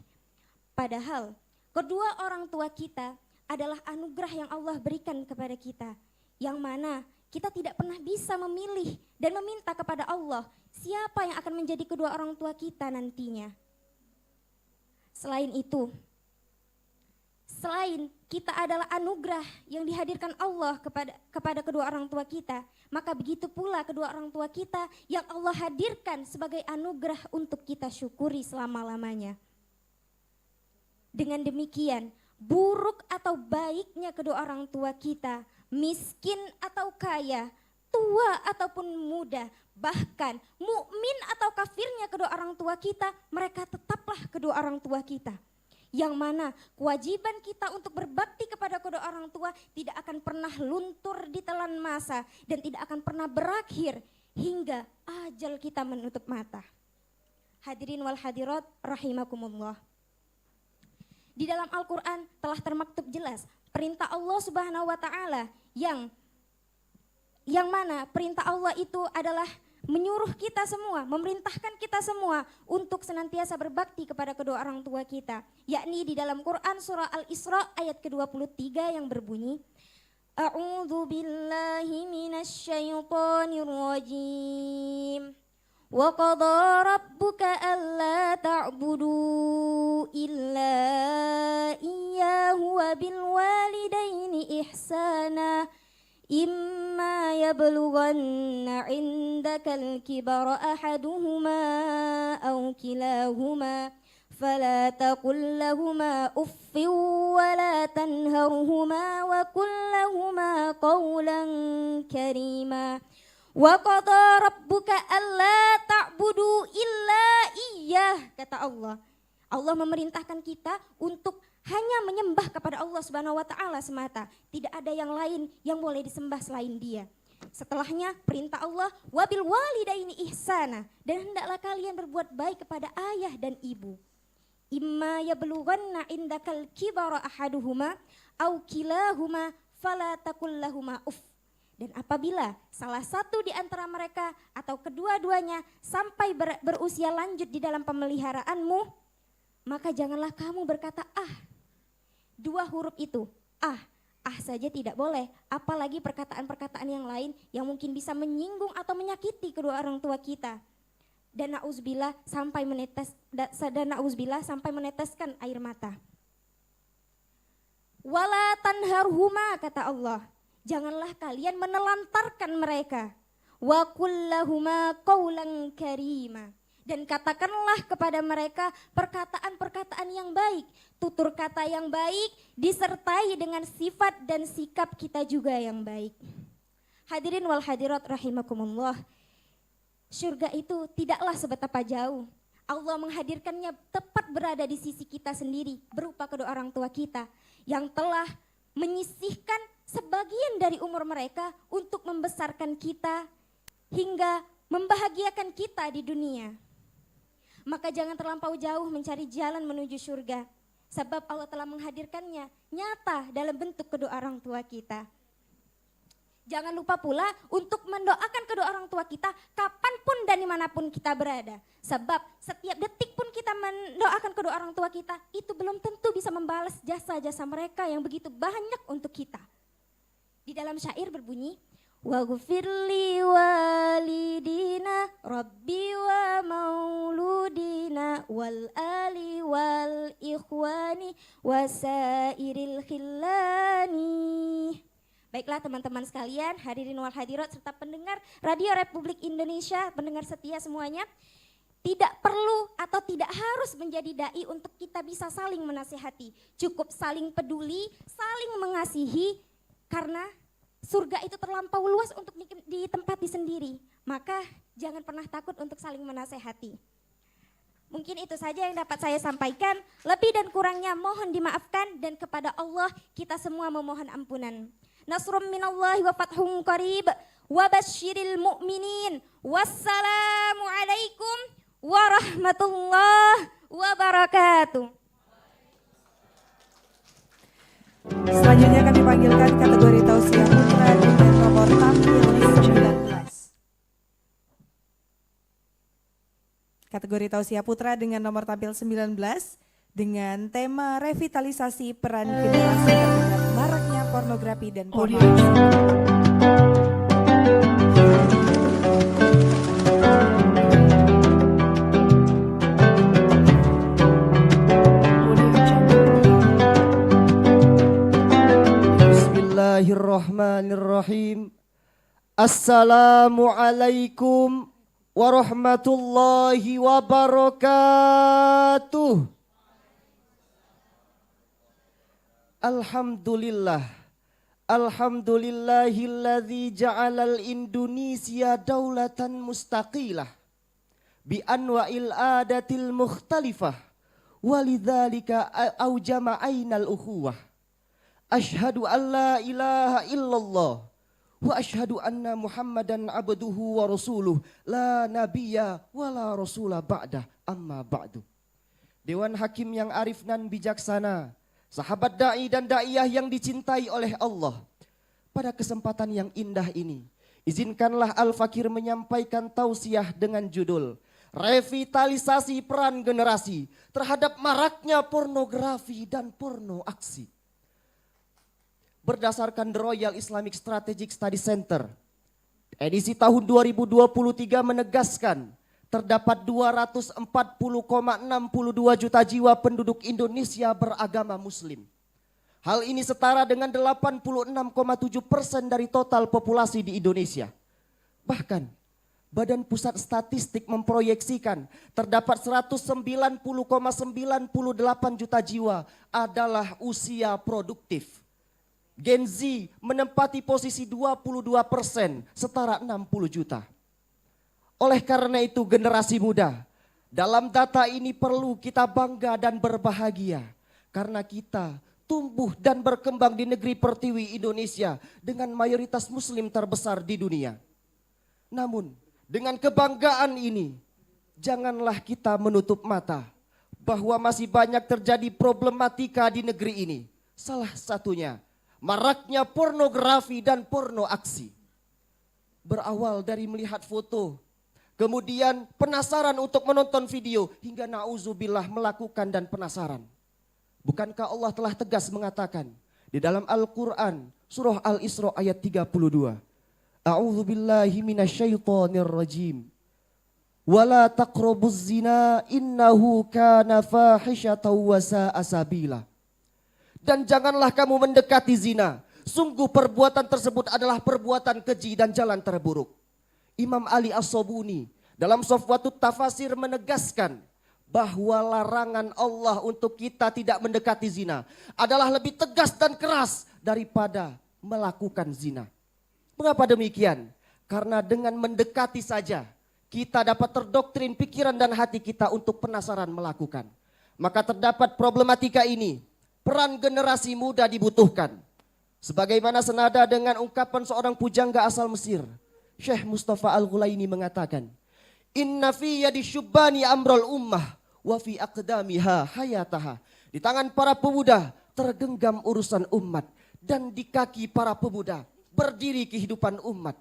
Speaker 6: Padahal kedua orang tua kita adalah anugerah yang Allah berikan kepada kita, yang mana kita tidak pernah bisa memilih dan meminta kepada Allah siapa yang akan menjadi kedua orang tua kita nantinya. Selain itu, selain kita adalah anugerah yang dihadirkan Allah kepada kedua orang tua kita, maka begitu pula kedua orang tua kita yang Allah hadirkan sebagai anugerah untuk kita syukuri selama-lamanya. Dengan demikian, buruk atau baiknya kedua orang tua kita, miskin atau kaya, tua ataupun muda, bahkan mukmin atau kafirnya kedua orang tua kita, mereka tetaplah kedua orang tua kita. Yang mana kewajiban kita untuk berbakti kepada kedua orang tua tidak akan pernah luntur di telan masa dan tidak akan pernah berakhir hingga ajal kita menutup mata. Hadirin wal hadirat rahimakumullah. Di dalam Al-Quran telah termaktub jelas perintah Allah Subhanahu wa Ta'ala yang mana perintah Allah itu adalah menyuruh kita semua, memerintahkan kita semua untuk senantiasa berbakti kepada kedua orang tua kita, yakni di dalam Quran surah Al-Isra ayat ke-23 yang berbunyi, A'udzu billahi minasy syaithanir rajim. وقضى ربك ألا تعبدوا إلا إياه وبالوالدين إحسانا إما يبلغن عندك الكبر أحدهما أو كلاهما فلا تقل لهما أف ولا تنهرهما وقل لهما قولا كريما وقضى ربك ألا تعبدوا إلا إياه, kata Allah. Allah memerintahkan kita untuk hanya menyembah kepada Allah Subhanahu wa taala semata. Tidak ada yang lain yang boleh disembah selain Dia. Setelahnya perintah Allah, wabil walidaini ihsana, dan hendaklah kalian berbuat baik kepada ayah dan ibu. Imma yablughanna indakal kibara ahaduhuma au kilahuma fala taqul lahuma uff. Dan apabila salah satu di antara mereka atau kedua-duanya sampai berusia lanjut di dalam pemeliharaanmu, maka janganlah kamu berkata ah. Dua huruf itu, ah saja tidak boleh, apalagi perkataan-perkataan yang lain yang mungkin bisa menyinggung atau menyakiti kedua orang tua kita. Dan na'udzubillah sampai meneteskan air mata. Wala tanharhuma, kata Allah. Janganlah kalian menelantarkan mereka. Wa kullahuma qawlan karima. Dan katakanlah kepada mereka perkataan-perkataan yang baik, tutur kata yang baik, disertai dengan sifat dan sikap kita juga yang baik. Hadirin wal hadirat rahimakumullah. Surga itu tidaklah sebetapa jauh. Allah menghadirkannya tepat berada di sisi kita sendiri berupa kedua orang tua kita yang telah menyisihkan sebagian dari umur mereka untuk membesarkan kita hingga membahagiakan kita di dunia. Maka jangan terlampau jauh mencari jalan menuju surga, sebab Allah telah menghadirkannya nyata dalam bentuk kedua orang tua kita. Jangan lupa pula untuk mendoakan kedua orang tua kita kapanpun dan dimanapun kita berada. Sebab setiap detik pun kita mendoakan kedua orang tua kita, itu belum tentu bisa membalas jasa-jasa mereka yang begitu banyak untuk kita. Di dalam syair berbunyi, waghfirli walidina rabbi wa mauludina wal ali wal ikhwani wasairil khillani. Baiklah teman-teman sekalian, hadirin wal hadirat serta pendengar Radio Republik Indonesia, pendengar setia semuanya. Tidak perlu atau tidak harus menjadi dai untuk kita bisa saling menasihati. Cukup saling peduli, saling mengasihi, karena surga itu terlampau luas untuk ditempati sendiri. Maka jangan pernah takut untuk saling menasihati. Mungkin itu saja yang dapat saya sampaikan. Lebih dan kurangnya mohon dimaafkan, dan kepada Allah kita semua memohon ampunan. Nasrum minallahi wa fathum qarib wa basyiril mu'minin. Wassalamualaikum warahmatullahi wabarakatuh.
Speaker 1: Selanjutnya kami panggilkan kategori tausiah putra dengan nomor tampil 19. Kategori tausiah putra dengan nomor tampil 19 dengan tema revitalisasi peran generasi terhadap maraknya pornografi dan pornografi.
Speaker 10: Bismillahirrahmanirrahim. Assalamualaikum warahmatullahi wabarakatuh. Alhamdulillah. Alhamdulillahilladzi ja'alal Indonesia daulatan mustaqilah bi anwa'il adatil mukhtalifah walidzalika aujama ainal ukhuwah. Ashhadu an la ilaha illallah wa ashhadu anna Muhammadan abduhu wa rasuluh la nabiyya wa la rasula ba'dah amma ba'du. Dewan Hakim yang arif dan bijaksana, sahabat da'i dan da'iyah yang dicintai oleh Allah. Pada kesempatan yang indah ini, izinkanlah Al-Fakir menyampaikan tausiah dengan judul revitalisasi peran generasi terhadap maraknya pornografi dan porno aksi. Berdasarkan The Royal Islamic Strategic Study Center, edisi tahun 2023 menegaskan
Speaker 11: terdapat 240,62 juta jiwa penduduk Indonesia beragama Muslim. Hal ini setara dengan 86,7% dari total populasi di Indonesia. Bahkan, Badan Pusat Statistik memproyeksikan terdapat 190,98 juta jiwa adalah usia produktif. Gen Z menempati posisi 22%, setara 60 juta. Oleh karena itu generasi muda, dalam data ini perlu kita bangga dan berbahagia. Karena kita tumbuh dan berkembang di negeri pertiwi Indonesia dengan mayoritas muslim terbesar di dunia. Namun dengan kebanggaan ini, janganlah kita menutup mata bahwa masih banyak terjadi problematika di negeri ini. Salah satunya maraknya pornografi dan porno aksi. Berawal dari melihat foto, kemudian penasaran untuk menonton video, hingga na'udzubillah melakukan dan penasaran. Bukankah Allah telah tegas mengatakan di dalam Al-Quran surah Al-Isra ayat 32. A'udzu billahi minasyaitonir rajim. Wala taqrabuz zina innahu kana fahisyatan wa sa'a sabila. Dan janganlah kamu mendekati zina. Sungguh perbuatan tersebut adalah perbuatan keji dan jalan terburuk. Imam Ali As-Sobuni dalam Safwatut Tafasir menegaskan bahwa larangan Allah untuk kita tidak mendekati zina adalah lebih tegas dan keras daripada melakukan zina. Mengapa demikian? Karena dengan mendekati saja kita dapat terdoktrin pikiran dan hati kita untuk penasaran melakukan. Maka terdapat problematika ini, peran generasi muda dibutuhkan. Sebagaimana senada dengan ungkapan seorang pujangga asal Mesir, Syekh Mustafa Al-Ghulaini mengatakan, Inna fi yadi syubbani amrul ummah wa fi aqdamiha hayataha. Di tangan para pemuda tergenggam urusan umat, dan di kaki para pemuda berdiri kehidupan umat.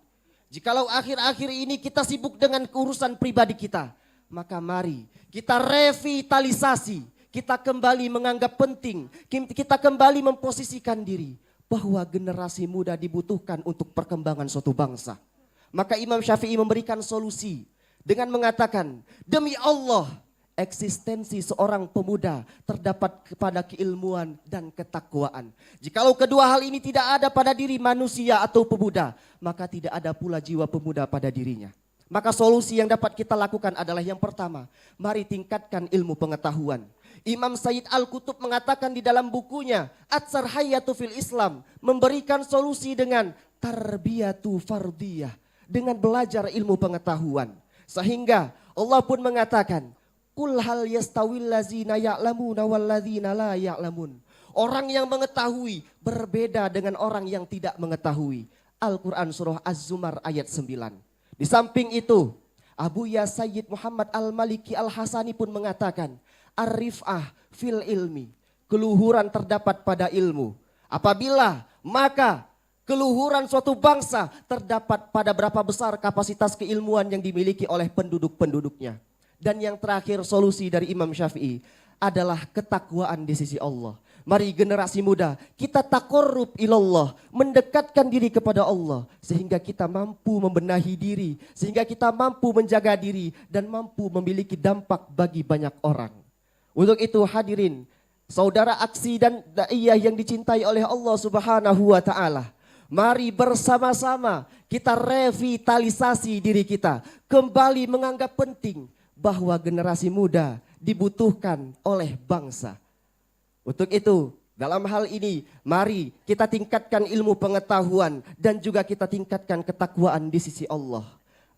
Speaker 11: Jikalau akhir-akhir ini kita sibuk dengan urusan pribadi kita, maka mari kita revitalisasi, kita kembali menganggap penting, kita kembali memposisikan diri bahwa generasi muda dibutuhkan untuk perkembangan suatu bangsa. Maka Imam Syafi'i memberikan solusi dengan mengatakan, demi Allah, eksistensi seorang pemuda terdapat kepada keilmuan dan ketakwaan. Jikalau kedua hal ini tidak ada pada diri manusia atau pemuda, maka tidak ada pula jiwa pemuda pada dirinya. Maka solusi yang dapat kita lakukan adalah yang pertama, mari tingkatkan ilmu pengetahuan. Imam Sayyid Al-Qutub mengatakan di dalam bukunya Atsar Hayatu fil Islam, memberikan solusi dengan tarbiyatu fardiyah, dengan belajar ilmu pengetahuan. Sehingga Allah pun mengatakan, Qul hal yastawil lazina ya'lamuna wal ladzina la ya'lamun. Orang yang mengetahui berbeda dengan orang yang tidak mengetahui. Al-Quran surah Az-Zumar ayat 9. Di samping itu, Abu Ya Sayyid Muhammad Al-Maliki Al-Hasani pun mengatakan, Ar-rif'ah fil ilmi. Keluhuran terdapat pada ilmu. Apabila maka keluhuran suatu bangsa terdapat pada berapa besar kapasitas keilmuan yang dimiliki oleh penduduk-penduduknya. Dan yang terakhir solusi dari Imam Syafi'i adalah ketakwaan di sisi Allah. Mari generasi muda kita takorrub ilallah, mendekatkan diri kepada Allah. Sehingga kita mampu membenahi diri, sehingga kita mampu menjaga diri dan mampu memiliki dampak bagi banyak orang. Untuk itu hadirin, saudara aksi dan da'iyah yang dicintai oleh Allah Subhanahu wa ta'ala. Mari bersama-sama kita revitalisasi diri kita. Kembali menganggap penting bahwa generasi muda dibutuhkan oleh bangsa. Untuk itu, dalam hal ini, mari kita tingkatkan ilmu pengetahuan dan juga kita tingkatkan ketakwaan di sisi Allah.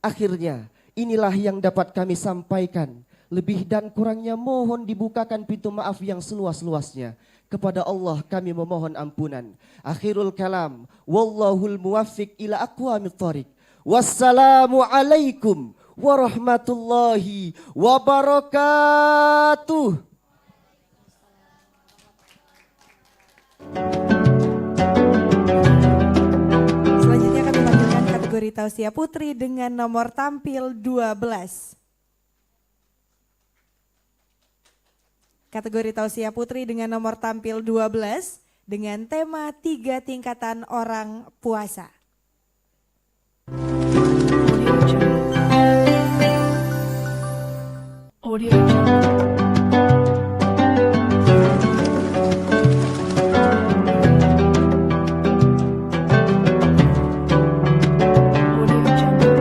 Speaker 11: Akhirnya, inilah yang dapat kami sampaikan. Lebih dan kurangnya mohon dibukakan pintu maaf yang seluas-luasnya. Kepada Allah kami memohon ampunan. Akhirul kalam, wallahul muwaffiq ila aqwamit thariq. Wassalamualaikum warahmatullahi wabarakatuh.
Speaker 1: Selanjutnya kami lanjutkan kategori Tausiah Putri dengan nomor tampil 12. Kategori Tausiah Putri dengan nomor tampil 12 dengan tema 3 tingkatan orang puasa.
Speaker 2: Audio Jungle. Audio Jungle. Audio Jungle.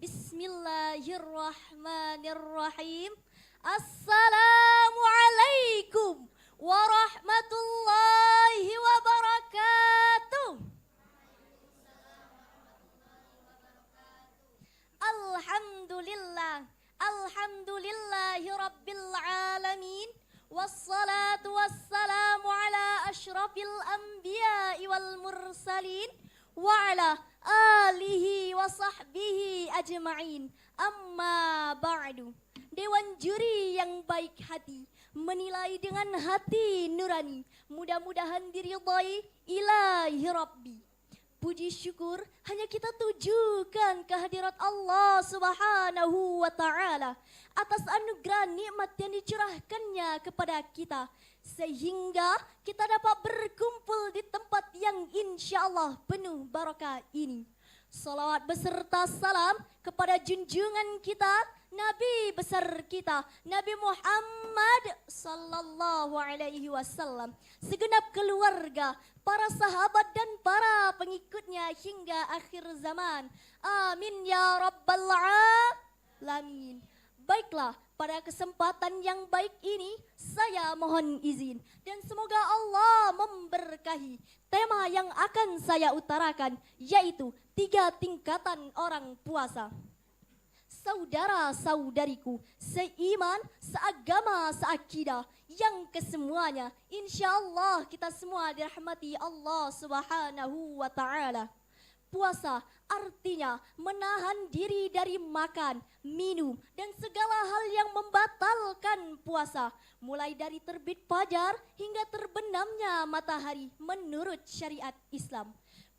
Speaker 6: Bismillahirrahmanirrahim. Assalamualaikum warahmatullahi wabarakatuh. Alhamdulillah, alhamdulillahi rabbil alamin. Wassalatu wassalamu ala asyrafil anbiya'i wal mursalin wa ala alihi wa sahbihi ajma'in. Amma ba'du. Dewan juri yang baik hati menilai dengan hati nurani, mudah-mudahan diridhai ilahi rabbi. Puji syukur hanya kita tujukan kehadirat Allah Subhanahu wa ta'ala atas anugerah nikmat yang dicurahkannya kepada kita, sehingga kita dapat berkumpul di tempat yang insya Allah penuh barakah ini. Salawat beserta salam kepada junjungan kita, Nabi besar kita, Nabi Muhammad sallallahu alaihi wasallam, segenap keluarga, para sahabat dan para pengikutnya hingga akhir zaman. Amin ya rabbal alamin. Baiklah, pada kesempatan yang baik ini saya mohon izin dan semoga Allah memberkahi tema yang akan saya utarakan, yaitu 3 tingkatan orang puasa. Saudara-saudariku, seiman, seagama, seakidah, yang kesemuanya insya Allah kita semua dirahmati Allah Subhanahu wa ta'ala. Puasa artinya menahan diri dari makan, minum, dan segala hal yang membatalkan puasa, mulai dari terbit fajar hingga terbenamnya matahari menurut syariat Islam.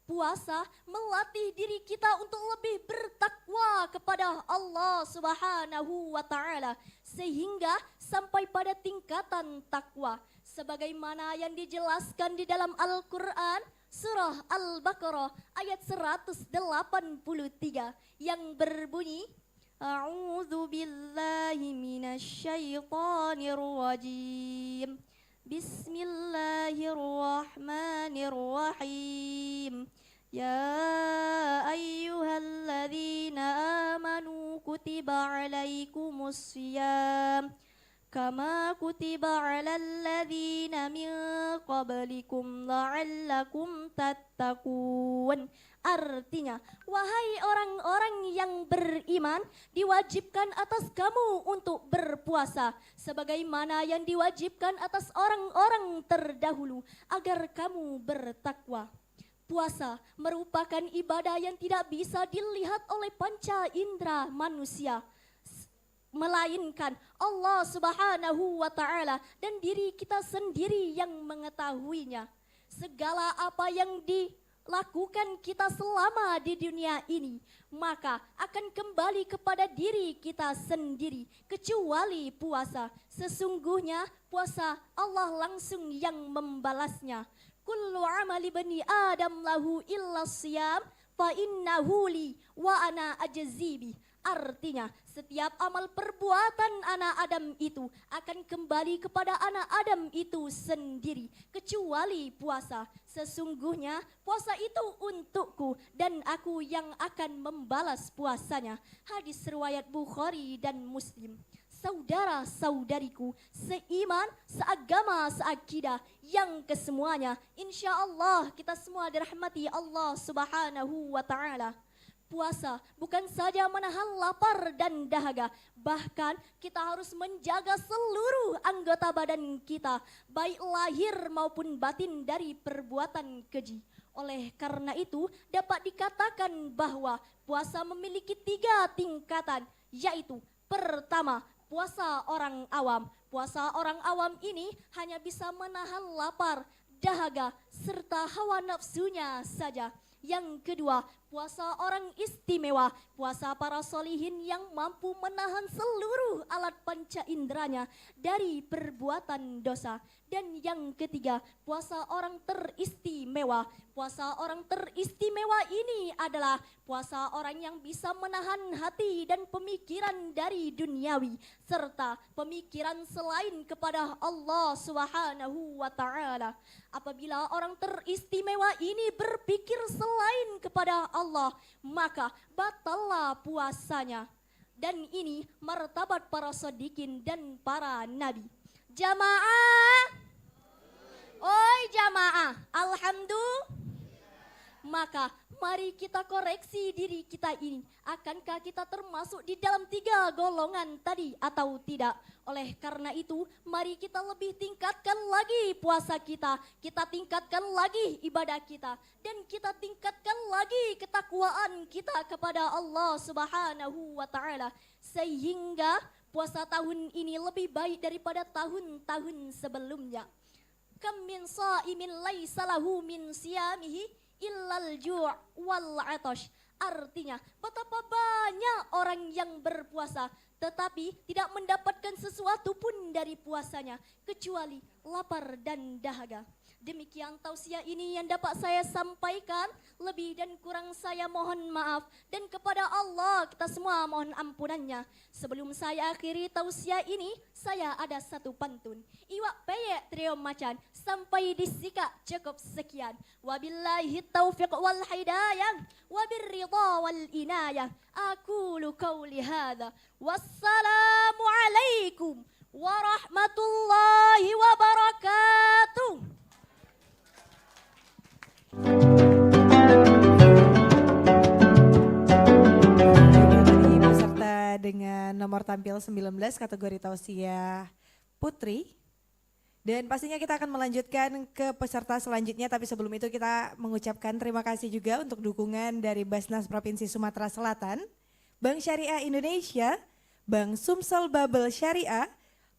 Speaker 6: Puasa melatih diri kita untuk lebih bertakwa kepada Allah Subhanahu wa ta'ala, sehingga sampai pada tingkatan takwa sebagaimana yang dijelaskan di dalam Al-Qur'an surah Al-Baqarah ayat 183 yang berbunyi, A'udzu billahi minasyaitonir rajim. Bismillahirrahmanirrahim. Ya ayyuhalladzina amanu kutiba alaikumus syiyam kama kutiba alal ladzina min qablikum la'allakum tattaqun. Artinya, wahai orang-orang yang beriman, diwajibkan atas kamu untuk berpuasa sebagaimana yang diwajibkan atas orang-orang terdahulu agar kamu bertakwa. Puasa merupakan ibadah yang tidak bisa dilihat oleh panca indera manusia, melainkan Allah Subhanahu wa ta'ala dan diri kita sendiri yang mengetahuinya. Segala apa yang dilakukan kita selama di dunia ini maka akan kembali kepada diri kita sendiri, kecuali puasa. Sesungguhnya puasa Allah langsung yang membalasnya. Kullu amali bani Adam lahu illa siyam fa innahu li wa ana ajzibi. Artinya, setiap amal perbuatan anak Adam itu akan kembali kepada anak Adam itu sendiri, kecuali puasa. Sesungguhnya puasa itu untukku dan aku yang akan membalas puasanya. Hadis riwayat Bukhari dan Muslim. Saudara-saudariku, seiman, seagama, seakidah, yang kesemuanya insya Allah kita semua dirahmati Allah Subhanahu wa ta'ala. Puasa bukan saja menahan lapar dan dahaga, bahkan kita harus menjaga seluruh anggota badan kita, baik lahir maupun batin dari perbuatan keji. Oleh karena itu dapat dikatakan bahwa puasa memiliki 3 tingkatan, yaitu pertama, puasa orang awam. Puasa orang awam ini hanya bisa menahan lapar, dahaga, serta hawa nafsunya saja. Yang kedua, puasa orang istimewa, puasa para solihin yang mampu menahan seluruh alat panca inderanya dari perbuatan dosa. Dan yang ketiga, puasa orang teristimewa. Puasa orang teristimewa ini adalah puasa orang yang bisa menahan hati dan pemikiran dari duniawi serta pemikiran selain kepada Allah Subhanahu wa taala. Apabila orang teristimewa ini berpikir selain kepada Allah, maka batallah puasanya. Dan ini martabat para shodiqin dan para nabi. Jamaah, oi jamaah, alhamdulillah. Maka mari kita koreksi diri kita ini. Akankah kita termasuk di dalam 3 golongan tadi atau tidak? Oleh karena itu, mari kita lebih tingkatkan lagi puasa kita. Kita tingkatkan lagi ibadah kita. Dan kita tingkatkan lagi ketakwaan kita kepada Allah Subhanahu wa ta'ala. Sehingga puasa tahun ini lebih baik daripada tahun-tahun sebelumnya. Kam min sha'imin laisa lahu min siyamihi illal ju' wal 'atash. Artinya, betapa banyak orang yang berpuasa tetapi tidak mendapatkan sesuatu pun dari puasanya kecuali lapar dan dahaga. Demikian tausiah ini yang dapat saya sampaikan. Lebih dan kurang saya mohon maaf. Dan kepada Allah kita semua mohon ampunannya. Sebelum saya akhiri tausiah ini, saya ada satu pantun. Iwak peyek trio macan, sampai disika cukup sekian. Wabillahi taufiq wal hidayah, wabirridha wal inayah. Aqulu qawli hadha. Wassalamu alaikum warahmatullahi wabarakatuh.
Speaker 1: Tadi peserta dengan nomor tampil 19 kategori tausiah putri. Dan pastinya kita akan melanjutkan ke peserta selanjutnya, tapi sebelum itu kita mengucapkan terima kasih juga untuk dukungan dari Basnas Provinsi Sumatera Selatan, Bank Syariah Indonesia, Bank Sumsel Babel Syariah,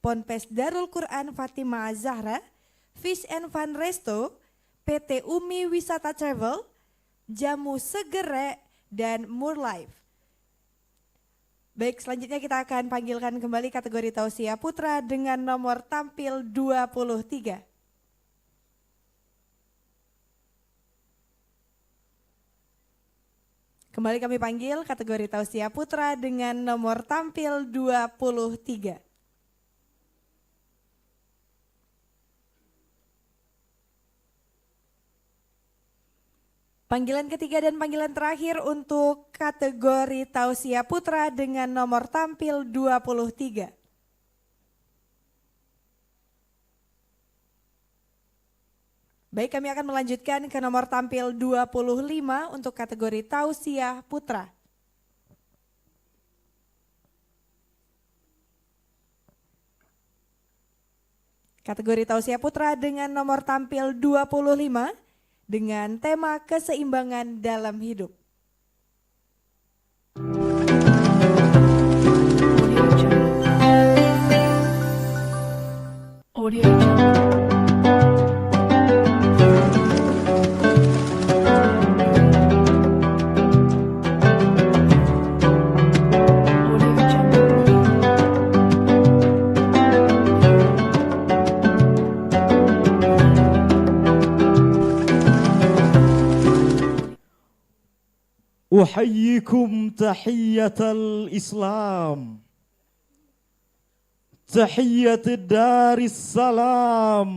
Speaker 1: Ponpes Darul Quran Fatimah Zahra, Fish and Fun Resto, PT Umi Wisata Travel, Jamu Segere, dan More Life. Baik, selanjutnya kita akan panggilkan kembali kategori tausiah putra dengan nomor tampil 23. Kembali kami panggil kategori tausiah putra dengan nomor tampil 23. Panggilan ketiga dan panggilan terakhir untuk kategori tausiah putra dengan nomor tampil 23. Baik, kami akan melanjutkan ke nomor tampil 25 untuk kategori tausiah putra. Kategori tausiah putra dengan nomor tampil 25 dengan tema keseimbangan dalam hidup.
Speaker 2: Audio Jungle.
Speaker 12: أحييكم تحية الإسلام، تحية دار السلام،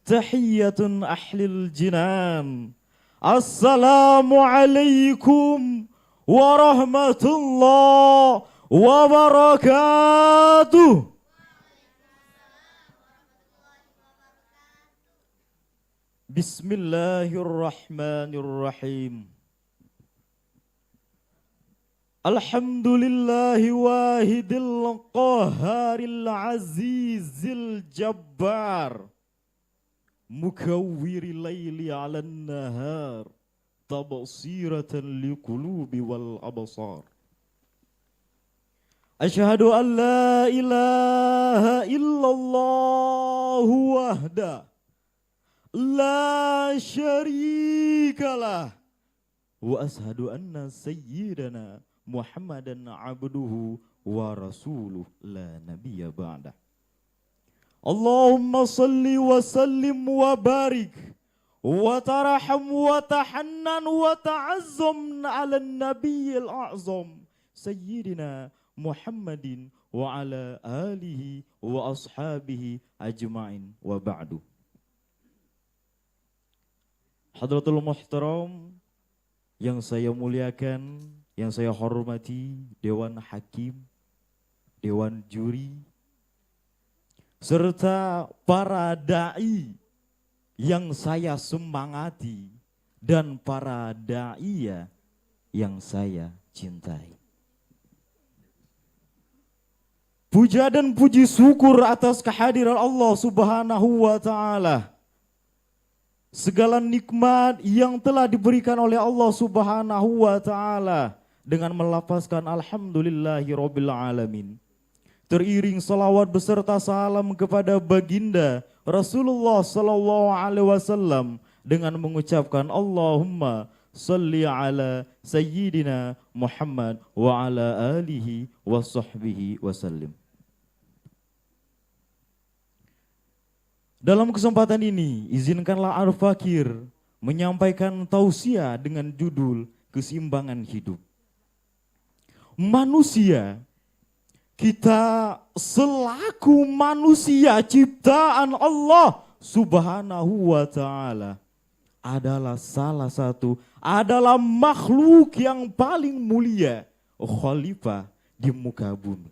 Speaker 12: تحية أهل الجنان. السلام عليكم ورحمة الله وبركاته. بسم الله الرحمن الرحيم. الحمد لله واحد القهار العزيز الجبار مكور الليل على النهار تبصيرة لقلوب والأبصار. أشهد أن لا إله إلا الله وحده لا شريك له وأشهد أن سيدنا محمدا عبده ورسوله لا نبي بعده. Allahumma salli wa sallim wa barik wa taraham wa tahannan wa ta'azzam ala nabiyil a'zam Sayyidina Muhammadin wa ala alihi wa ashabihi ajma'in wa ba'du. Hadratul Muhtaram yang saya muliakan, yang saya hormati, Dewan Hakim, Dewan Juri, serta para da'i yang saya semangati dan para da'iya yang saya cintai. Puja dan puji syukur atas kehadiran Allah Subhanahu wa Ta'ala. Segala nikmat yang telah diberikan oleh Allah Subhanahu wa Ta'ala dengan melafazkan alhamdulillahirabbil alamin. Teriring salawat beserta salam kepada baginda Rasulullah sallallahu alaihi wasallam dengan mengucapkan Allahumma salli ala sayyidina Muhammad wa ala alihi wa sahbihi wasallim. Dalam kesempatan ini, izinkanlah Al-Fakir menyampaikan tausiah dengan judul Keseimbangan Hidup. Manusia, kita selaku manusia ciptaan Allah Subhanahu wa Ta'ala adalah adalah makhluk yang paling mulia, khalifah di muka bumi.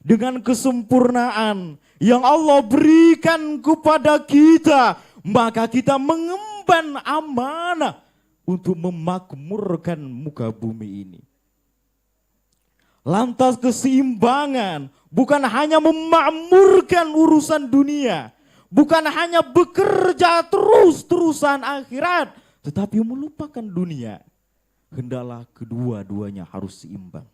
Speaker 12: Dengan kesempurnaan yang Allah berikan kepada kita, maka kita mengemban amanah untuk memakmurkan muka bumi ini. Lantas keseimbangan bukan hanya memakmurkan urusan dunia, bukan hanya bekerja terus-terusan akhirat, tetapi melupakan dunia. Hendaklah kedua-duanya harus seimbang.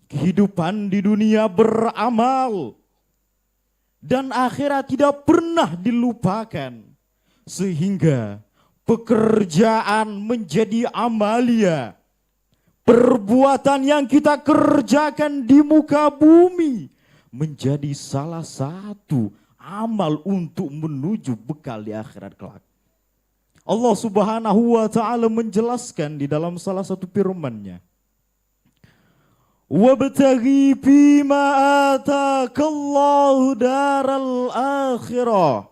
Speaker 12: Kehidupan di dunia beramal dan akhirat tidak pernah dilupakan, sehingga pekerjaan menjadi amalia. Perbuatan yang kita kerjakan di muka bumi menjadi salah satu amal untuk menuju bekal di akhirat kelak. Allah Subhanahu wa Ta'ala menjelaskan di dalam salah satu firman-Nya, wabtaghi fima atakallahu daral akhirah.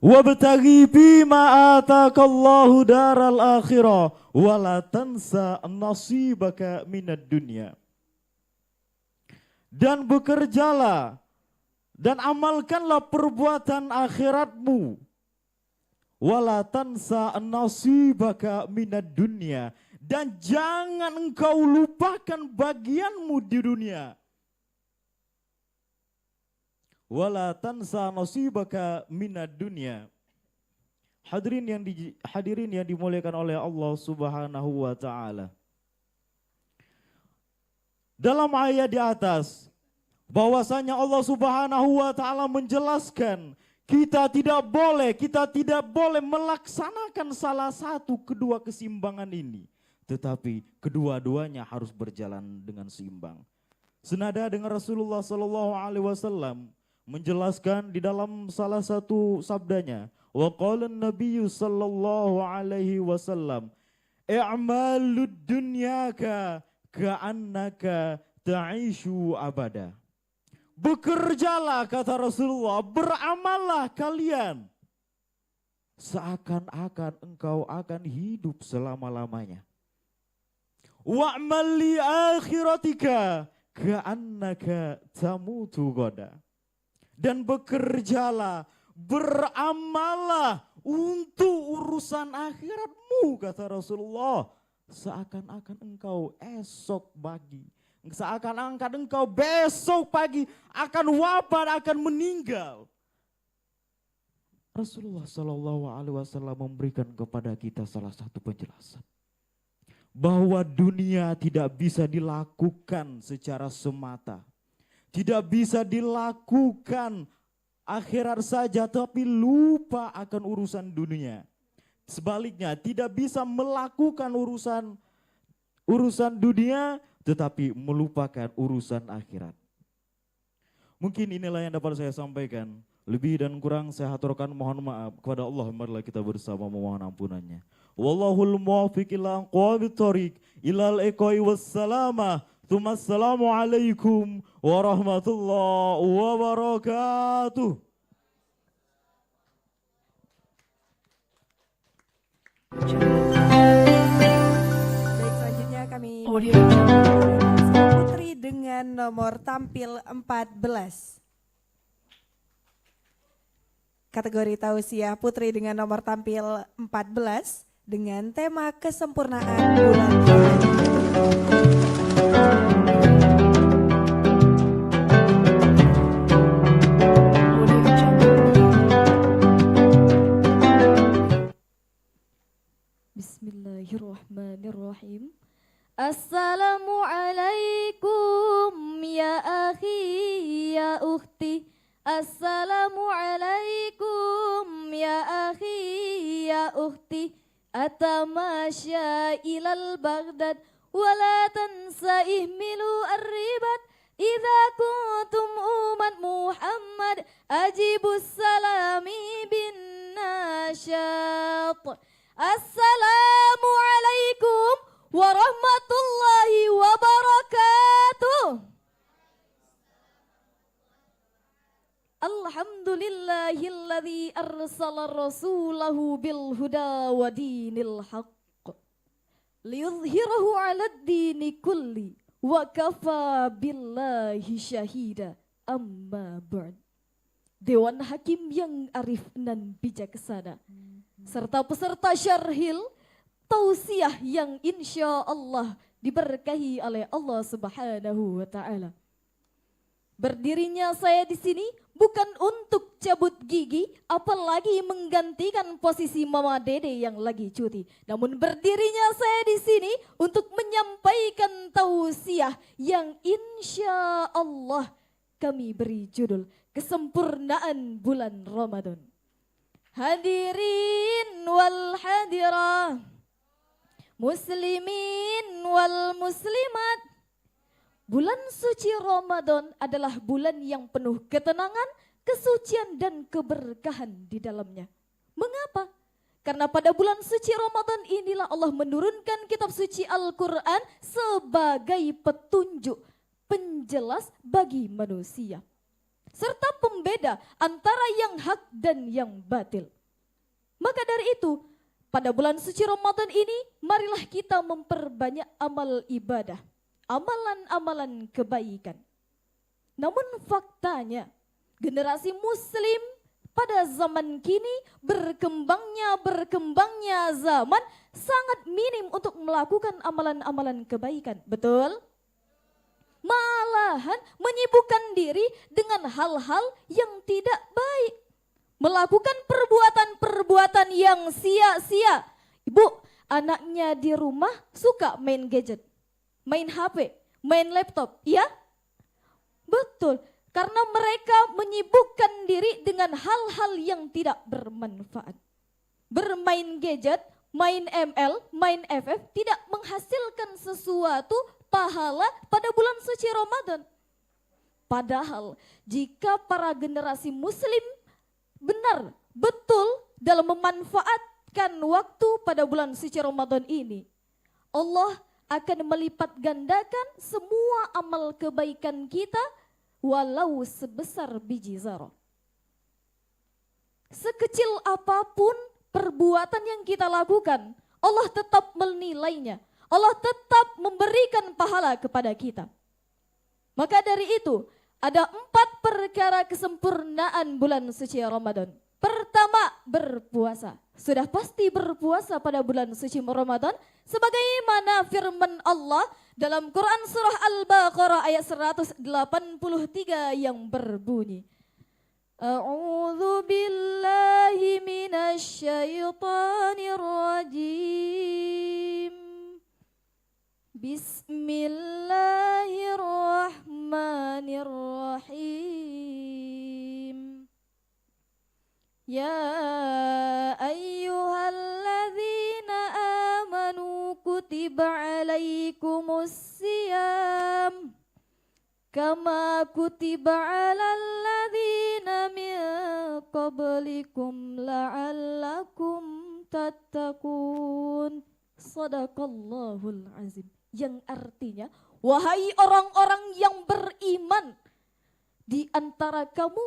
Speaker 12: Wabtaghi fima atakallahu daral akhirah wala tansa nasibaka minad dunya. Dan bekerjalah dan amalkanlah perbuatan akhiratmu. Wala tansa nasibaka minad dunya. Dan jangan engkau lupakan bagianmu di dunia. Wala tansa nasibaka minad dunya. Hadirin yang dimuliakan oleh Allah Subhanahu wa Ta'ala. Dalam ayat di atas, bahwasanya Allah Subhanahu wa Ta'ala menjelaskan kita tidak boleh melaksanakan salah satu kedua keseimbangan ini. Tetapi kedua-duanya harus berjalan dengan seimbang. Senada dengan Rasulullah sallallahu alaihi wasallam menjelaskan di dalam salah satu sabdanya, wa qala an-nabiyyu sallallahu alaihi wasallam, i'malud dunyaka ka'annaka ta'ishu abada. Bekerjalah, kata Rasulullah, beramallah kalian seakan-akan engkau akan hidup selama-lamanya. Wa'mal li akhiratika ka'annaka tamutu goda. Dan bekerjalah, beramallah untuk urusan akhiratmu, kata Rasulullah. Seakan-akan engkau seakan-akan engkau besok pagi akan wafat, akan meninggal. Rasulullah Shallallahu Alaihi Wasallam memberikan kepada kita salah satu penjelasan. Bahwa dunia tidak bisa dilakukan secara semata. Tidak bisa dilakukan akhirat saja tapi lupa akan urusan dunia. Sebaliknya tidak bisa melakukan urusan dunia tetapi melupakan urusan akhirat. Mungkin inilah yang dapat saya sampaikan. Lebih dan kurang saya haturkan mohon maaf kepada Allah. Marilah kita bersama memohon ampunannya. Wallahul muwaffiq ila aqwamit thoriq ilal iqai wassalamah. Assalamualaikum warahmatullahi wabarakatuh.
Speaker 1: Baik, selanjutnya kami
Speaker 2: Audio Jungle.
Speaker 1: Putri dengan nomor tampil 14. Kategori tausiah putri dengan nomor tampil 14 dengan tema kesempurnaan bulan Ramadan.
Speaker 2: Audio Jungle.
Speaker 6: Bismillahirrahmanirrahim. Assalamualaikum ya akhi ya ukhti. Assalamualaikum ya akhi ya ukhti. Atamasya ilal Baghdad wala tansa ihmilu ar-ribat. Idza kuntum umat Muhammad ajibus salami bin nasyat. Assalamualaikum warahmatullahi wabarakatuh. Alhamdulillahilladzi arsala rasulahu bil huda wa dinil haqq liyudhhirahu 'alad dini kulli wa kafa billahi syahida. Amma ba'd. Dewan Hakim yang arif dan bijaksana serta peserta syarhil tausiah yang insya Allah diberkahi oleh Allah Subhanahu wa taala. Berdirinya saya di sini bukan untuk cabut gigi, apalagi menggantikan posisi Mama Dede yang lagi cuti. Namun berdirinya saya di sini untuk menyampaikan tausiah yang insya Allah kami beri judul Kesempurnaan Bulan Ramadan. Hadirin wal hadirah, muslimin wal muslimat. Bulan suci Ramadan adalah bulan yang penuh ketenangan, kesucian dan keberkahan di dalamnya. Mengapa? Karena pada bulan suci Ramadan inilah Allah menurunkan kitab suci Al-Quran sebagai petunjuk, penjelas bagi manusia. Serta pembeda antara yang hak dan yang batil. Maka dari itu, pada bulan suci Ramadan ini, marilah kita memperbanyak amal ibadah. Amalan-amalan kebaikan. Namun faktanya generasi muslim pada zaman kini berkembangnya zaman sangat minim untuk melakukan amalan-amalan kebaikan. Betul? Malahan menyibukkan diri dengan hal-hal yang tidak baik. Melakukan perbuatan-perbuatan yang sia-sia. Ibu, anaknya di rumah suka main gadget. Main HP, main laptop, ya? Betul, karena mereka menyibukkan diri dengan hal-hal yang tidak bermanfaat. Bermain gadget, main ML, main FF tidak menghasilkan sesuatu pahala pada bulan suci Ramadan. Padahal jika para generasi muslim benar, betul dalam memanfaatkan waktu pada bulan suci Ramadan ini, Allah akan melipat gandakan semua amal kebaikan kita walau sebesar biji zarah. Sekecil apapun perbuatan yang kita lakukan, Allah tetap menilainya. Allah tetap memberikan pahala kepada kita. Maka dari itu, ada 4 perkara kesempurnaan bulan suci Ramadan. Pertama, berpuasa. Sudah pasti berpuasa pada bulan suci Ramadan sebagaimana firman Allah dalam Quran surah Al-Baqarah ayat 183 yang berbunyi, A'udzu billahi minasy syaithanir rajim. Bismillahirrahmanirrahim. Ya ayyuhalladzina amanu kutiba alaikumus siyam kama kutiba 'alal ladzina min qablikum la'allakum tattaqun. Shadaqallahul azim. Yang artinya, wahai orang-orang yang beriman, di antara kamu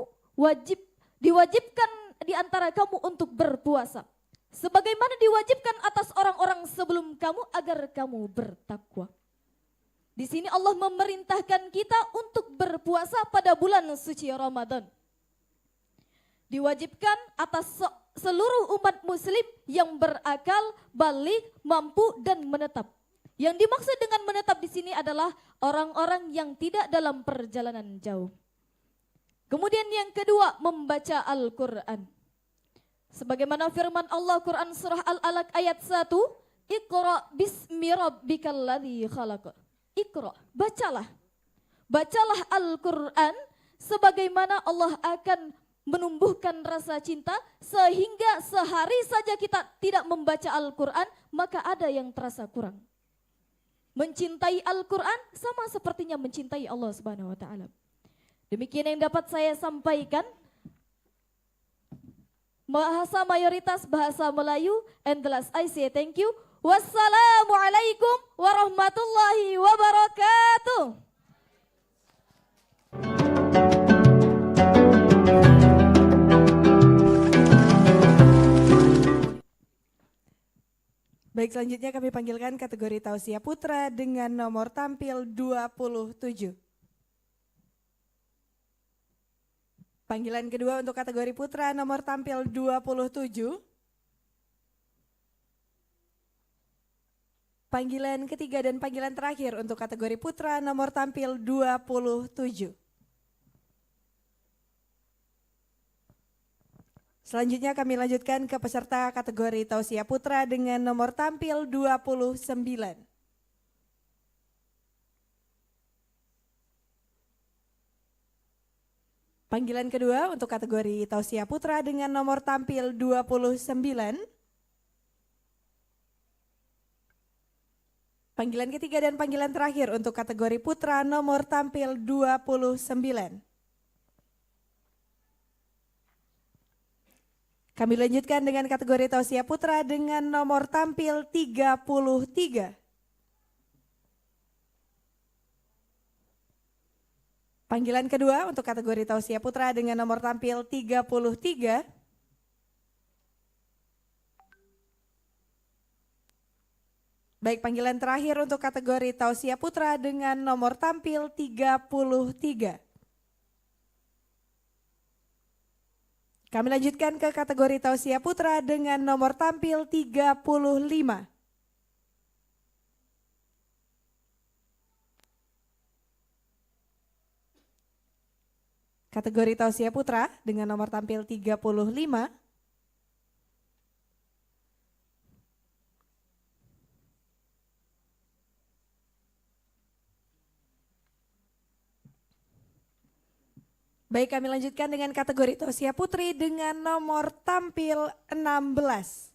Speaker 6: diwajibkan di antara kamu untuk berpuasa, sebagaimana diwajibkan atas orang-orang sebelum kamu agar kamu bertakwa. Di sini Allah memerintahkan kita untuk berpuasa pada bulan suci Ramadan. Diwajibkan atas seluruh umat muslim yang berakal, balik, mampu dan menetap. Yang dimaksud dengan menetap di sini adalah orang-orang yang tidak dalam perjalanan jauh. Kemudian yang kedua, membaca Al-Quran. Sebagaimana firman Allah Quran surah Al-Alaq ayat 1, Iqra bismi rabbikal ladzi khalaq. Iqra, bacalah. Bacalah Al-Quran sebagaimana Allah akan menumbuhkan rasa cinta sehingga sehari saja kita tidak membaca Al-Quran maka ada yang terasa kurang. Mencintai Al-Quran sama sepertinya mencintai Allah Subhanahu wa taala. Demikian yang dapat saya sampaikan. Bahasa mayoritas bahasa Melayu, and the last I say thank you. Wassalamualaikum warahmatullahi wabarakatuh.
Speaker 1: Baik, selanjutnya kami panggilkan kategori Tausiah Putra dengan nomor tampil 27. Panggilan kedua untuk kategori Putra nomor tampil 27. Panggilan ketiga dan panggilan terakhir untuk kategori Putra nomor tampil 27. Selanjutnya kami lanjutkan ke peserta kategori Tausiah Putra dengan nomor tampil 29. Panggilan kedua untuk kategori Tausiah Putra dengan nomor tampil 29. Panggilan ketiga dan panggilan terakhir untuk kategori Putra nomor tampil 29. Kami lanjutkan dengan kategori Tausiah Putra dengan nomor tampil 33. Panggilan kedua untuk kategori Tausiah Putra dengan nomor tampil 33. Baik, panggilan terakhir untuk kategori Tausiah Putra dengan nomor tampil 33. Kami lanjutkan ke kategori Tausiah Putra dengan nomor tampil 35. Kategori Tausiah Putra dengan nomor tampil 35. Baik, kami lanjutkan dengan kategori Tausiah Putri dengan nomor tampil 16.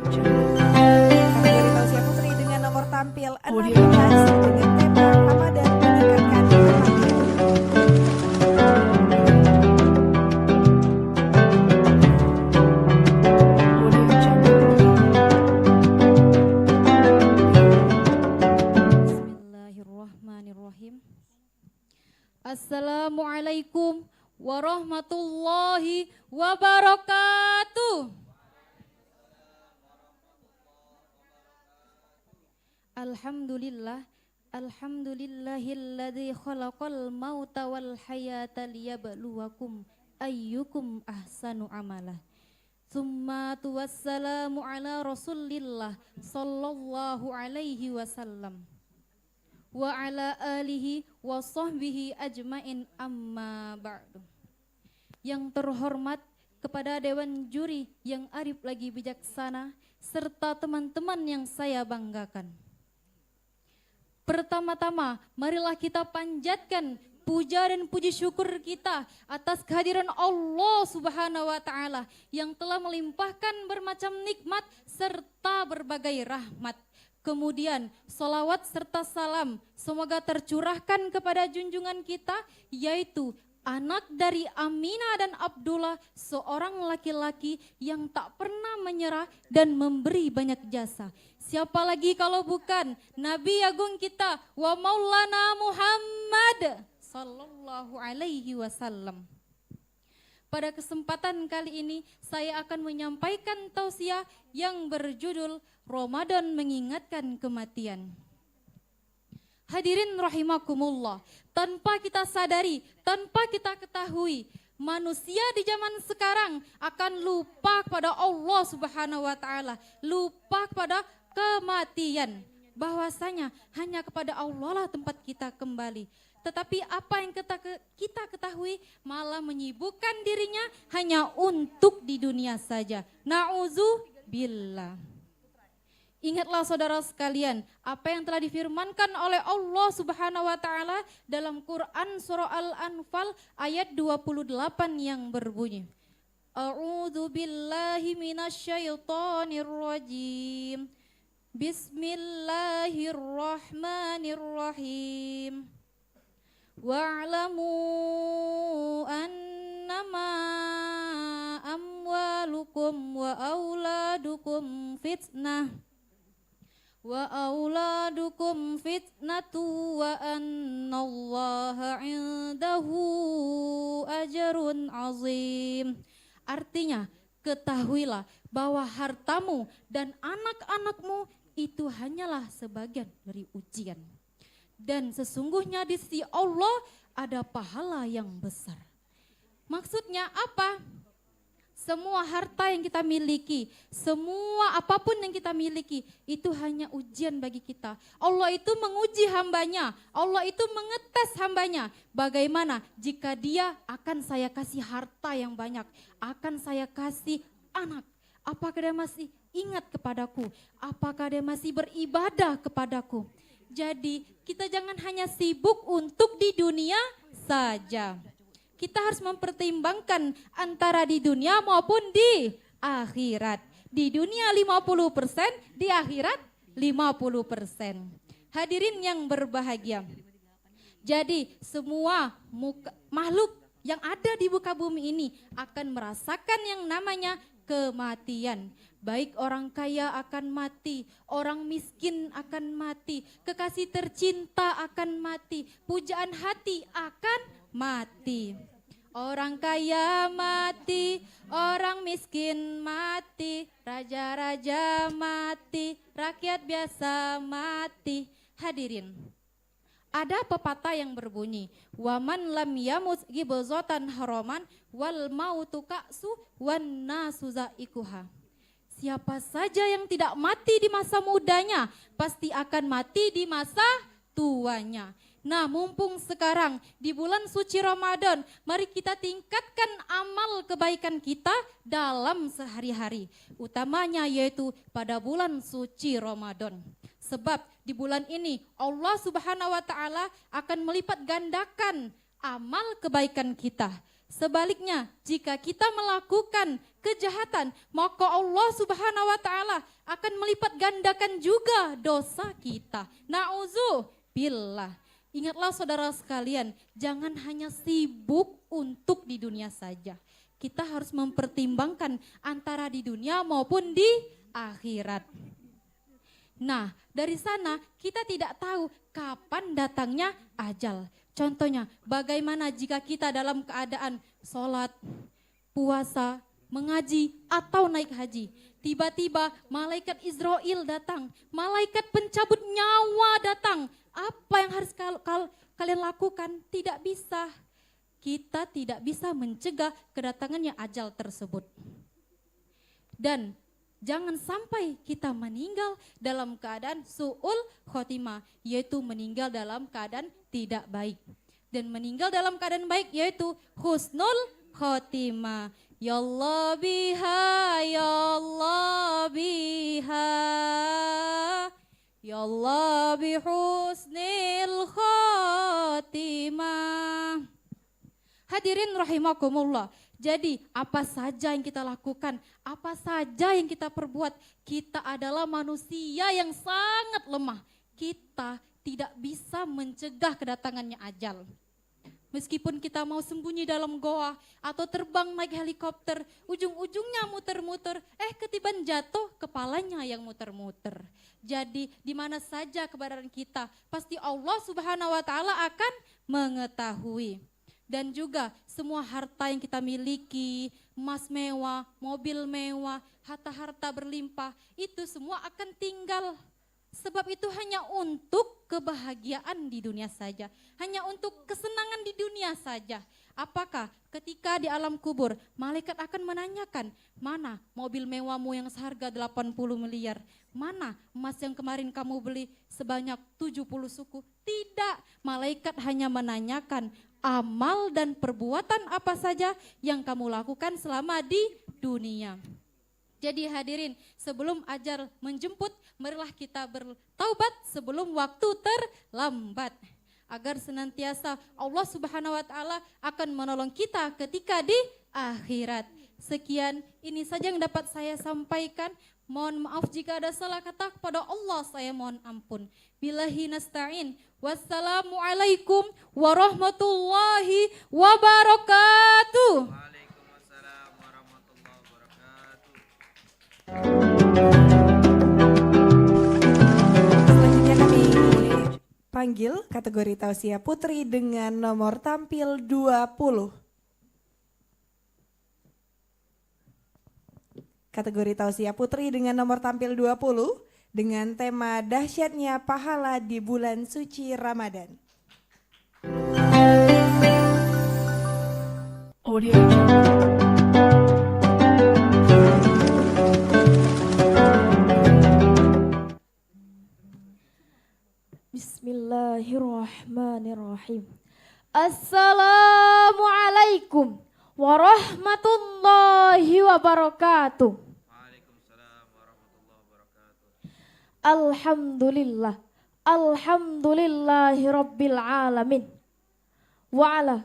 Speaker 1: Kategori Tausiah Putri dengan nomor tampil 16 dengan tema Ramadan meningkatkan iman.
Speaker 6: Bismillahirrahmanirrahim. Assalamualaikum warahmatullahi wabarakatuh. Alhamdulillah, alhamdulillahilladzi khalaqal mauta wal hayata liyabluwakum ayyukum ahsanu amala. Tsumma wassalamu ala Rasulillah sallallahu alaihi wasallam wa ala alihi wa sahbihi ajmain amma ba'du. Yang terhormat kepada Dewan Juri yang arif lagi bijaksana serta teman-teman yang saya banggakan. Pertama-tama, marilah kita panjatkan puja dan puji syukur kita atas kehadiran Allah Subhanahu wa taala yang telah melimpahkan bermacam nikmat serta berbagai rahmat.
Speaker 13: Kemudian salawat serta salam semoga tercurahkan kepada junjungan kita, yaitu anak dari Aminah dan Abdullah, seorang laki-laki yang tak pernah menyerah dan memberi banyak jasa. Siapa lagi kalau bukan Nabi Agung kita wa Maulana Muhammad sallallahu alaihi wasallam. Pada kesempatan kali ini saya akan menyampaikan tausiah yang berjudul Ramadan Mengingatkan Kematian. Hadirin rahimakumullah, tanpa kita sadari, tanpa kita ketahui, manusia di zaman sekarang akan lupa kepada Allah Subhanahu wa taala, lupa kepada kematian. Bahwasanya hanya kepada Allah lah tempat kita kembali. Tetapi apa yang kita ketahui malah menyibukkan dirinya hanya untuk di dunia saja. Na'udzubillah. Ingatlah saudara sekalian, apa yang telah difirmankan oleh Allah Subhanahu wa taala dalam Quran surah Al-Anfal ayat 28 yang berbunyi, A'udzu billahi minasyaitonir rajim. Bismillahirrahmanirrahim. Wa'lamu annama amwalukum wa auladukum fitnah fitnatu wa annallaha indahu ajrun azim. Artinya, ketahuilah bahwa hartamu dan anak-anakmu itu hanyalah sebagian dari ujian. Dan sesungguhnya di sisi Allah ada pahala yang besar. Maksudnya apa? Semua harta yang kita miliki, semua apapun yang kita miliki, itu hanya ujian bagi kita. Allah itu menguji hambanya, Allah itu mengetes hambanya. Bagaimana jika dia akan saya kasih harta yang banyak, akan saya kasih anak. Apakah dia masih ingat kepadaku? Apakah dia masih beribadah kepadaku? Jadi kita jangan hanya sibuk untuk di dunia saja. Kita harus mempertimbangkan antara di dunia maupun di akhirat. Di dunia 50%, di akhirat 50%. Hadirin yang berbahagia. Jadi semua makhluk yang ada di muka bumi ini akan merasakan yang namanya kematian. Baik orang kaya akan mati, orang miskin akan mati, kekasih tercinta akan mati, pujaan hati akan mati. Orang kaya mati, orang miskin mati, raja-raja mati, rakyat biasa mati. Hadirin, ada pepatah yang berbunyi, waman lam yamut ghibzatan haraman wal mautu ka'su wan nasu zaikuha. Siapa saja yang tidak mati di masa mudanya, pasti akan mati di masa tuanya. Nah, mumpung sekarang di bulan suci Ramadan, mari kita tingkatkan amal kebaikan kita dalam sehari-hari. Utamanya yaitu pada bulan suci Ramadan. Sebab di bulan ini Allah Subhanahu wa taala akan melipat gandakan amal kebaikan kita. Sebaliknya, jika kita melakukan kejahatan, maka Allah Subhanahu wa taala akan melipat gandakan juga dosa kita. Na'udzubillah. Ingatlah saudara sekalian, jangan hanya sibuk untuk di dunia saja. Kita harus mempertimbangkan antara di dunia maupun di akhirat. Nah, dari sana kita tidak tahu kapan datangnya ajal. Contohnya, bagaimana jika kita dalam keadaan sholat, puasa, mengaji, atau naik haji. Tiba-tiba malaikat Israel datang, malaikat pencabut nyawa datang. Apa yang harus kalian lakukan? Tidak bisa. Kita tidak bisa mencegah kedatangannya ajal tersebut. Dan jangan sampai kita meninggal dalam keadaan su'ul khotimah, yaitu meninggal dalam keadaan tidak baik. Dan meninggal dalam keadaan baik yaitu husnul khotimah. Ya Allah biha, ya Allah biha, ya Allah bihusnil khotimah. Hadirin rahimakumullah, Jadi apa saja yang kita lakukan, apa saja yang kita perbuat, kita adalah manusia yang sangat lemah. Kita tidak bisa mencegah kedatangannya ajal. Meskipun kita mau sembunyi dalam goa atau terbang naik helikopter, ujung-ujungnya muter-muter, ketiban jatuh, kepalanya yang muter-muter. Jadi di mana saja keberadaan kita, pasti Allah Subhanahu wa taala akan mengetahui. Dan juga semua harta yang kita miliki, emas mewah, mobil mewah, harta-harta berlimpah, itu semua akan tinggal. Sebab itu hanya untuk kebahagiaan di dunia saja, hanya untuk kesenangan di dunia saja. Apakah ketika di alam kubur malaikat akan menanyakan, mana mobil mewahmu yang seharga 80 miliar, mana emas yang kemarin kamu beli sebanyak 70 suku? Tidak, malaikat hanya menanyakan amal dan perbuatan apa saja yang kamu lakukan selama di dunia. Jadi hadirin, sebelum ajal menjemput, marilah kita bertaubat sebelum waktu terlambat. Agar senantiasa Allah Subhanahu wa taala akan menolong kita ketika di akhirat. Sekian, ini saja yang dapat saya sampaikan. Mohon maaf jika ada salah kata, kepada Allah saya mohon ampun. Billahi nasta'in. Wassalamualaikum warahmatullahi wabarakatuh.
Speaker 1: Selanjutnya kami panggil kategori tausiah putri dengan nomor tampil 20. Kategori tausiah putri dengan nomor tampil 20 dengan tema dahsyatnya pahala di bulan suci Ramadan.
Speaker 2: Audio Jungle.
Speaker 6: Bismillahirrahmanirrahim. Assalamualaikum warahmatullahi wabarakatuh. Alhamdulillah, alhamdulillahi rabbil alamin. Wa ala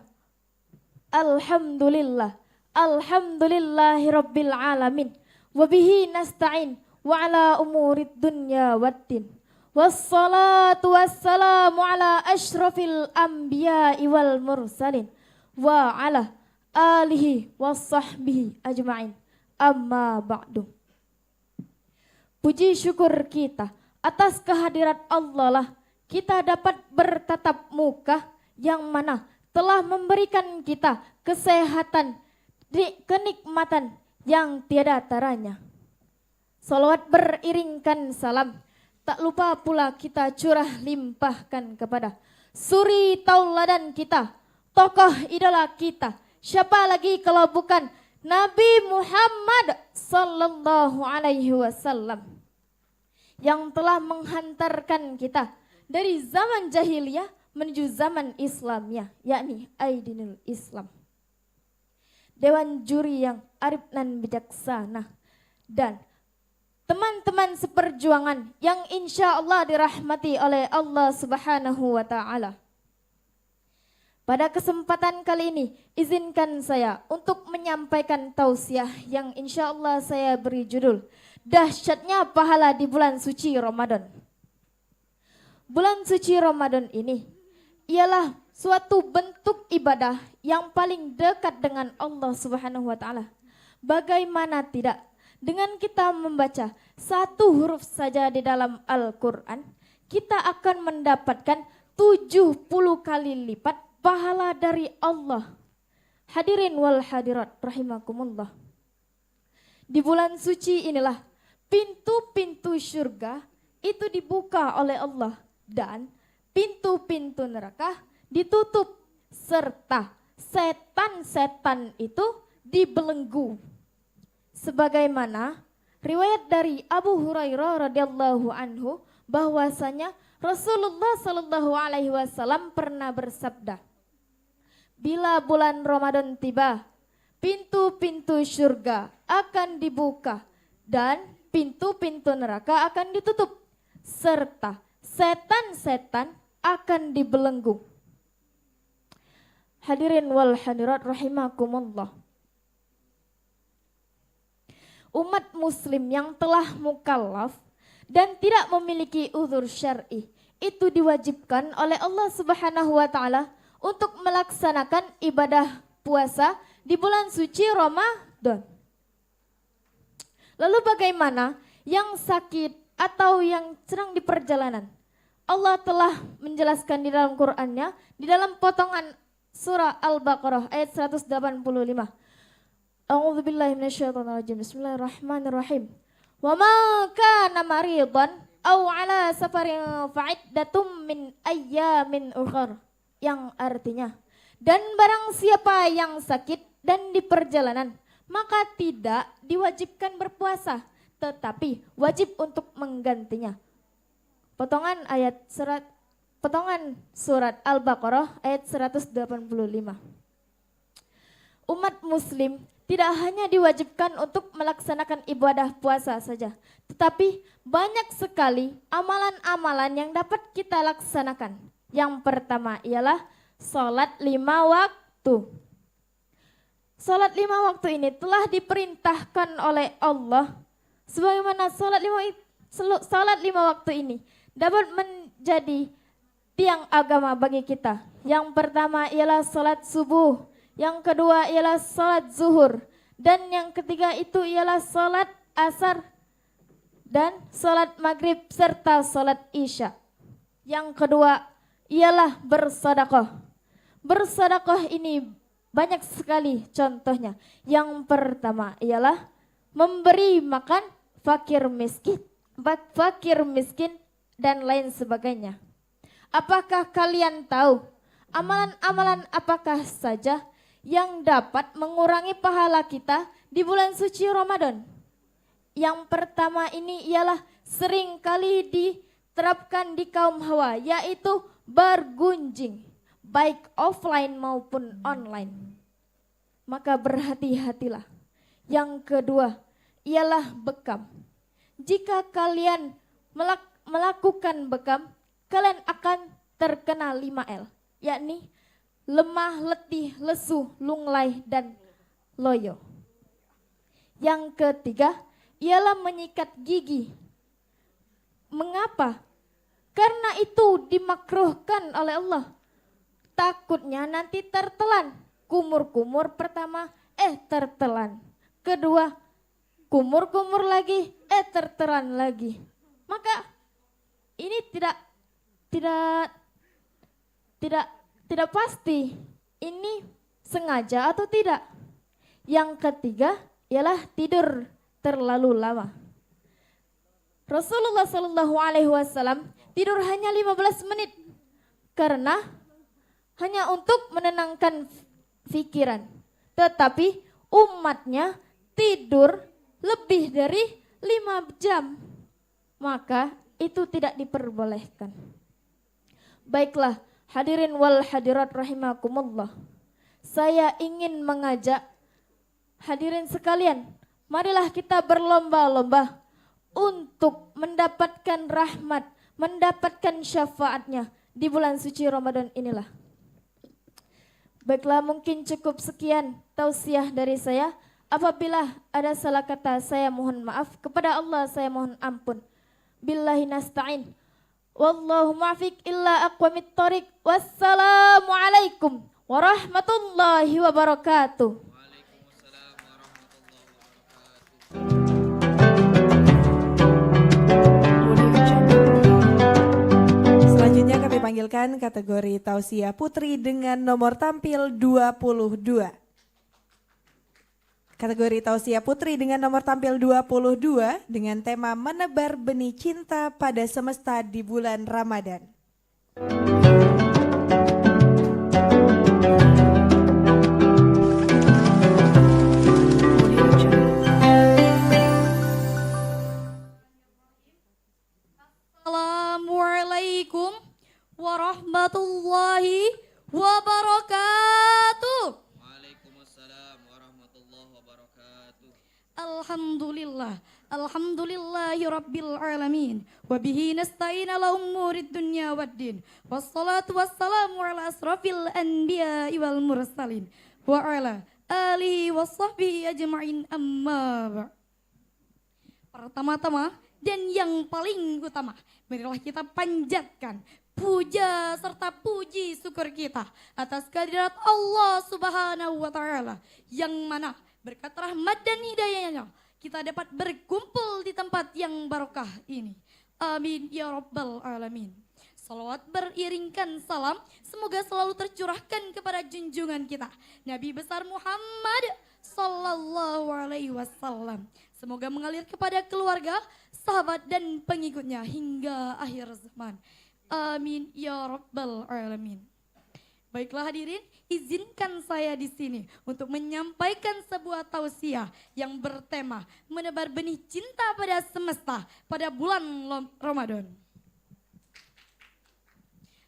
Speaker 6: alhamdulillah, alhamdulillahi rabbil alamin. Wa bihi nasta'in wa ala umurid dunya waddin. Wassalatu wassalamu ala ashrafil anbiya'i wal mursalin wa ala alihi wassahbihi ajma'in. Amma ba'du. Puji syukur kita atas kehadirat Allah lah kita dapat bertatap muka yang mana telah memberikan kita kesehatan, kenikmatan yang tiada taranya. Salawat beriringkan salam, tak lupa pula kita curah limpahkan kepada suri tauladan kita, tokoh idola kita. Siapa lagi kalau bukan Nabi Muhammad sallallahu alaihi wasallam yang telah menghantarkan kita dari zaman jahiliyah menuju zaman Islamiyah, yakni Aidinul Islam. Dewan juri yang arif dan bijaksana dan teman-teman seperjuangan yang insya Allah dirahmati oleh Allah Subhanahu wa ta'ala. Pada kesempatan kali ini, izinkan saya untuk menyampaikan tausiah yang insya Allah saya beri judul Dahsyatnya Pahala di Bulan Suci Ramadan. Bulan suci Ramadan ini ialah suatu bentuk ibadah yang paling dekat dengan Allah Subhanahu wa ta'ala. Bagaimana tidak? Dengan kita membaca satu huruf saja di dalam Al-Quran, kita akan mendapatkan 70 kali lipat pahala dari Allah. Hadirin wal hadirat rahimakumullah. Di bulan suci inilah pintu-pintu surga itu dibuka oleh Allah dan pintu-pintu neraka ditutup serta setan-setan itu dibelenggu. Sebagaimana riwayat dari Abu Hurairah radhiyallahu anhu bahwasanya Rasulullah sallallahu alaihi wasallam pernah bersabda, bila bulan Ramadan tiba, pintu-pintu surga akan dibuka dan pintu-pintu neraka akan ditutup serta setan-setan akan dibelenggu. Hadirin wal hadirat rahimakumullah. umat muslim yang telah mukallaf dan tidak memiliki uzur syar'i itu diwajibkan oleh Allah Subhanahu wa taala untuk melaksanakan ibadah puasa di bulan suci Ramadan. Lalu bagaimana yang sakit atau yang sedang di perjalanan? Allah telah menjelaskan di dalam Qur'annya, di dalam potongan surah Al-Baqarah ayat 185. A'udzubillahi minasyaitonirrajim. Bismillahirrahmanirrahim. Wa ma kana maridan aw ala safarin fa'iddatum min ayyamin ukhra. Yang artinya, dan barang siapa yang sakit dan di perjalanan, maka tidak diwajibkan berpuasa, tetapi wajib untuk menggantinya. Potongan surat Al-Baqarah ayat 185. Umat muslim tidak hanya diwajibkan untuk melaksanakan ibadah puasa saja, tetapi banyak sekali amalan-amalan yang dapat kita laksanakan. Yang pertama ialah sholat 5 waktu. Sholat 5 waktu ini telah diperintahkan oleh Allah, sebagaimana sholat 5 waktu ini dapat menjadi tiang agama bagi kita. Yang pertama ialah sholat subuh, yang kedua ialah sholat zuhur, dan yang ketiga itu ialah sholat asar dan sholat maghrib serta sholat isya. Yang kedua ialah bersedekah. Bersedekah ini banyak sekali contohnya. Yang pertama ialah memberi makan fakir miskin dan lain sebagainya. Apakah kalian tahu amalan-amalan apakah saja yang dapat mengurangi pahala kita di bulan suci Ramadan? Yang pertama ini ialah sering kali diterapkan di kaum hawa, yaitu bergunjing, baik offline maupun online. Maka berhati-hatilah. Yang kedua ialah bekam. Jika kalian melakukan bekam, kalian akan terkena 5L, yakni lemah, letih, lesu, lunglai, dan loyo. Yang ketiga ialah menyikat gigi. Mengapa? Karena itu dimakruhkan oleh Allah. Takutnya nanti tertelan. Kumur-kumur pertama, tertelan. Kedua, kumur-kumur lagi, tertelan lagi. Maka ini tidak pasti ini sengaja atau tidak. Yang ketiga ialah tidur terlalu lama. Rasulullah Shallallahu Alaihi Wasallam tidur hanya 15 menit karena hanya untuk menenangkan pikiran. Tetapi umatnya tidur lebih dari 5 jam. Maka itu tidak diperbolehkan. Baiklah, hadirin wal hadirat rahimakumullah. Saya ingin mengajak hadirin sekalian, marilah kita berlomba-lomba untuk mendapatkan rahmat, mendapatkan syafaatnya di bulan suci Ramadan inilah. Baiklah, mungkin cukup sekian tausiah dari saya. Apabila ada salah kata, saya mohon maaf. Kepada Allah saya mohon ampun. Billahi nasta'in. Wallahu ma'afik illa aqwamit thoriq. Wassalamualaikum warahmatullahi wabarakatuh.
Speaker 1: Selanjutnya kami panggilkan kategori tausiah putri dengan nomor tampil 22. Kategori tausiah putri dengan nomor tampil 22 dengan tema menebar benih cinta pada semesta di bulan Ramadan.
Speaker 13: Assalamualaikum warahmatullahi wabarakatuh. Alhamdulillah, alhamdulillahi rabbil alamin. Wabihi nasta'in ala umurid dunya waddin. Wassalatu wassalamu ala asrafil anbiya'i wal mursalin. Wa ala alihi wa sahbihi ajma'in amma ba'.
Speaker 6: Pertama-tama dan yang paling utama, marilah kita panjatkan puja serta puji syukur kita atas kehadirat Allah Subhanahu wa taala yang mana berkat rahmat dan hidayahnya kita dapat berkumpul di tempat yang barokah ini. Amin ya rabbal alamin. Salawat beriringkan salam semoga selalu tercurahkan kepada junjungan kita Nabi besar Muhammad sallallahu alaihi wasallam. Semoga mengalir kepada keluarga, sahabat dan pengikutnya hingga akhir zaman. Amin ya rabbal alamin. Baiklah hadirin, izinkan saya di sini untuk menyampaikan sebuah tausiah yang bertema menebar benih cinta pada semesta pada bulan Ramadan.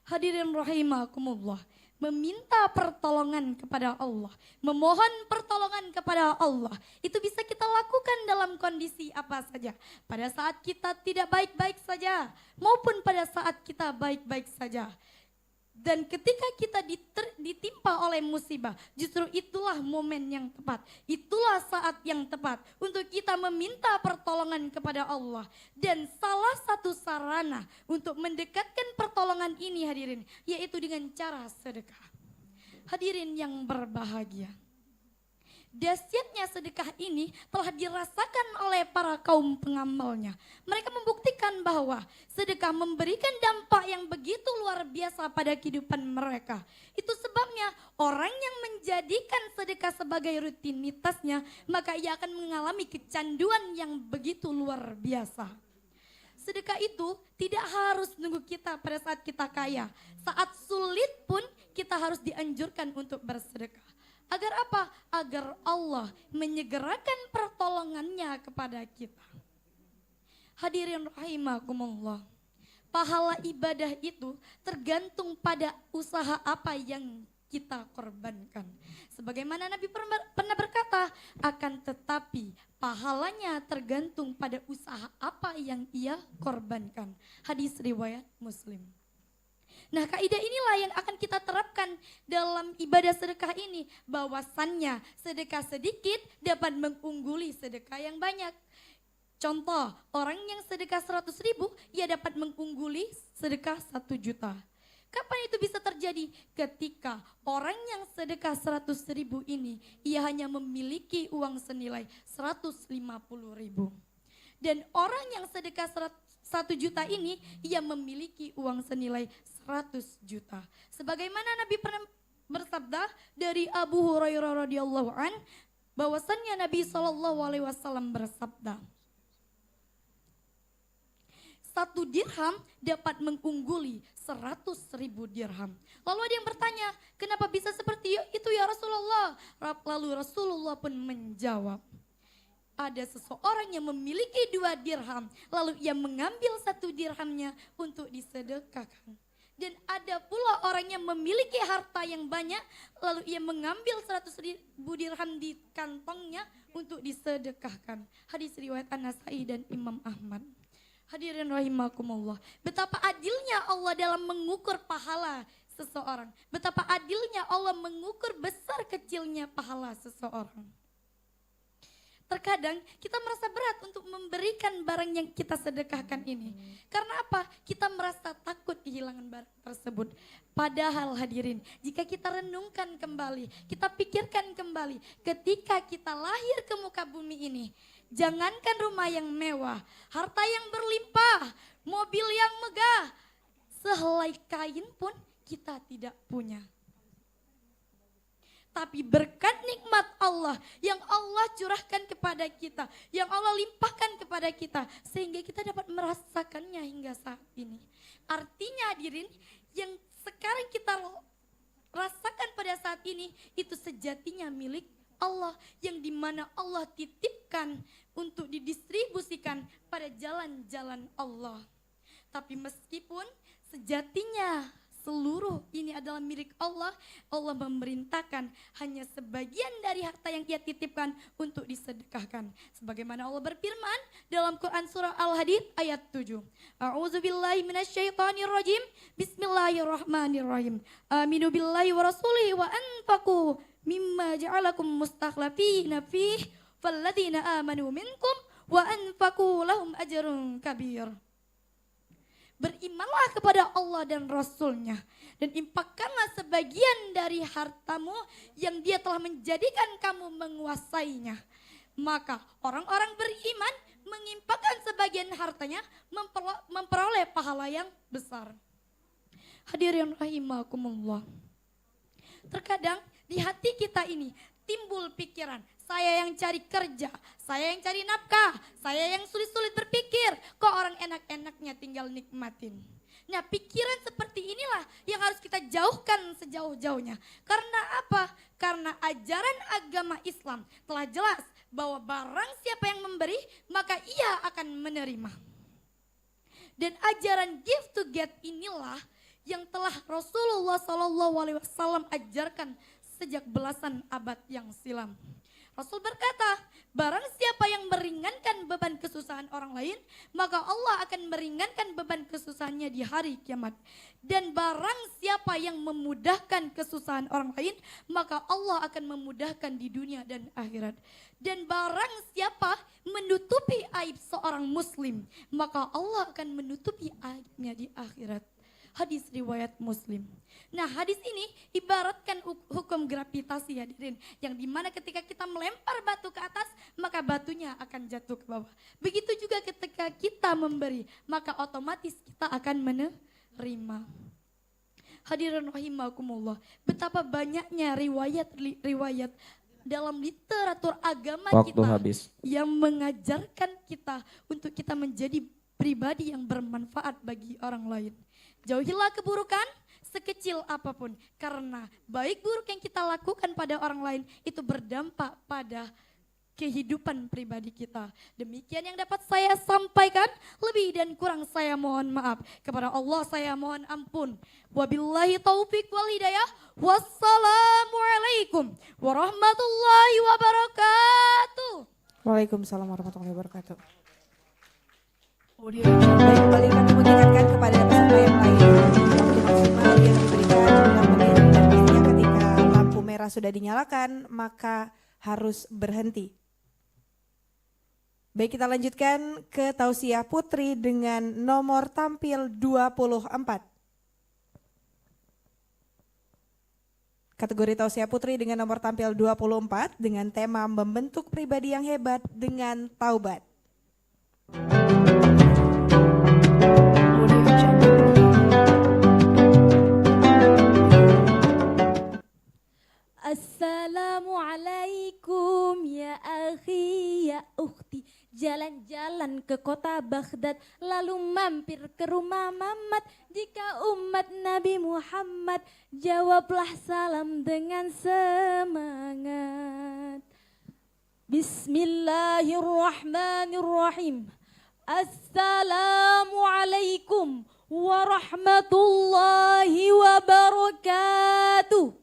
Speaker 6: Hadirin rahimakumullah, meminta pertolongan kepada Allah, memohon pertolongan kepada Allah, itu bisa kita lakukan dalam kondisi apa saja. Pada saat kita tidak baik-baik saja, maupun pada saat kita baik-baik saja. Dan ketika kita ditimpa oleh musibah, justru itulah momen yang tepat. Itulah saat yang tepat untuk kita meminta pertolongan kepada Allah. Dan salah satu sarana untuk mendekatkan pertolongan ini hadirin, yaitu dengan cara sedekah. Hadirin yang berbahagia, dahsyatnya sedekah ini telah dirasakan oleh para kaum pengamalnya. Mereka membuktikan bahwa sedekah memberikan dampak yang begitu luar biasa pada kehidupan mereka. Itu sebabnya orang yang menjadikan sedekah sebagai rutinitasnya, maka ia akan mengalami kecanduan yang begitu luar biasa. Sedekah itu tidak harus nunggu kita pada saat kita kaya. Saat sulit pun kita harus dianjurkan untuk bersedekah. Agar apa? Agar Allah menyegerakan pertolongannya kepada kita. Hadirin rahimakumullah. Pahala ibadah itu tergantung pada usaha apa yang kita korbankan. Sebagaimana Nabi pernah berkata, akan tetapi pahalanya tergantung pada usaha apa yang ia korbankan. Hadis riwayat Muslim. Nah, kaidah inilah yang akan kita terapkan dalam ibadah sedekah ini. Bahwasannya sedekah sedikit dapat mengungguli sedekah yang banyak. Contoh, orang yang sedekah 100.000, ia dapat mengungguli sedekah 1 juta. Kapan itu bisa terjadi? Ketika orang yang sedekah 100.000 ini, ia hanya memiliki uang senilai 150.000. Dan orang yang sedekah 1 juta ini, ia memiliki uang senilai 100 juta. Sebagaimana Nabi pernah bersabda dari Abu Hurairah radhiyallahu an, bahwasannya Nabi SAW bersabda, 1 dirham dapat mengungguli 100.000 dirham. Lalu ada yang bertanya, kenapa bisa seperti itu ya Rasulullah? Lalu Rasulullah pun menjawab, ada seseorang yang memiliki 2 dirham, lalu ia mengambil 1 dirhamnya untuk disedekahkan. Dan ada pula orang yang memiliki harta yang banyak, lalu ia mengambil 100.000 dirham di kantongnya untuk disedekahkan. Hadis riwayat An-Nasai dan Imam Ahmad. Hadirin rahimakumullah, betapa adilnya Allah dalam mengukur pahala seseorang. Betapa adilnya Allah mengukur besar kecilnya pahala seseorang. Terkadang kita merasa berat untuk memberikan barang yang kita sedekahkan ini. Karena apa? Kita merasa takut kehilangan barang tersebut. Padahal hadirin, jika kita renungkan kembali, kita pikirkan kembali, ketika kita lahir ke muka bumi ini, jangankan rumah yang mewah, harta yang berlimpah, mobil yang megah, sehelai kain pun kita tidak punya. Tapi berkat nikmat Allah yang Allah curahkan kepada kita, yang Allah limpahkan kepada kita, sehingga kita dapat merasakannya hingga saat ini. Artinya hadirin, yang sekarang kita rasakan pada saat ini, itu sejatinya milik Allah, yang dimana Allah titipkan untuk didistribusikan pada jalan-jalan Allah. Tapi meskipun sejatinya seluruh ini adalah milik Allah, Allah memerintahkan hanya sebagian dari harta yang ia titipkan untuk disedekahkan. Sebagaimana Allah berfirman dalam Quran surah Al-Hadid ayat 7. A'udzubillahi minasyaitonirrajim. Bismillahirrahmanirrahim. Aminu billahi wa rasulihi wa anfaqu mimma ja'alakum mustakhlafina fih. Falladzina amanu minkum wa anfaqu lahum ajrun kabir. Berimanlah kepada Allah dan Rasul-Nya dan infakkanlah sebagian dari hartamu yang Dia telah menjadikan kamu menguasainya. Maka orang-orang beriman menginfakkan sebagian hartanya memperoleh pahala yang besar. Hadirin rahimakumullah. Terkadang di hati kita ini timbul pikiran, saya yang cari kerja, saya yang cari nafkah, saya yang sulit-sulit berpikir, kok orang enak-enaknya tinggal nikmatin. Nah, pikiran seperti inilah yang harus kita jauhkan sejauh-jauhnya. Karena apa? Karena ajaran agama Islam telah jelas bahwa barang siapa yang memberi, maka ia akan menerima. Dan ajaran give to get inilah yang telah Rasulullah SAW ajarkan sejak belasan abad yang silam. Rasul berkata, barang siapa yang meringankan beban kesusahan orang lain, maka Allah akan meringankan beban kesusahannya di hari kiamat. Dan barang siapa yang memudahkan kesusahan orang lain, maka Allah akan memudahkan di dunia dan akhirat. Dan barang siapa menutupi aib seorang muslim, maka Allah akan menutupi aibnya di akhirat. Hadis riwayat Muslim. Nah, hadis ini ibaratkan hukum gravitasi, hadirin, yang dimana ketika kita melempar batu ke atas, maka batunya akan jatuh ke bawah. Begitu juga ketika kita memberi, maka otomatis kita akan menerima. Hadirin rahimakumullah, betapa banyaknya riwayat dalam literatur agama
Speaker 12: Waktu
Speaker 6: kita
Speaker 12: habis.
Speaker 6: yang mengajarkan kita untuk kita menjadi pribadi yang bermanfaat bagi orang lain. Jauhilah keburukan sekecil apapun, karena baik buruk yang kita lakukan pada orang lain itu berdampak pada kehidupan pribadi kita. Demikian yang dapat saya sampaikan, lebih dan kurang saya mohon maaf. Kepada Allah saya mohon ampun. Wabillahi taufik wal hidayah. Wassalamualaikum warahmatullahi wabarakatuh.
Speaker 1: Waalaikumsalam warahmatullahi wabarakatuh. Baik, kembali kami mengingatkan kepada peserta yang lain, waktu maksimal yang diberikan 6 menit dan pastinya ketika lampu merah sudah dinyalakan maka harus berhenti. Baik, kita lanjutkan ke tausiah putri dengan nomor tampil 24. Kategori tausiah putri dengan nomor tampil 24 dengan tema membentuk pribadi yang hebat dengan taubat.
Speaker 14: Assalamualaikum ya akhi ya ukhti. Jalan-jalan ke kota Baghdad, lalu mampir ke rumah Mamat. Jika umat Nabi Muhammad, jawablah salam dengan semangat. Bismillahirrahmanirrahim. Assalamualaikum warahmatullahi wabarakatuh.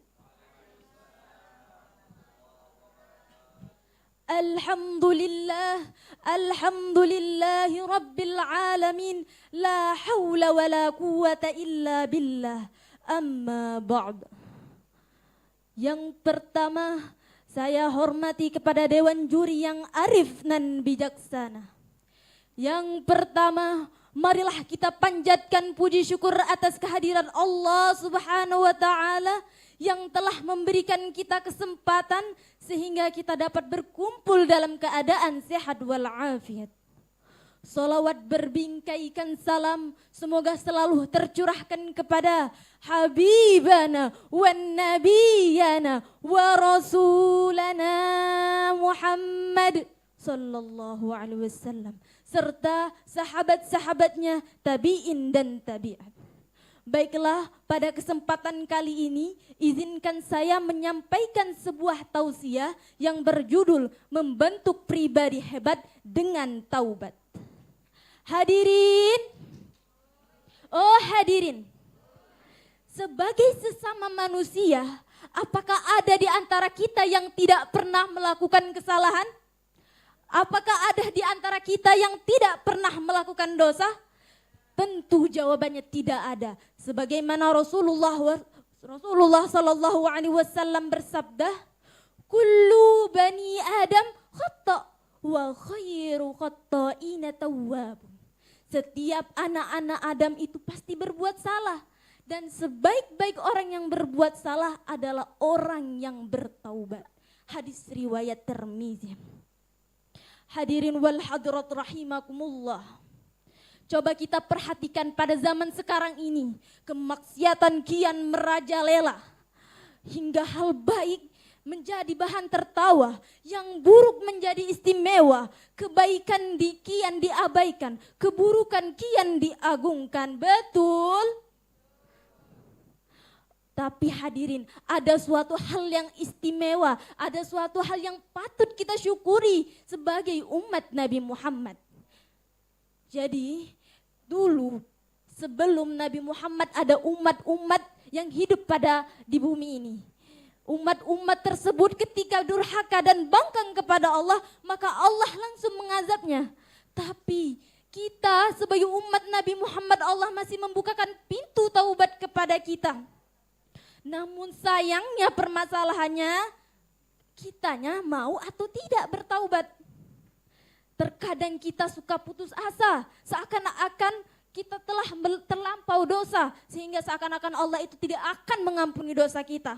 Speaker 14: Alhamdulillahi rabbil alamin. La hawla wa la quwata illa billah. Amma ba'd. Yang pertama, saya hormati kepada Dewan Juri yang arif dan bijaksana. Yang pertama, marilah kita panjatkan puji syukur atas kehadiran Allah Subhanahu wa Ta'ala yang telah memberikan kita kesempatan sehingga kita dapat berkumpul dalam keadaan sehat walafiat. Salawat berbingkaikan salam semoga selalu tercurahkan kepada Habibana wa Nabiyana wa Rasulana Muhammad sallallahu alaihi wasallam serta sahabat-sahabatnya, tabi'in dan tabi'at. Baiklah, pada kesempatan kali ini izinkan saya menyampaikan sebuah tausiah yang berjudul membentuk pribadi hebat dengan taubat. Hadirin, oh hadirin, sebagai sesama manusia, apakah ada di antara kita yang tidak pernah melakukan kesalahan? Apakah ada di antara kita yang tidak pernah melakukan dosa? Tentu jawabannya tidak ada. Sebagaimana Rasulullah sallallahu alaihi wasallam bersabda, "Kullu bani Adam khata wa khairu khatta'ina tawwabun. Setiap anak-anak Adam itu pasti berbuat salah. Dan sebaik-baik orang yang berbuat salah adalah orang yang bertaubat. Hadis riwayat Tirmizi. Hadirin wal hadirat rahimakumullah. Coba kita perhatikan pada zaman sekarang ini. Kemaksiatan kian merajalela. Hingga hal baik menjadi bahan tertawa. Yang buruk menjadi istimewa. Kebaikan kian diabaikan. Keburukan kian diagungkan. Betul? Tapi hadirin, ada suatu hal yang istimewa, ada suatu hal yang patut kita syukuri sebagai umat Nabi Muhammad. Jadi dulu sebelum Nabi Muhammad ada umat-umat yang hidup di bumi ini. Umat-umat tersebut ketika durhaka dan bangkang kepada Allah, maka Allah langsung mengazabnya. Tapi kita sebagai umat Nabi Muhammad, Allah masih membukakan pintu taubat kepada kita. Namun sayangnya permasalahannya, kitanya mau atau tidak bertaubat. Terkadang kita suka putus asa, seakan-akan kita telah terlampau dosa, sehingga seakan-akan Allah itu tidak akan mengampuni dosa kita.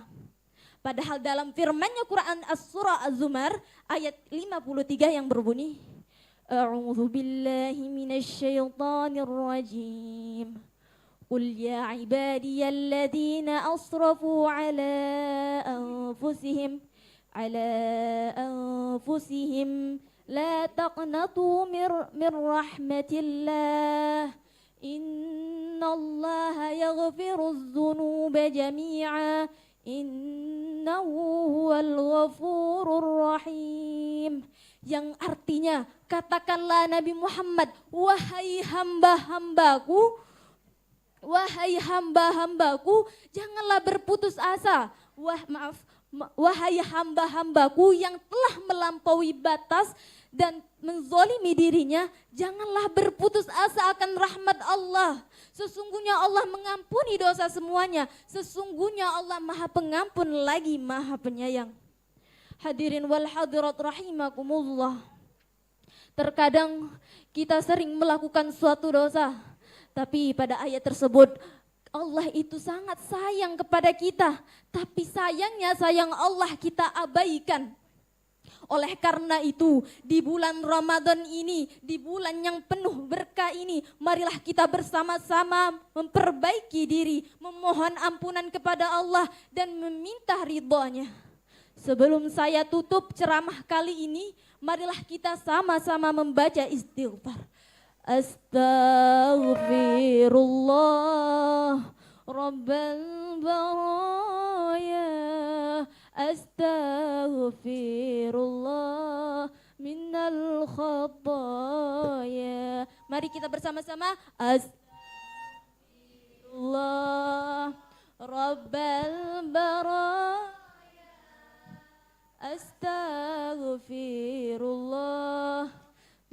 Speaker 14: Padahal dalam firman-Nya Quran As-Surah Az-Zumar ayat 53 yang berbunyi, A'udzu billahi minasyaitonir rajim. قل يا عبادي الذين أسرفوا على أنفسهم لا تقنطوا من رحمة الله إن الله يغفر الذنوب جميعا إنه هو الغفور الرحيم. Yang artinya, katakanlah Nabi Muhammad, wahai hamba-hambaku, janganlah berputus asa. Wahai hamba-hambaku yang telah melampaui batas dan menzolimi dirinya, janganlah berputus asa akan rahmat Allah. Sesungguhnya Allah mengampuni dosa semuanya. Sesungguhnya Allah Maha Pengampun lagi Maha Penyayang. Hadirin wal hadirat rahimakumullah. Terkadang kita sering melakukan suatu dosa. Tapi pada ayat tersebut Allah itu sangat sayang kepada kita. Tapi sayangnya sayang Allah kita abaikan. Oleh karena itu di bulan Ramadan ini, di bulan yang penuh berkah ini, marilah kita bersama-sama memperbaiki diri, memohon ampunan kepada Allah dan meminta ridhonya. Sebelum saya tutup ceramah kali ini, marilah kita sama-sama membaca istighfar. Astaghfirullah Rabbal baraya, astaghfirullah minal khataya. Mari kita bersama-sama. Astaghfirullah Rabbal baraya, astaghfirullah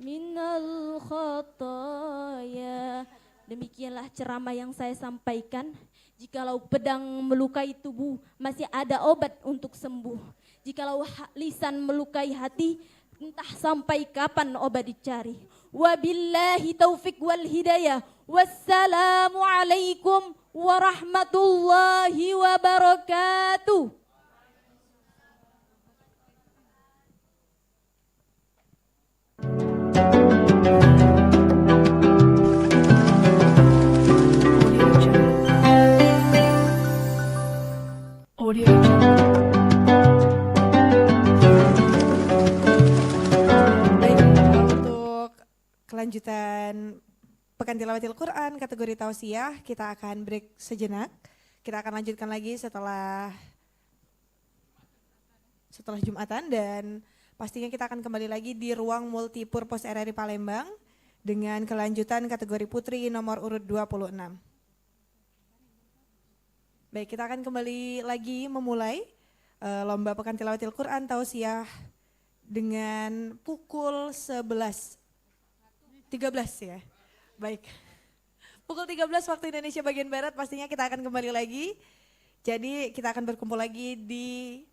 Speaker 14: minal khataya. Demikianlah ceramah yang saya sampaikan. Jikalau pedang melukai tubuh, masih ada obat untuk sembuh. Jikalau lisan melukai hati, entah sampai kapan obat dicari. Wabillahi taufik wal hidayah. Wassalamualaikum warahmatullahi wabarakatuh.
Speaker 2: Audio Jungle.
Speaker 1: Baik, untuk kelanjutan Pekan Tilawatil Quran kategori tausiah, kita akan break sejenak. Kita akan lanjutkan lagi setelah Jumatan, dan pastinya kita akan kembali lagi di ruang multipurpose RRI Palembang dengan kelanjutan kategori putri nomor urut 26. Baik, kita akan kembali lagi memulai lomba Pekan Tilawatil Quran tausiah dengan pukul 11.13 ya. Baik. Pukul 13 waktu Indonesia bagian Barat pastinya kita akan kembali lagi. Jadi kita akan berkumpul lagi di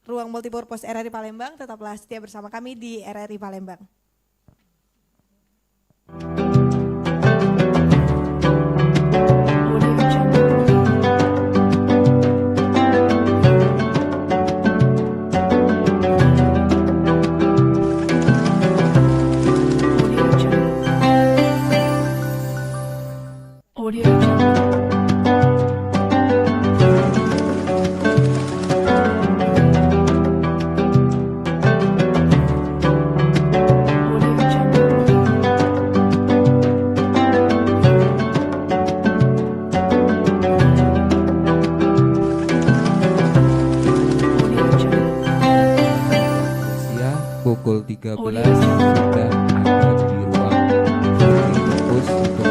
Speaker 1: Ruang Multipurpose RRI Palembang, tetaplah setia bersama kami di RRI Palembang.
Speaker 15: Pukul 13 sudah ada di ruang multipurpose untuk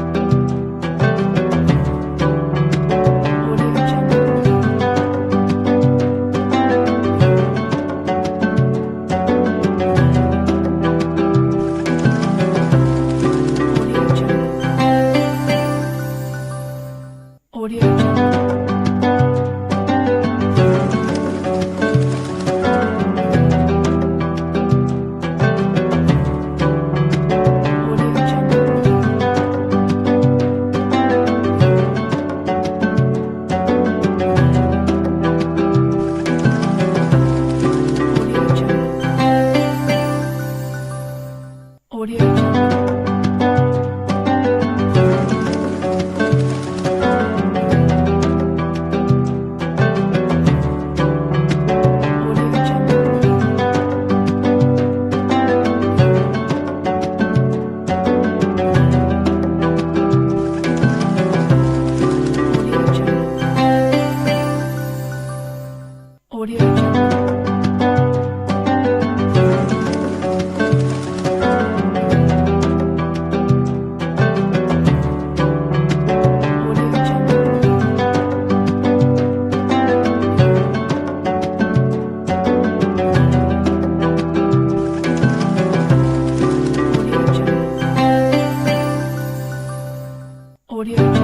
Speaker 2: Audio Jungle.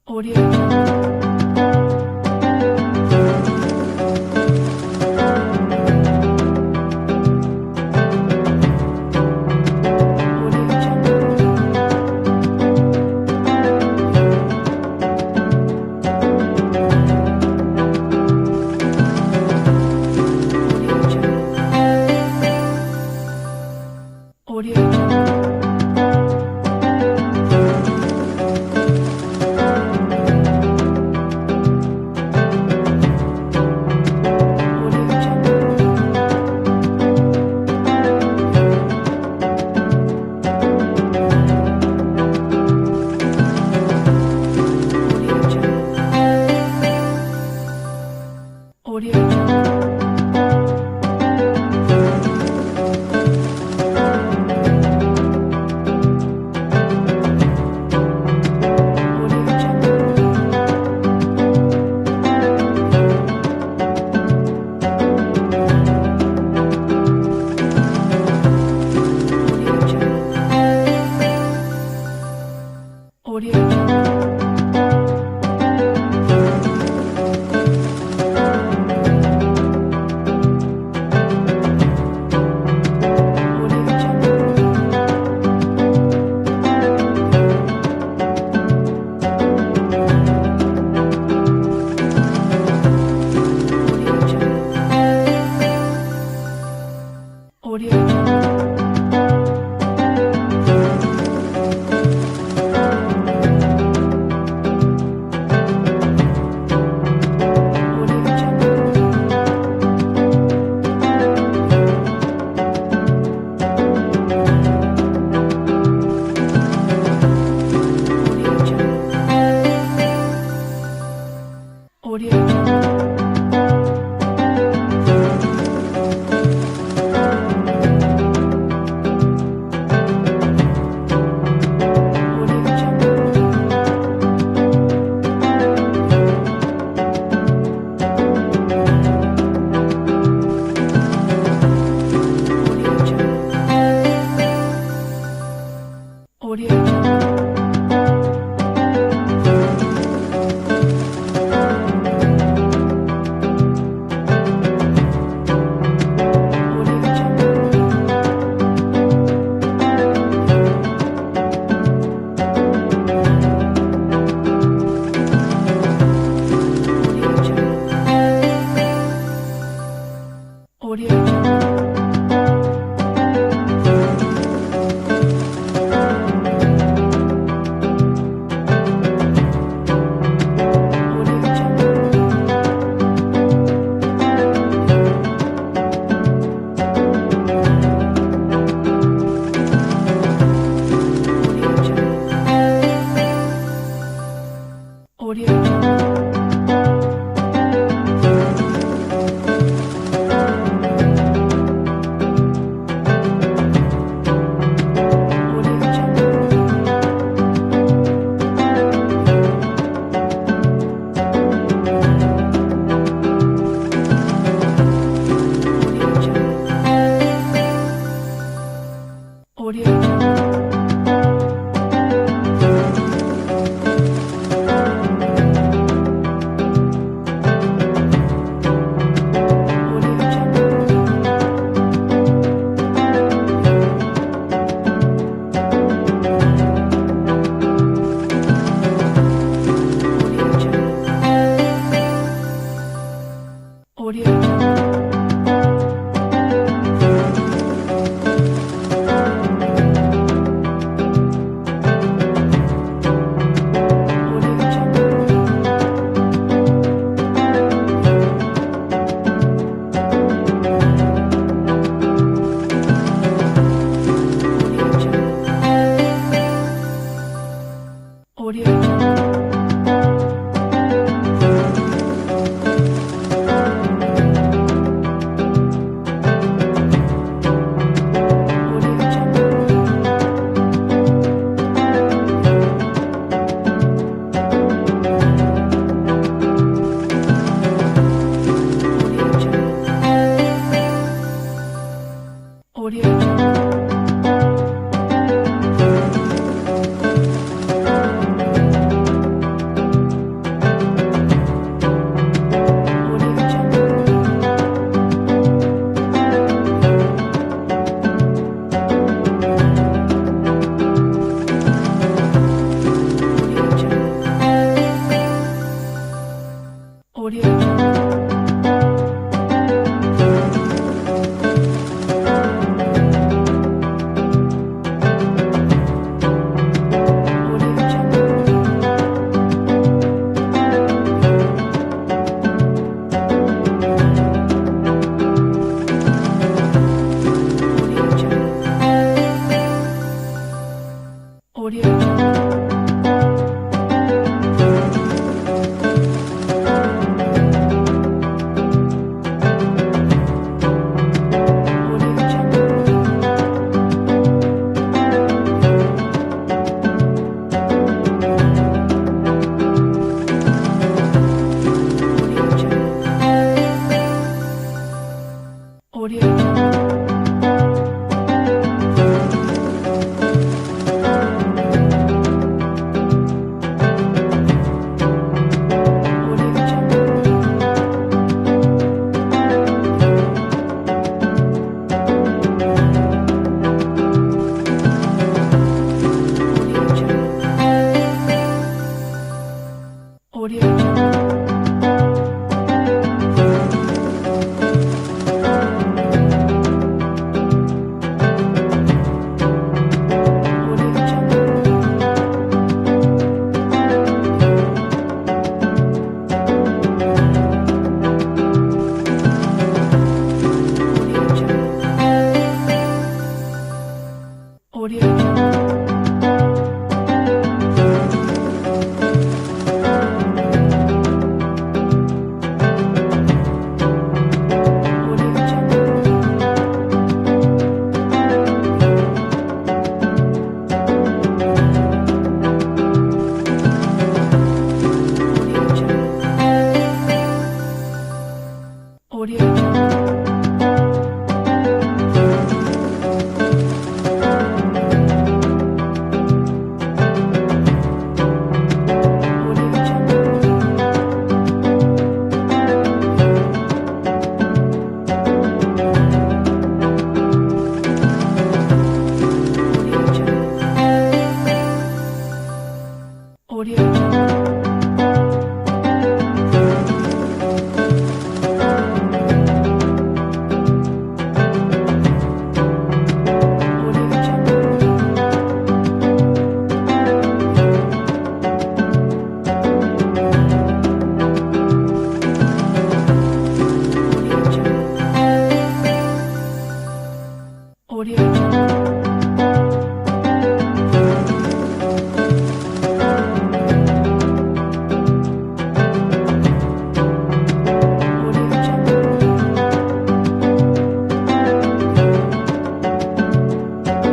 Speaker 2: Audio Jungle. Audio Jungle. Audio Jungle. Audio Jungle. Audio Jungle. Audio Jungle. Audio Jungle. Audio Jungle. Audio Jungle. Audio Jungle. Audio Jungle. Audio Jungle. Audio Jungle. Audio Jungle. Audio Jungle. Audio Jungle. Audio Jungle.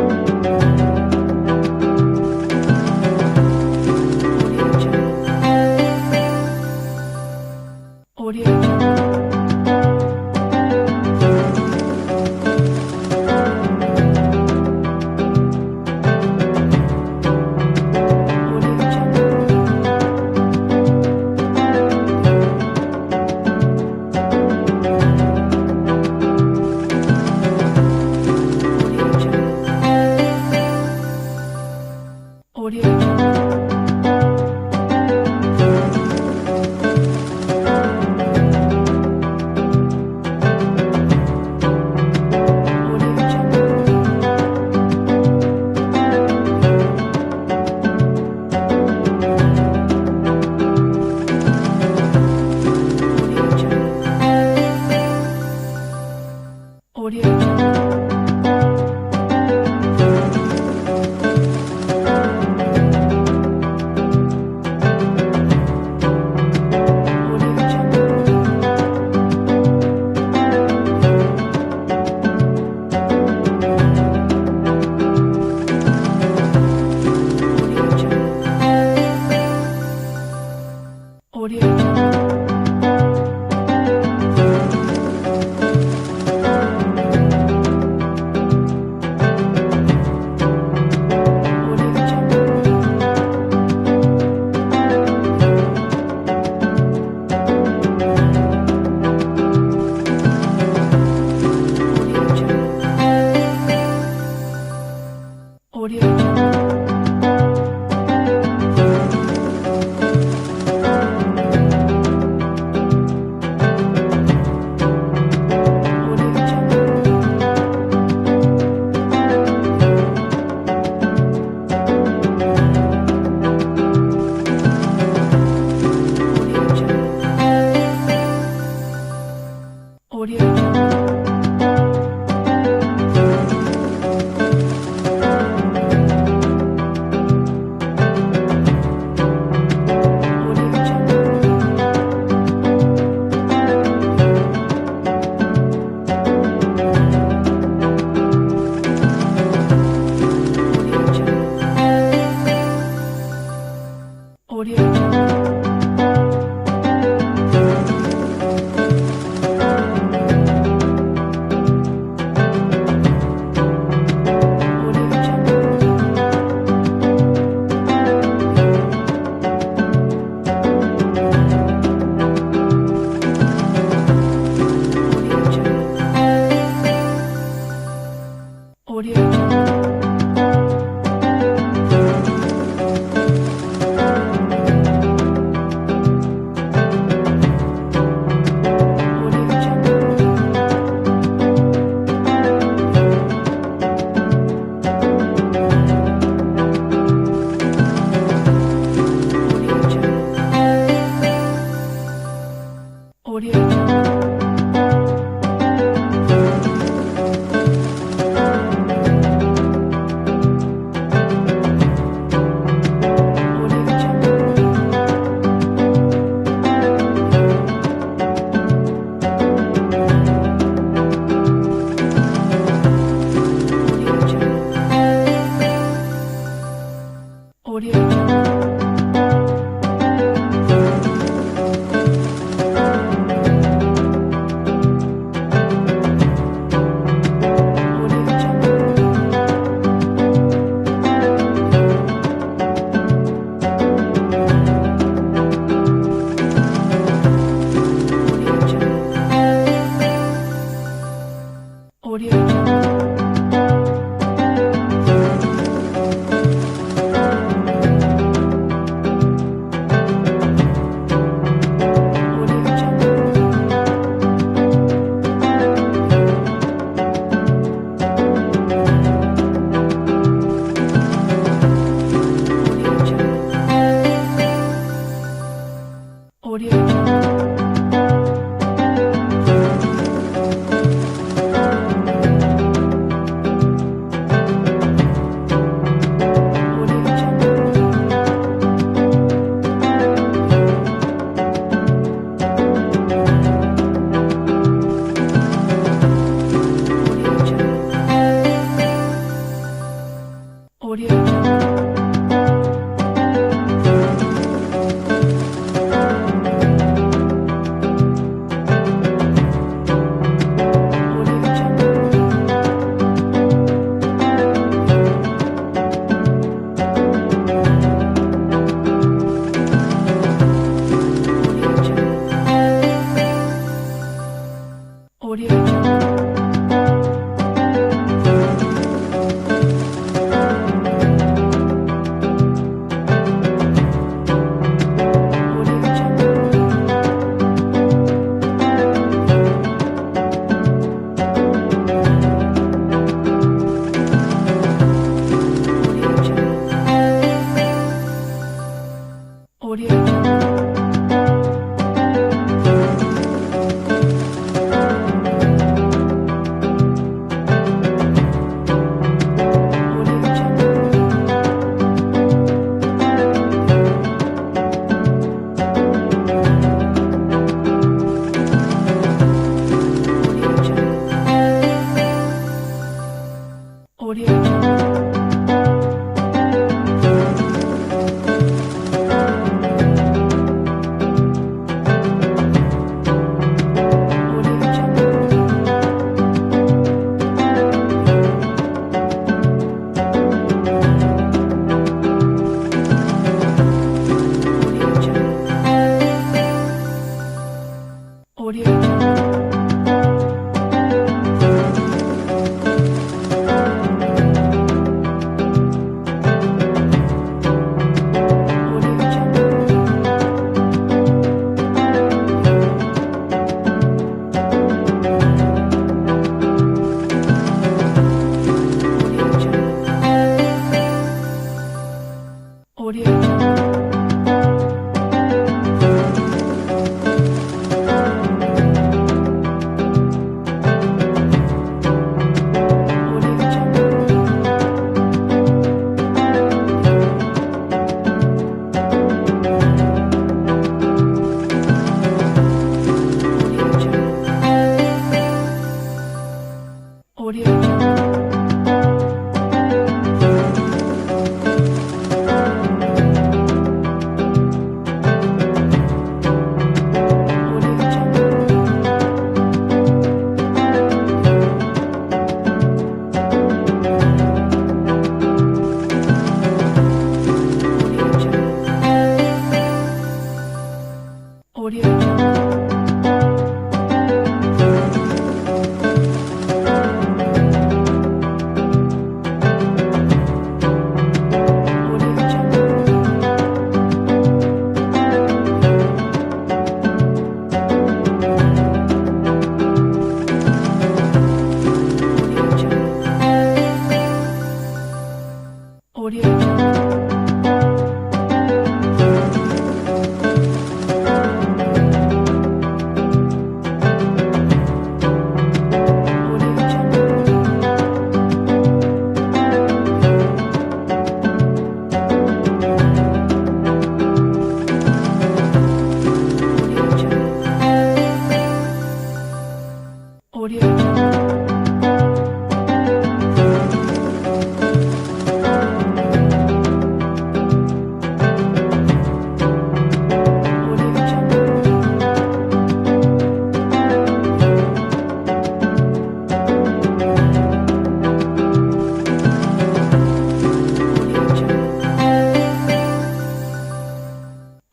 Speaker 2: Audio Jungle. Audio Jungle. Audio Jungle. Audio Jungle. Audio Jungle. Audio Jungle. Audio Jungle. Audio Jungle. Audio Jungle. Audio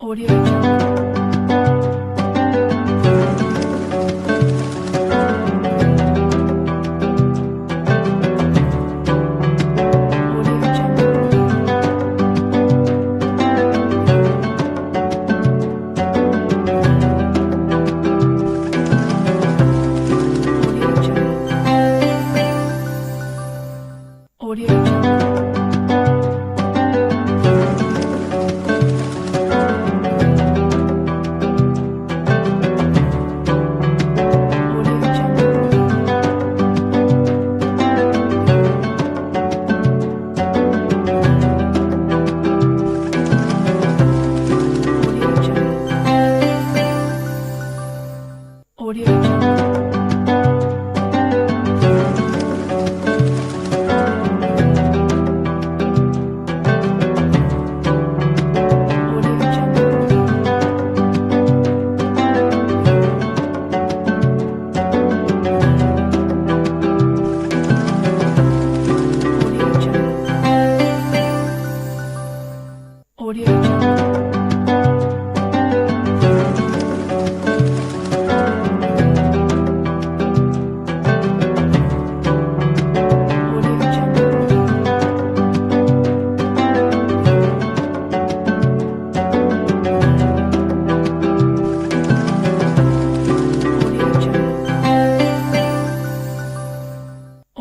Speaker 2: Audio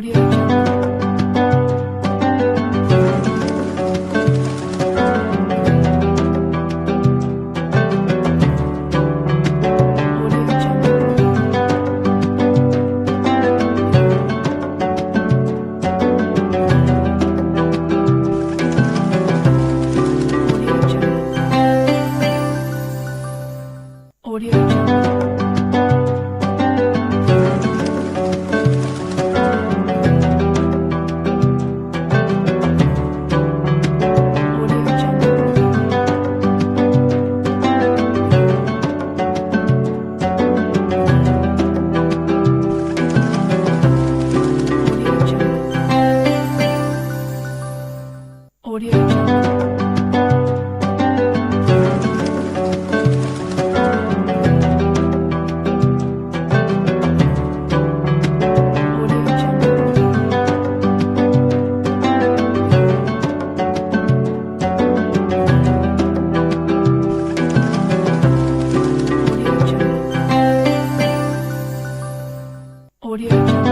Speaker 2: Audio Jungle. Audio Jungle. Audio Jungle. Audio Jungle.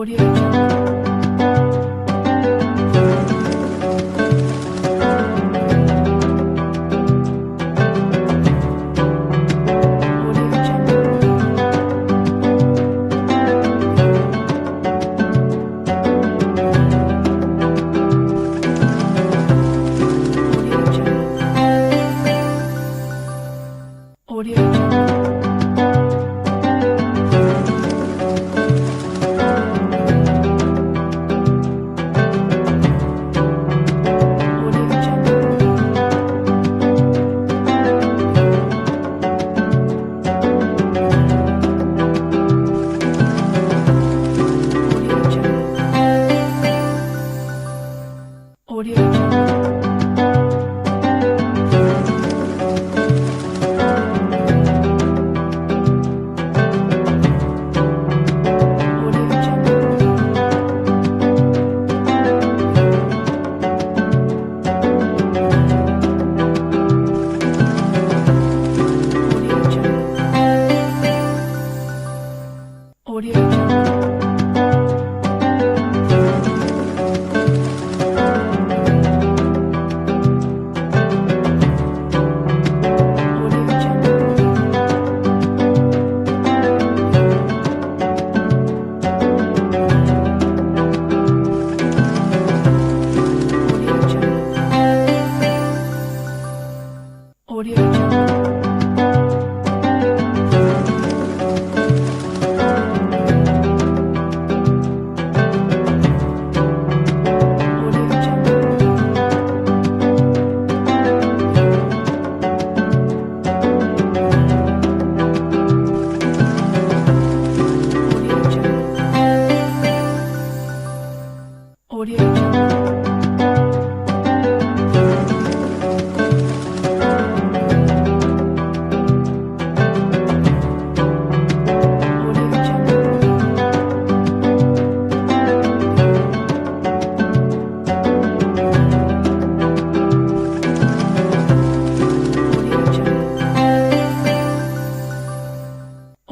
Speaker 2: Audio Jungle. Audio Jungle. Audio Jungle. Audio Jungle. Audio Jungle. Audio Jungle.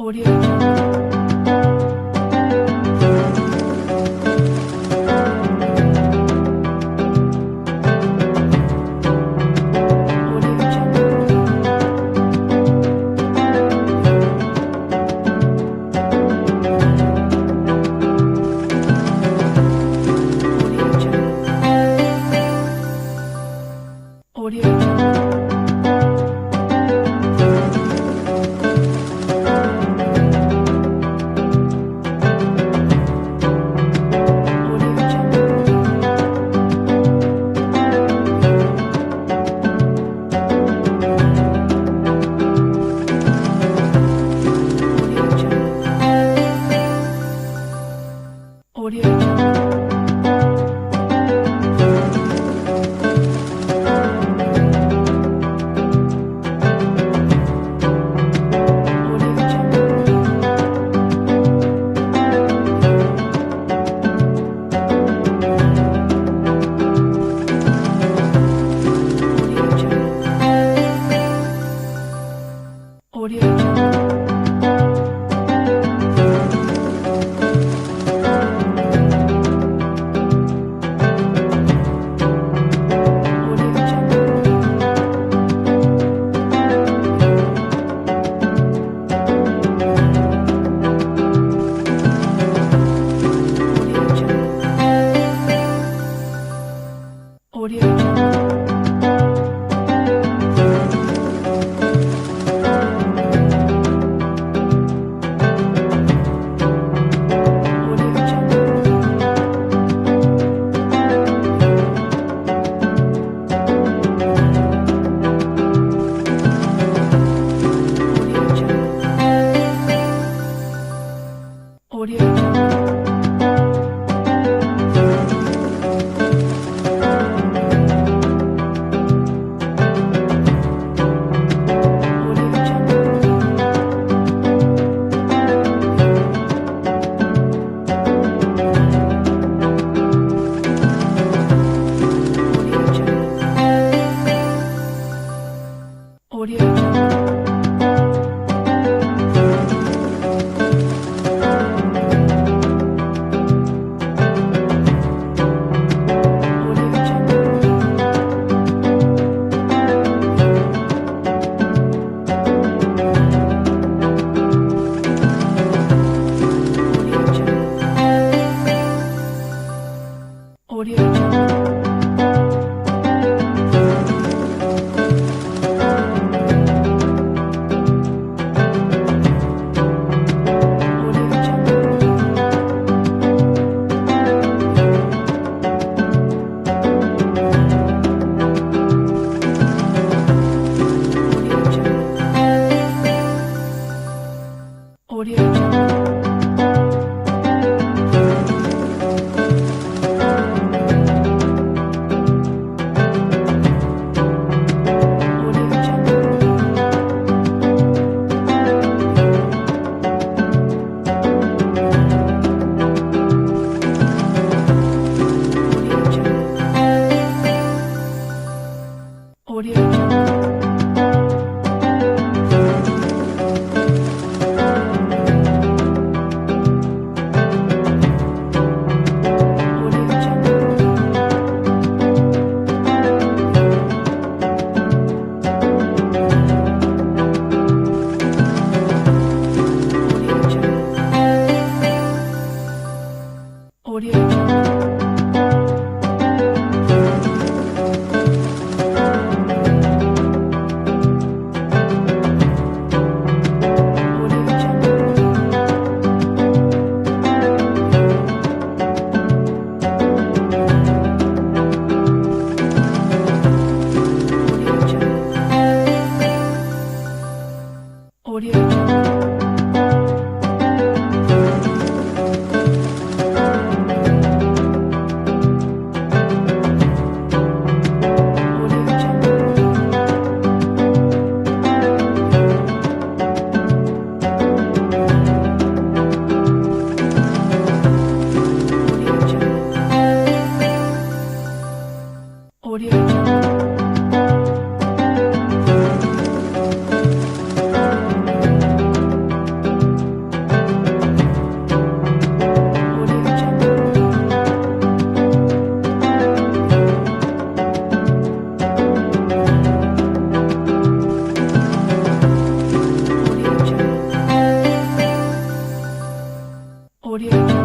Speaker 2: Audio Jungle. Audio Jungle. Audio Jungle. Audio Jungle. Audio Jungle. Audio Jungle. Audio Jungle. Audio Jungle. Audio Jungle. Audio Jungle. Audio Jungle.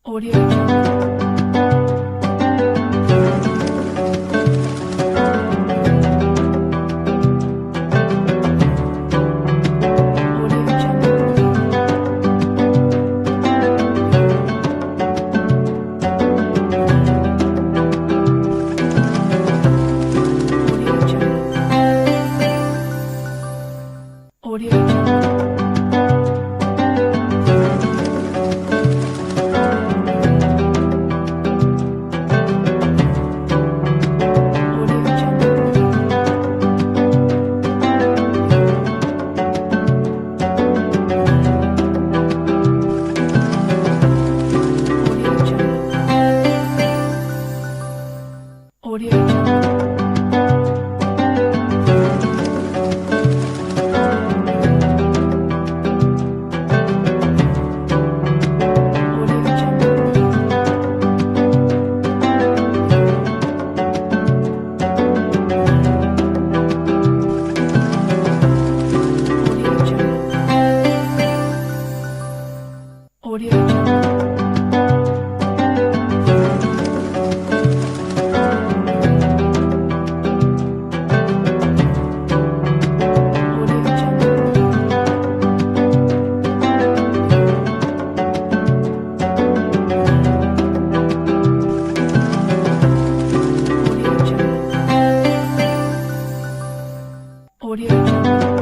Speaker 2: Audio Jungle. Audio Jungle. Audio Jungle. Audio Jungle. Audio Jungle. Audio Jungle.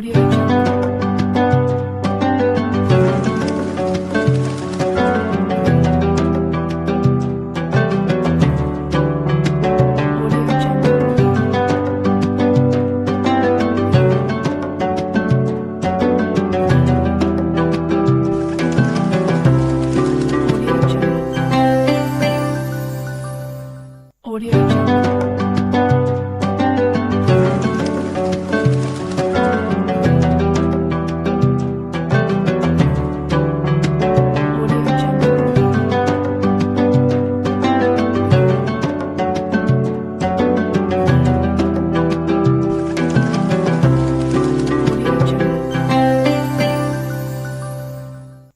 Speaker 2: Audio Jungle. Audio Jungle.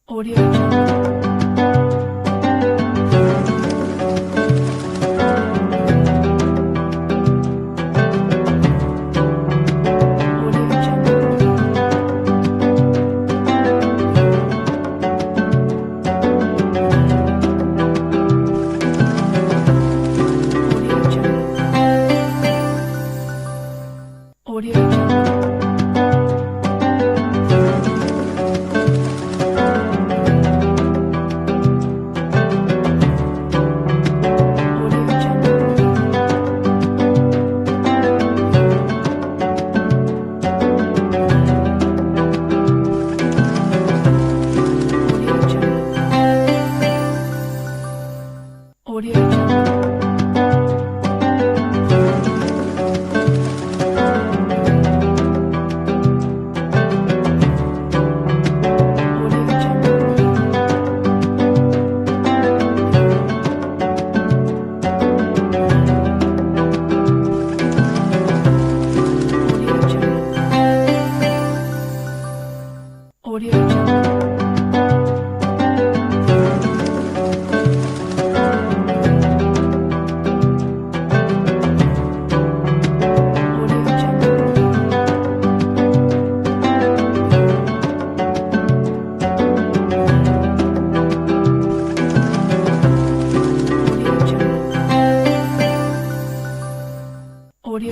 Speaker 2: Audio Jungle. Audio Jungle. Audio Jungle. Audio Jungle. Audio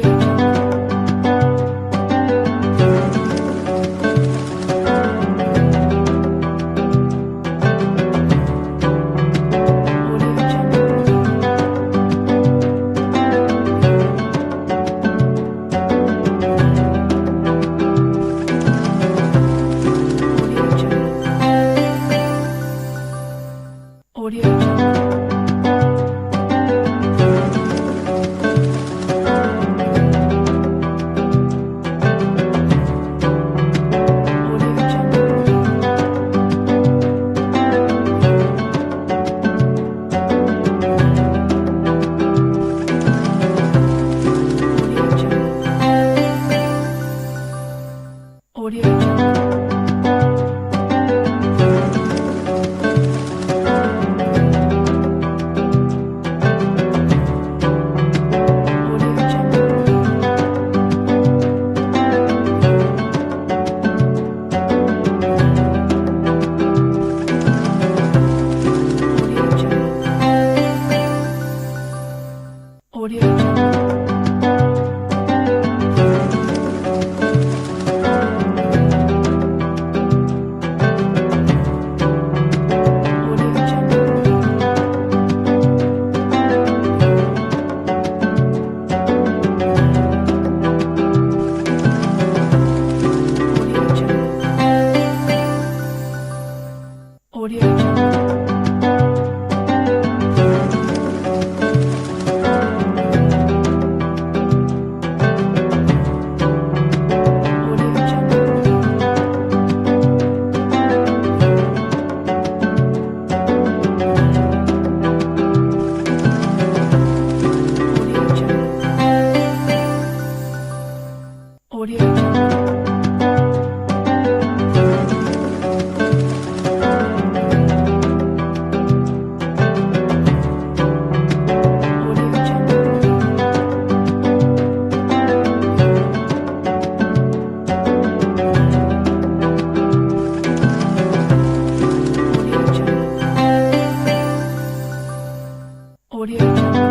Speaker 2: Jungle. Audio Jungle. Audio Jungle. Audio Jungle. Audio Jungle.